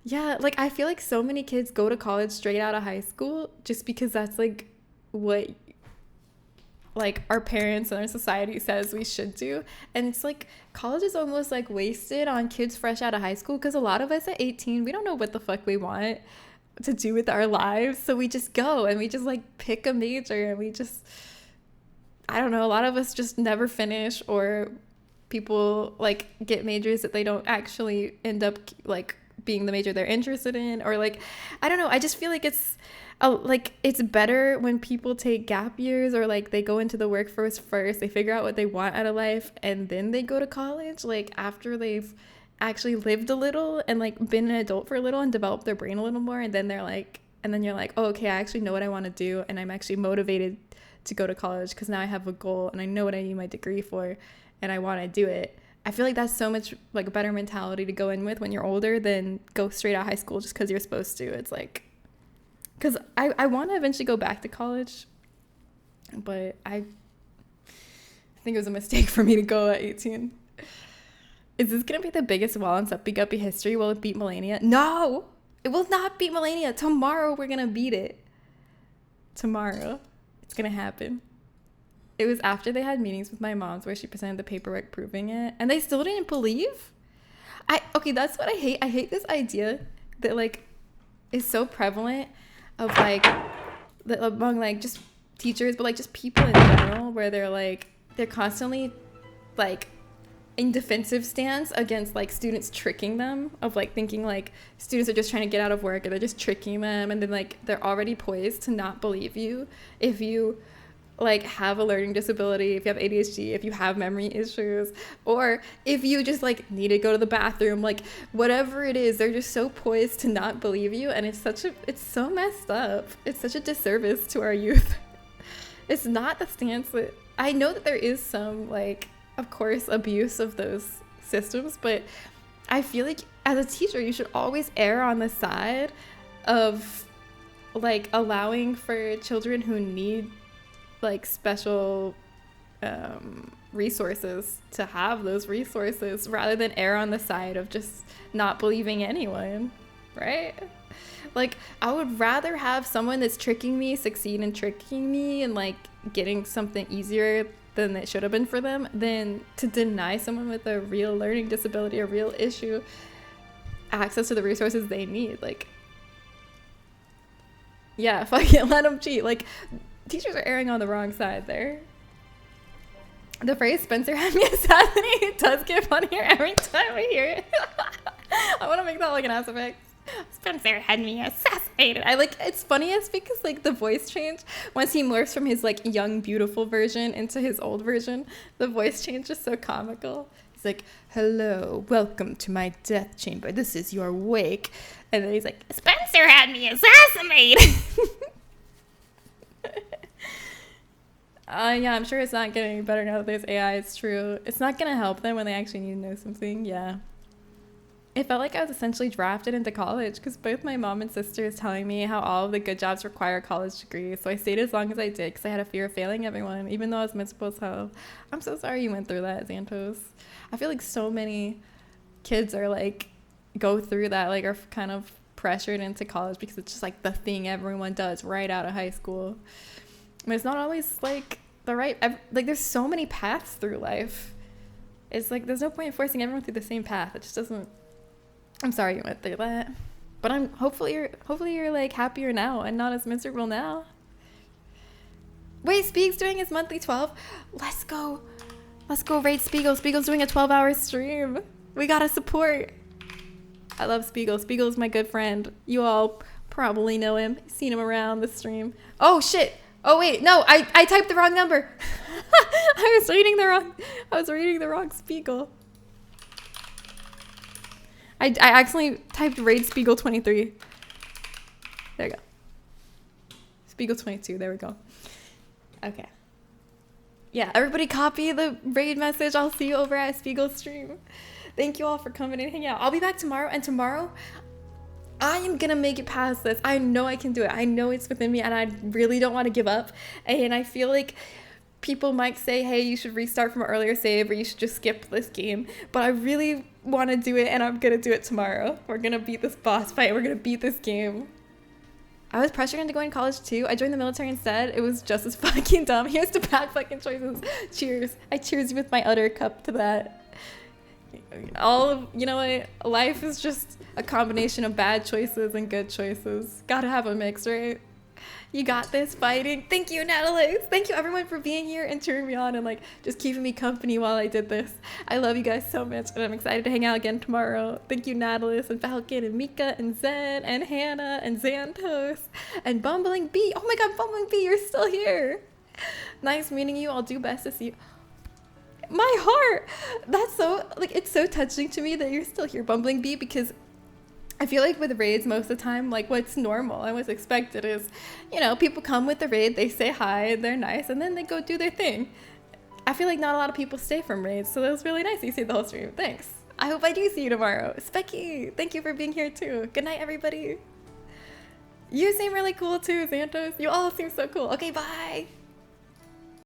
Yeah, like I feel like so many kids go to college straight out of high school just because that's like what like our parents and our society says we should do. And it's like college is almost like wasted on kids fresh out of high school because a lot of us at 18, we don't know what the fuck we want to do with our lives. So we just go and we just like pick a major and we just, I don't know, a lot of us just never finish, or people like get majors that they don't actually end up like being the major they're interested in, or like, I don't know. I just feel like it's better when people take gap years, or like they go into the workforce first, they figure out what they want out of life, and then they go to college, like after they've actually lived a little and like been an adult for a little and developed their brain a little more, and then they're like, and then you're like, oh, okay, I actually know what I want to do, and I'm actually motivated to go to college because now I have a goal and I know what I need my degree for and I want to do it. I feel like that's so much like a better mentality to go in with when you're older than go straight out of high school just because you're supposed to. It's like, because I want to eventually go back to college, but I think it was a mistake for me to go at 18. Is this going to be the biggest wall in Suppy Guppy history? Will it beat Millennia? No! It will not beat Millennia. Tomorrow we're going to beat it. Tomorrow. It's going to happen. It was after they had meetings with my mom's where she presented the paperwork proving it, and they still didn't believe? Okay, that's what I hate. I hate this idea that like is so prevalent of like among like just teachers, but like just people in general, where they're constantly like in defensive stance against like students tricking them, of like thinking like students are just trying to get out of work, or they're just tricking them, and then like they're already poised to not believe you if you like have a learning disability, if you have ADHD, if you have memory issues, or if you just like need to go to the bathroom, like whatever it is, they're just so poised to not believe you. And it's so messed up. It's such a disservice to our youth. It's not the stance that, I know that there is some like, of course, abuse of those systems, but I feel like as a teacher, you should always err on the side of like allowing for children who need like special resources to have those resources, rather than err on the side of just not believing anyone, right? Like I would rather have someone that's tricking me succeed in tricking me and like getting something easier than it should have been for them, than to deny someone with a real learning disability or real issue access to the resources they need. Like, yeah, fucking let them cheat. Like, teachers are erring on the wrong side there. The phrase Spencer had me assassinated does get funnier every time we hear it. I want to make that like an ass effect. Spencer had me assassinated. It's funniest because like the voice change, once he morphs from his like young beautiful version into his old version, the voice change is so comical. He's like, hello, welcome to my death chamber, this is your wake. And then he's like, Spencer had me assassinated. Yeah, I'm sure it's not getting any better now that there's AI. It's true. It's not going to help them when they actually need to know something. Yeah. It felt like I was essentially drafted into college because both my mom and sister is telling me how all of the good jobs require a college degree. So I stayed as long as I did because I had a fear of failing everyone, even though I was miserable as hell. I'm so sorry you went through that, Xantos. I feel like so many kids are like go through that, like, are kind of pressured into college because it's just like the thing everyone does right out of high school. I mean, it's not always like the right, like, there's so many paths through life. It's like there's no point in forcing everyone through the same path. It just doesn't. I'm sorry you went through that, but I'm hopefully you're like happier now and not as miserable now. Wait, Speak's doing his monthly 12. Let's go raid Spiegel. Spiegel's doing a 12-hour stream. We gotta support. I love Spiegel. Spiegel's my good friend. You all probably know him. Seen him around the stream. Oh shit. Oh wait, no, I typed the wrong number. I was reading the wrong Spiegel. I accidentally typed raid Spiegel 23. There we go. Spiegel 22, there we go. Okay. Yeah, everybody copy the raid message. I'll see you over at Spiegel's stream. Thank you all for coming and hanging out. I'll be back tomorrow, and tomorrow I am gonna make it past this. I know I can do it. I know it's within me, and I really don't want to give up. And I feel like people might say, hey, you should restart from an earlier save, or you should just skip this game. But I really want to do it, and I'm gonna do it tomorrow. We're gonna beat this boss fight. We're gonna beat this game. I was pressured into going to college too. I joined the military instead. It was just as fucking dumb. Here's to bad fucking choices. Cheers. I cheers you with my utter cup to that. You know what? Life is just a combination of bad choices and good choices. Gotta have a mix, right? You got this, fighting. Thank you, Natalie. Thank you, everyone, for being here and cheering me on and like just keeping me company while I did this. I love you guys so much, and I'm excited to hang out again tomorrow. Thank you, Natalie and Falcon and Mika and Zen and Hannah and Xantos and Bumbling Bee. Oh my God, Bumbling Bee, you're still here. Nice meeting you. I'll do best to see you. My heart. That's so like, it's so touching to me that you're still here, Bumbling Bee, because I feel like with raids most of the time, like what's normal and what's expected is, you know, people come with the raid, they say hi, they're nice, and then they go do their thing. I feel like not a lot of people stay from raids, so that was really nice you see the whole stream. Thanks. I hope I do see you tomorrow. Specky, thank you for being here too. Good night, everybody. You seem really cool too, Xantos. You all seem so cool. Okay, bye.